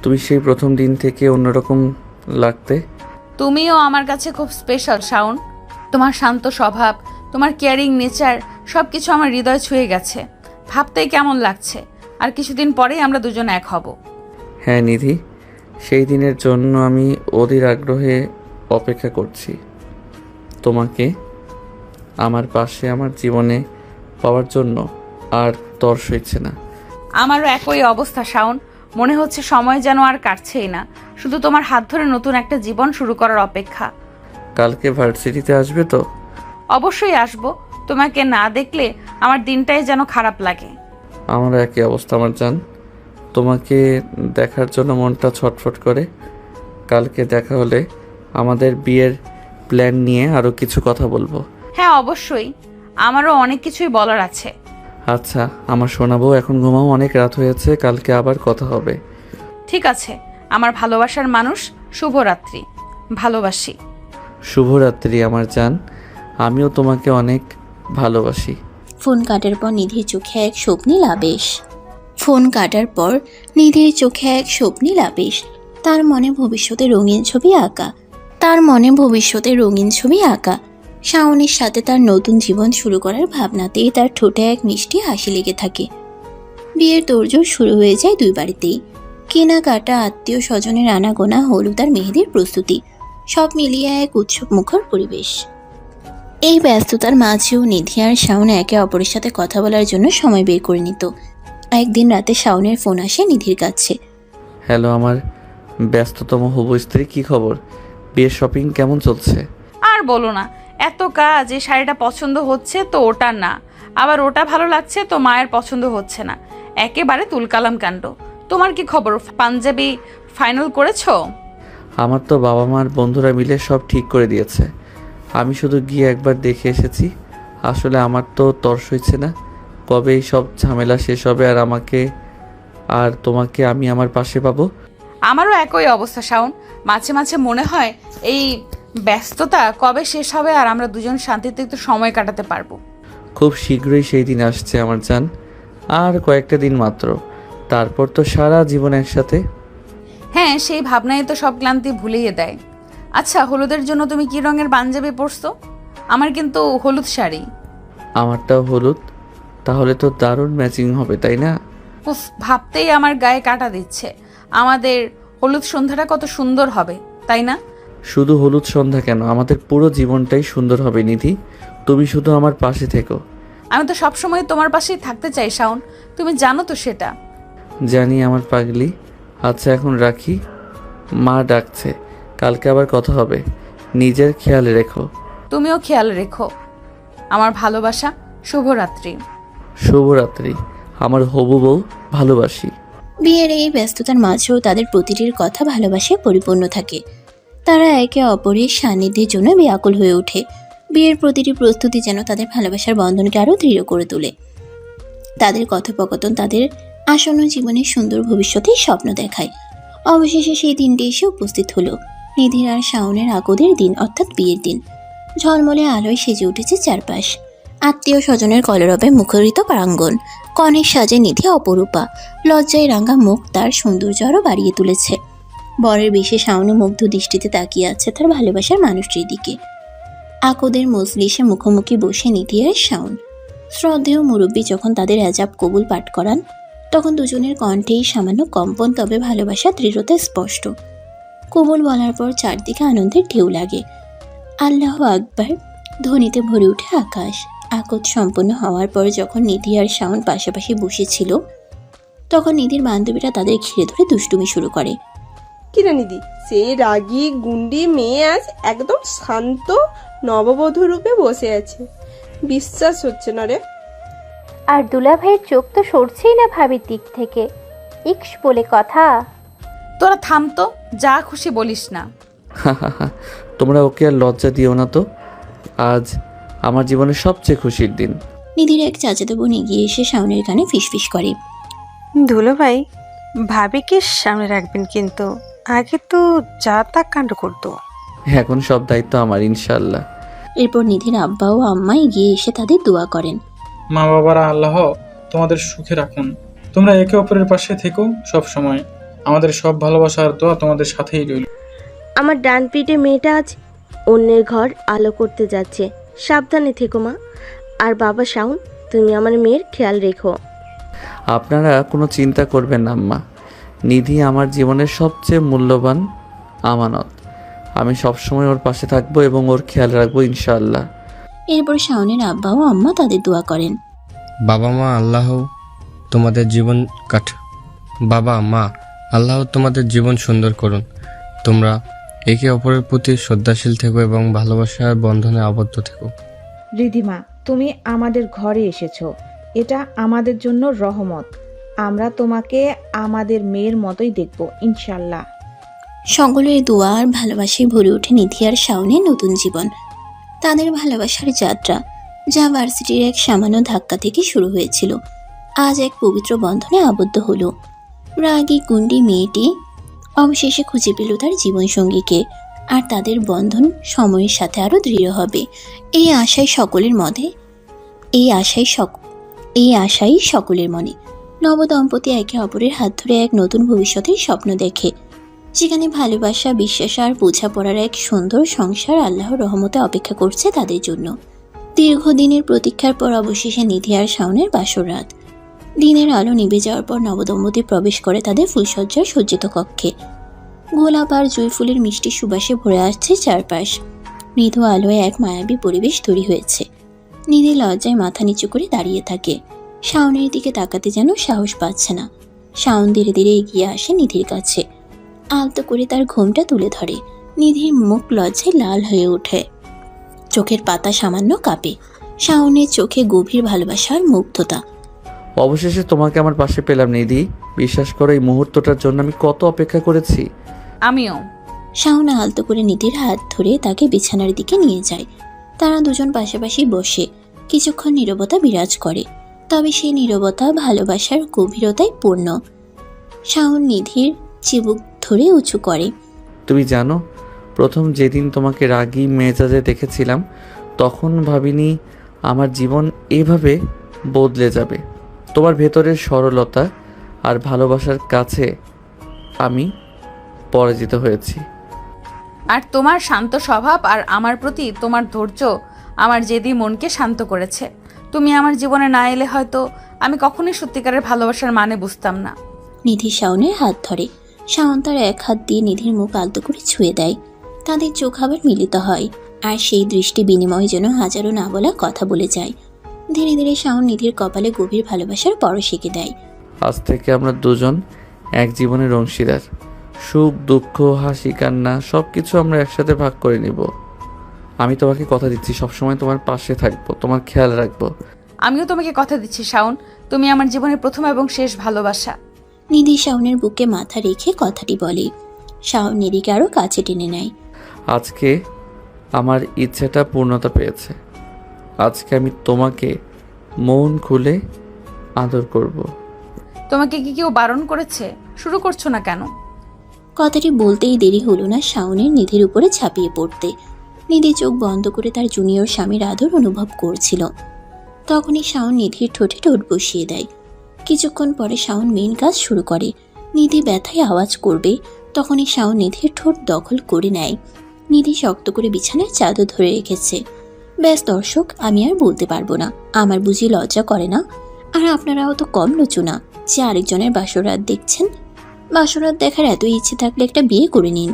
তুমি সেই প্রথম দিন থেকে অন্যরকম লাগতে। তুমিও আমার কাছে খুব স্পেশাল শাওন। তোমার শান্ত স্বভাব, তোমার কেয়ারিং নেচার সব কিছু আমার হৃদয় ছুঁয়ে গেছে। ভাবতেই কেমন লাগছে। আর কিছুদিন পরেই আমরা দুজন এক হব। হ্যাঁ নিধি, সেই দিনের জন্য আমি অধীর আগ্রহে অপেক্ষা করছি। তোমাকে আমার পাশে আমার জীবনে পাওয়ার জন্য আর তর সইছে না। আমারও একই অবস্থা শাওন। মনে হচ্ছে সময় যেন আর কাটছেই না। শুধু তোমার হাত ধরে নতুন একটা জীবন শুরু করার অপেক্ষা। কালকে ভার্সিটিতে আসবে তো? অবশ্যই আসবো। তোমাকে না দেখলে আমার দিনটাই যেন খারাপ লাগে। আমার একই অবস্থা আমার জান। তোমাকে দেখার জন্য মনটা ছটফট করে। কালকে দেখা হলে আমাদের বিয়ের প্ল্যান নিয়ে আরও কিছু কথা বলবো। হ্যাঁ অবশ্যই, আমারও অনেক কিছুই বলার আছে। আচ্ছা আমার শোনাবো, এখন ঘুমাও, অনেক রাত হয়েছে, কালকে আবার কথা হবে। ঠিক আছে আমার ভালোবাসার মানুষ, শুভরাত্রি। ভালোবাসি। শুভরাত্রি আমার জান, আমিও তোমাকে অনেক ভালোবাসি। ফোন কাটার পর নিধির চোখে এক স্বপ্নীল আবেশ। ফোন কাটার পর নিধির চোখে এক স্বপ্নীল আবেশ। তার মনে ভবিষ্যতে রঙিন ছবি আঁকা। শাওনের সাথে তার নতুন জীবন শুরু করার ভাবনাতেই তার ঠোঁটে এক মিষ্টি হাসি লেগে থাকে। বিয়ের তোড়জোড় শুরু হয়ে যায় দুই বাড়িতেই। কেনাকাটা, আত্মীয় স্বজনের আনাগোনা, হলুদ আর মেহেদির প্রস্তুতি, সব মিলিয়ে এক উৎসব মুখর পরিবেশ। এই ব্যস্ততার মাঝেও নিধি আর শাওন একে অপরের সাথে কথা বলার জন্য সময় বের করে নিত। একদিন রাতে শাওনের ফোন আসে নিধির কাছে। হ্যালো আমার ব্যস্ততম হবু স্ত্রী, কী খবর? বিয়ের শপিং কেমন চলছে? আর বলো না, এত কাজ, এই শাড়িটা পছন্দ হচ্ছে তো ওটা না, আবার ওটা ভালো লাগছে তো মায়ের পছন্দ হচ্ছে না, একেবারে তুলকালাম কাণ্ড। তোমার কি খবর, পাঞ্জাবি ফাইনাল করেছো? আমার তো বাবা মার বন্ধুরা মিলে সব ঠিক করে দিয়েছে, আমি শুধু গিয়ে একবার দেখে এসেছি। আসলে আমার তো তর্স হয়েছে না কবে এই সব ঝামেলা শেষ হবে আর আমাকে আর তোমাকে আমি আমার পাশে পাবো। আমারও একই অবস্থা শাওন, মাঝে মাঝে মনে হয় এই ব্যস্ততা কবে শেষ হবে আর আমরা দুজন শান্তিতে একটু সময় কাটাতে পারবো। খুব শীঘ্রই সেই দিন আসছে আমার জান, আর কয়েকটা দিন মাত্র, তারপর তো সারা জীবন একসাথে। হ্যাঁ, সেই ভাবনাই তো সব ক্লান্তি ভুলিয়ে দেয়। আচ্ছা, হলুদের জন্য তুমি কি রঙের পাঞ্জাবি পরছো? আমার কিন্তু হলুদ শাড়ি। আমারটাও হলুদ, তাহলে তো দারুণ ম্যাচিং হবে, তাই না? উফ, ভাবতেই আমার গায়ে কাটা দিচ্ছে। আমাদের হলুদ সন্ধ্যাটা কত সুন্দর হবে, তাই না? শুধু হলুদ সন্ধ্যা কেন, আমাদের পুরো জীবনটাই সুন্দর হবে নিধি, তুমি শুধু আমার পাশে থেকো। আমি তো সবসময় তোমার পাশেই থাকতে চাই শাওন, তুমি জানো তো সেটা। জানি আমার পাগলি। আচ্ছা এখন রাখি, মা ডাকছে, কালকে আবার কথা হবে, নিজের খেয়াল রেখো। তুমিও খেয়াল রেখো। আমার ভালোবাসা, শুভরাত্রি। শুভরাত্রি আমার হবু বউ, ভালোবাসি। বিয়ের এই ব্যস্ততার মাঝেও তাদের প্রতিটির কথা ভালোবাসায় পরিপূর্ণ থাকে। তারা একে অপরের সান্নিধ্যের জন্য ব্যাকুল হয়ে ওঠে। বিয়ের প্রতিটি প্রস্তুতি যেন তাদের ভালোবাসার বন্ধনকে আরও দৃঢ় করে তোলে। তাদের কথোপকথন তাদের আসন্ন জীবনের সুন্দর ভবিষ্যতের স্বপ্ন দেখায়। অবশেষে সেই দিনটি এসে উপস্থিত হলো, নিধির আর শাওনের আকদের দিন, অর্থাৎ বিয়ের দিন। ঝলমলে আলোয় সেজে উঠেছে চারপাশ, আত্মীয় স্বজনের কলরবে মুখরিত প্রাঙ্গণ। কনের সাজে নিধি অপরূপা, লজ্জায় রাঙা মুখ তার সৌন্দর্য আরও বাড়িয়ে তুলেছে। বরের বেশে শাওন মুগ্ধ দৃষ্টিতে তাকিয়ে আছে তার ভালোবাসার মানুষটির দিকে। আকদের মজলিসে মুখোমুখি বসে নিধি আর শাওন। শ্রদ্ধেয় মুরব্বী যখন তাদের এজাব কবুল পাঠ করান, তখন দুজনের কণ্ঠেই সামান্য কম্পন, তবে ভালোবাসা দৃঢ়তা স্পষ্ট। কবুল বলার পর চারদিকে আনন্দের ঢেউ লাগে। আল্লাহ আকবার ধ্বনিতে ভরে ওঠে আকাশ। আকদ সম্পন্ন হওয়ার পর যখন নিধি আর শাওন পাশাপাশি বসেছিল, তখন নিধির বান্ধবীরা তাদের ঘিরে ধরে দুষ্টুমি শুরু করে। কিরা নিধি, সেই রাগী গুন্ডি মেয়ে আজ একদম শান্ত নববধূ রূপে বসে আছে, বিশ্বাস হচ্ছে না রে। আর দুলাভাইয়ের চোখ তো সরছেই না ভাবির দিক থেকে। ইক্স বলে কথা। তোরা থাম তো, যা খুশি বলিস না। তোমরা ওকে আর লজ্জা দিও না তো, আজ আমার জীবনের সবচেয়ে খুশির দিন। নিধির এক চাচাতো বোন এগিয়ে এসে শাওনের কানে ফিসফিস করে, ধুলো ভাই, ভাবিকে সামনে রাখবেন কিন্তু, আগে তো যা তা কাণ্ড করতো। এখন সব দায়িত্ব আমার, ইনশাল্লাহ। এরপর নিধির আব্বা ও আম্মা এগিয়ে এসে তাদের দোয়া করেন। মা বাবারা আল্লাহ তোমাদের সুখে রাখুন, তোমরা একে অপরের পাশে থেকো সব সময়, আমাদের সব ভালোবাসার দোয়া তোমাদের সাথেই রইল। আমার ডান পিঠে মেয়েটা আজ অন্যের ঘর আলো করতে যাচ্ছে, সাবধানে থেকো মা। আর বাবা শাওন, তুমি আমার মেয়ের খেয়াল রেখো। আপনারা কোনো চিন্তা করবেন না আম্মা, নিধি আমার জীবনের সবচেয়ে মূল্যবান আমানত, আমি সবসময় ওর পাশে থাকবো এবং ওর খেয়াল রাখবো ইনশাআল্লাহ। এরপর শাওনের আব্বা ও আম্মা তাদের দোয়া করেন। বাবা মা আল্লাহ তোমাদের জীবন বাবা মা আল্লাহ তোমাদের জীবন সুন্দর করুন। তোমরা একে অপরের প্রতি শ্রদ্ধাশীল থেকো এবং ভালোবাসার বন্ধনে আবদ্ধ থেকো। রিধিমা, তুমি আমাদের ঘরে এসেছো, এটা আমাদের জন্য রহমত। আমরা তোমাকে আমাদের মেয়ের মতোই দেখব ইনশাল্লাহ। সকলের দোয়া আর ভালোবাসায় ভরে ওঠে নিধি আর শাওনের নতুন জীবন। তাদের ভালোবাসার যাত্রা, যা ভার্সিটির এক সামান্য ধাক্কা থেকে শুরু হয়েছিল, আজ এক পবিত্র বন্ধনে আবদ্ধ হলো। রাগী গুন্ডি মেয়েটি অবশেষে খুঁজে পেল তার জীবনসঙ্গীকে, আর তাদের বন্ধন সময়ের সাথে আরও দৃঢ় হবে। এই আশাই সকলের মনে। নবদম্পতি একে অপরের হাত ধরে এক নতুন ভবিষ্যতের স্বপ্ন দেখে, যেখানে ভালোবাসা, বিশ্বাস আর বোঝাপড়ার এক সুন্দর সংসার আল্লাহর রহমতে অপেক্ষা করছে তাদের জন্য। দীর্ঘদিনের প্রতীক্ষার পর অবশেষে নিধি আর শাওনের বাসর রাত। দিনের আলো নিভে যাওয়ার পর নবদম্পতি প্রবেশ করে তাদের ফুলসজ্জার সজ্জিত কক্ষে। গোলাপ আর জুঁই ফুলের মিষ্টি সুবাসে ভরে আসছে চারপাশ। মৃদু আলোয় এক মায়াবী পরিবেশ তৈরি হয়েছে। নিধি লজ্জায় মাথা নিচু করে দাঁড়িয়ে থাকে, শাওনের দিকে তাকাতে যেন সাহস পাচ্ছে না। শাওন ধীরে ধীরে এগিয়ে আসে নিধির কাছে, আলতো করে তার ঘোমটা তুলে ধরে, নিধির মুখ লজ্জায় লাল হয়ে ওঠে, চোখের পাতা সামান্য কাঁপে। শাওনের চোখে গভীর ভালোবাসার মুগ্ধতা। অবশেষে তোমাকে আমার পাশে পেলাম নিধি। বিশ্বাস করো, এই মুহূর্তটার জন্য আমি কত অপেক্ষা করেছি। আমিও। শাওন আলতো করে নিধির হাত ধরে তাকে বিছানার দিকে নিয়ে যায়। তারা দুজন পাশাপাশি বসে কিছুক্ষণ নীরবতা বিরাজ করে, তবে সেই নীরবতা ভালোবাসার গভীরতায় পূর্ণ। শাওন নিধির চিবুক ধরে উঁচু করে। তুমি জানো, প্রথম যেদিন তোমাকে রাগী মেজাজে দেখেছিলাম, তখন ভাবিনি আমার জীবন এভাবে বদলে যাবে। তোমার ভেতরের সরলতা আর ভালোবাসার কাছে আমি পরাজিত হয়েছি। আর তোমার শান্ত স্বভাব আর আমার প্রতি তোমার ধৈর্য আমার জেদি মনকে শান্ত করেছে। তুমি আমার জীবনে না এলে হয়তো আমি কখনোই সত্যিকারের ভালোবাসার মানে বুঝতাম না। নিধি শাওনের হাত ধরে। শাওন তার এক হাত দিয়ে নিধির মুখ আলতো করে ছুঁয়ে দেয়। তাদের চোখ আবার মিলিত হয়, আর সেই দৃষ্টি বিনিময় যেন হাজারো না বলা কথা বলে যায়। ধীরে ধীরে শাওন নিধির কপালে গভীর ভালোবাসার পরশ এঁকে দেয়। আজ থেকে আমরা দুজন এক জীবনের অংশীদার। সুখ, দুঃখ, হাসি, কান্না সব কিছু আমরা একসাথে ভাগ করে নিব। আমি তোমাকে কথা দিচ্ছি, সবসময় তোমার পাশে থাকবো, তোমার খেয়াল রাখবো। আমিও তোমাকে কথা দিচ্ছি শাওন, তুমি আমার জীবনের প্রথম এবং শেষ ভালোবাসা। নিধি শাওনের বুকে মাথা রেখে কথাটি বলে। শাওন নিধিকে আরো কাছে টেনে নেয়। আজকে আমার ইচ্ছাটা পূর্ণতা পেয়েছে। আজকে আমি তোমাকে মন খুলে আদর করব। তোমাকে কি কেউ বারণ করেছে? শুরু করছো না কেন? কথাটি বলতেই দেরি হলো না শাওনের নিধির উপরে ঝাঁপিয়ে পড়তে। নিধি চোখ বন্ধ করে তার জুনিয়র স্বামীর আদর অনুভব করছিল। তখনই শাওন নিধির ঠোঁটে ঠোঁট বসিয়ে দেয়। কিছুক্ষণ পরে শাওন মেইন কাজ শুরু করে। নিধি ব্যথায় আওয়াজ করবে, তখনই শাওন নিধির ঠোঁট দখল করে নেয়। নিধি শক্ত করে বিছানায় চাদর ধরে রেখেছে। ব্যাস দর্শক, আমি আর বলতে পারবো না। আমার বুঝি লজ্জা করে না? আর আপনারাও তো কম লচু না যে আরেকজনের বাসরাত দেখছেন। বাসরাত দেখার এত ইচ্ছে থাকলে একটা বিয়ে করে নিন।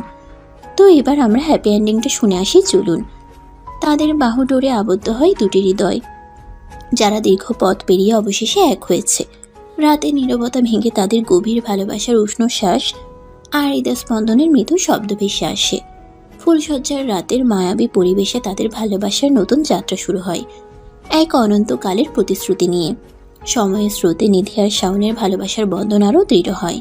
তো এবার আমরা হ্যাপি এন্ডিংটা শুনে আসি, চলুন। তাদের বাহু ডোরে আবদ্ধ হয় দুটি হৃদয়, যারা দীর্ঘ পথ পেরিয়ে অবশেষে এক হয়েছে। রাতে নীরবতা ভেঙে তাদের গভীর ভালোবাসার উষ্ণ শ্বাস আর হৃদস্পন্দনের মৃদু শব্দ ভেসে আসে। ফুলসজ্জার রাতের মায়াবী পরিবেশে তাদের ভালোবাসার নতুন যাত্রা শুরু হয়, এক অনন্তকালের প্রতিশ্রুতি নিয়ে। সময়ের স্রোতে নিধি আর শাওনের ভালোবাসার বন্ধন আরও দৃঢ় হয়।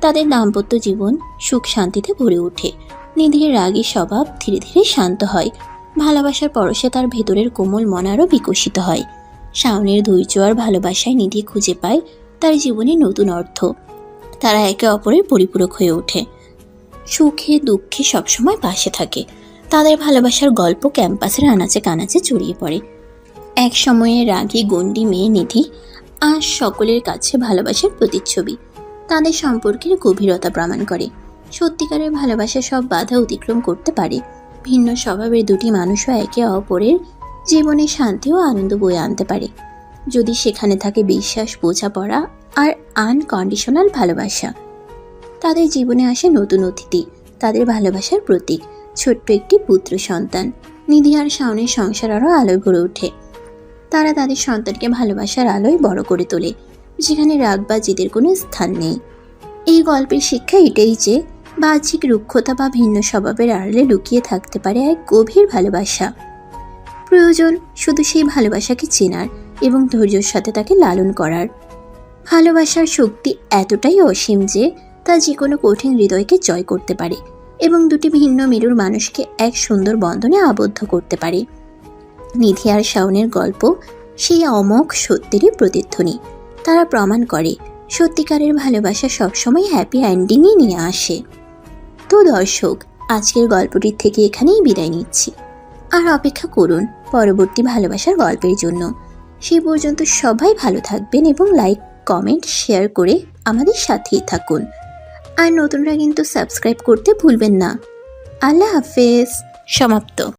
তাদের দাম্পত্য জীবন সুখ শান্তিতে ভরে ওঠে। নিধির রাগী স্বভাব ধীরে ধীরে শান্ত হয়। ভালোবাসার পরশে তার ভেতরের কোমল মন আরও বিকশিত হয়। শাওনের ধৈর্য আর ভালোবাসায় নিধি খুঁজে পায় তার জীবনে নতুন অর্থ। তারা একে অপরের পরিপূরক হয়ে ওঠে, সুখে দুঃখে সবসময় পাশে থাকে। তাদের ভালোবাসার গল্প ক্যাম্পাসের আনাচে কানাচে ছড়িয়ে পড়ে। এক সময়ে রাগী গণ্ডি মেয়ে নিধি আজ সকলের কাছে ভালোবাসার প্রতিচ্ছবি। তাদের সম্পর্কের গভীরতা প্রমাণ করে সত্যিকারের ভালোবাসা সব বাধা অতিক্রম করতে পারে। ভিন্ন স্বভাবের দুটি মানুষও একে অপরের জীবনে শান্তি ও আনন্দ বয়ে আনতে পারে, যদি সেখানে থাকে বিশ্বাস, বোঝাপড়া আর আনকন্ডিশনাল ভালোবাসা। তাদের জীবনে আসে নতুন অতিথি, তাদের ভালোবাসার প্রতীক, ছোট্ট একটি পুত্র সন্তান। নিধি আর শাওনের সংসার আরও আলোয় ভরে ওঠে। তারা তাদের সন্তানকে ভালোবাসার আলোয় বড় করে তোলে, যেখানে রাগ বা জেদের কোনো স্থান নেই। এই গল্পের শিক্ষা এটাই যে বাহ্যিক রুক্ষতা বা ভিন্ন স্বভাবের আড়ালে লুকিয়ে থাকতে পারে এক গভীর ভালোবাসা। প্রয়োজন শুধু সেই ভালোবাসাকে চেনার এবং ধৈর্যের সাথে তাকে লালন করার। ভালোবাসার শক্তি এতটাই অসীম যে তা যে কোনো কঠিন হৃদয়কে জয় করতে পারে এবং দুটি ভিন্ন মেরুর মানুষকে এক সুন্দর বন্ধনে আবদ্ধ করতে পারে। নিধি আর শাওনের গল্প সেই অমোঘ সত্যেরই প্রতিধ্বনি। তারা প্রমাণ করে সত্যিকারের ভালোবাসা সবসময় হ্যাপি এন্ডিংই নিয়ে আসে। তো দর্শক, আজকের গল্পটির থেকে এখানেই বিদায় নিচ্ছি। আর অপেক্ষা করুন পরবর্তী ভালোবাসার গল্পের জন্য। সেই পর্যন্ত সবাই ভালো থাকবেন এবং লাইক, কমেন্ট, শেয়ার করে আমাদের সাথেই থাকুন। আর নতুনরা কিন্তু সাবস্ক্রাইব করতে ভুলবেন না। আল্লাহ হাফেজ। সমাপ্ত।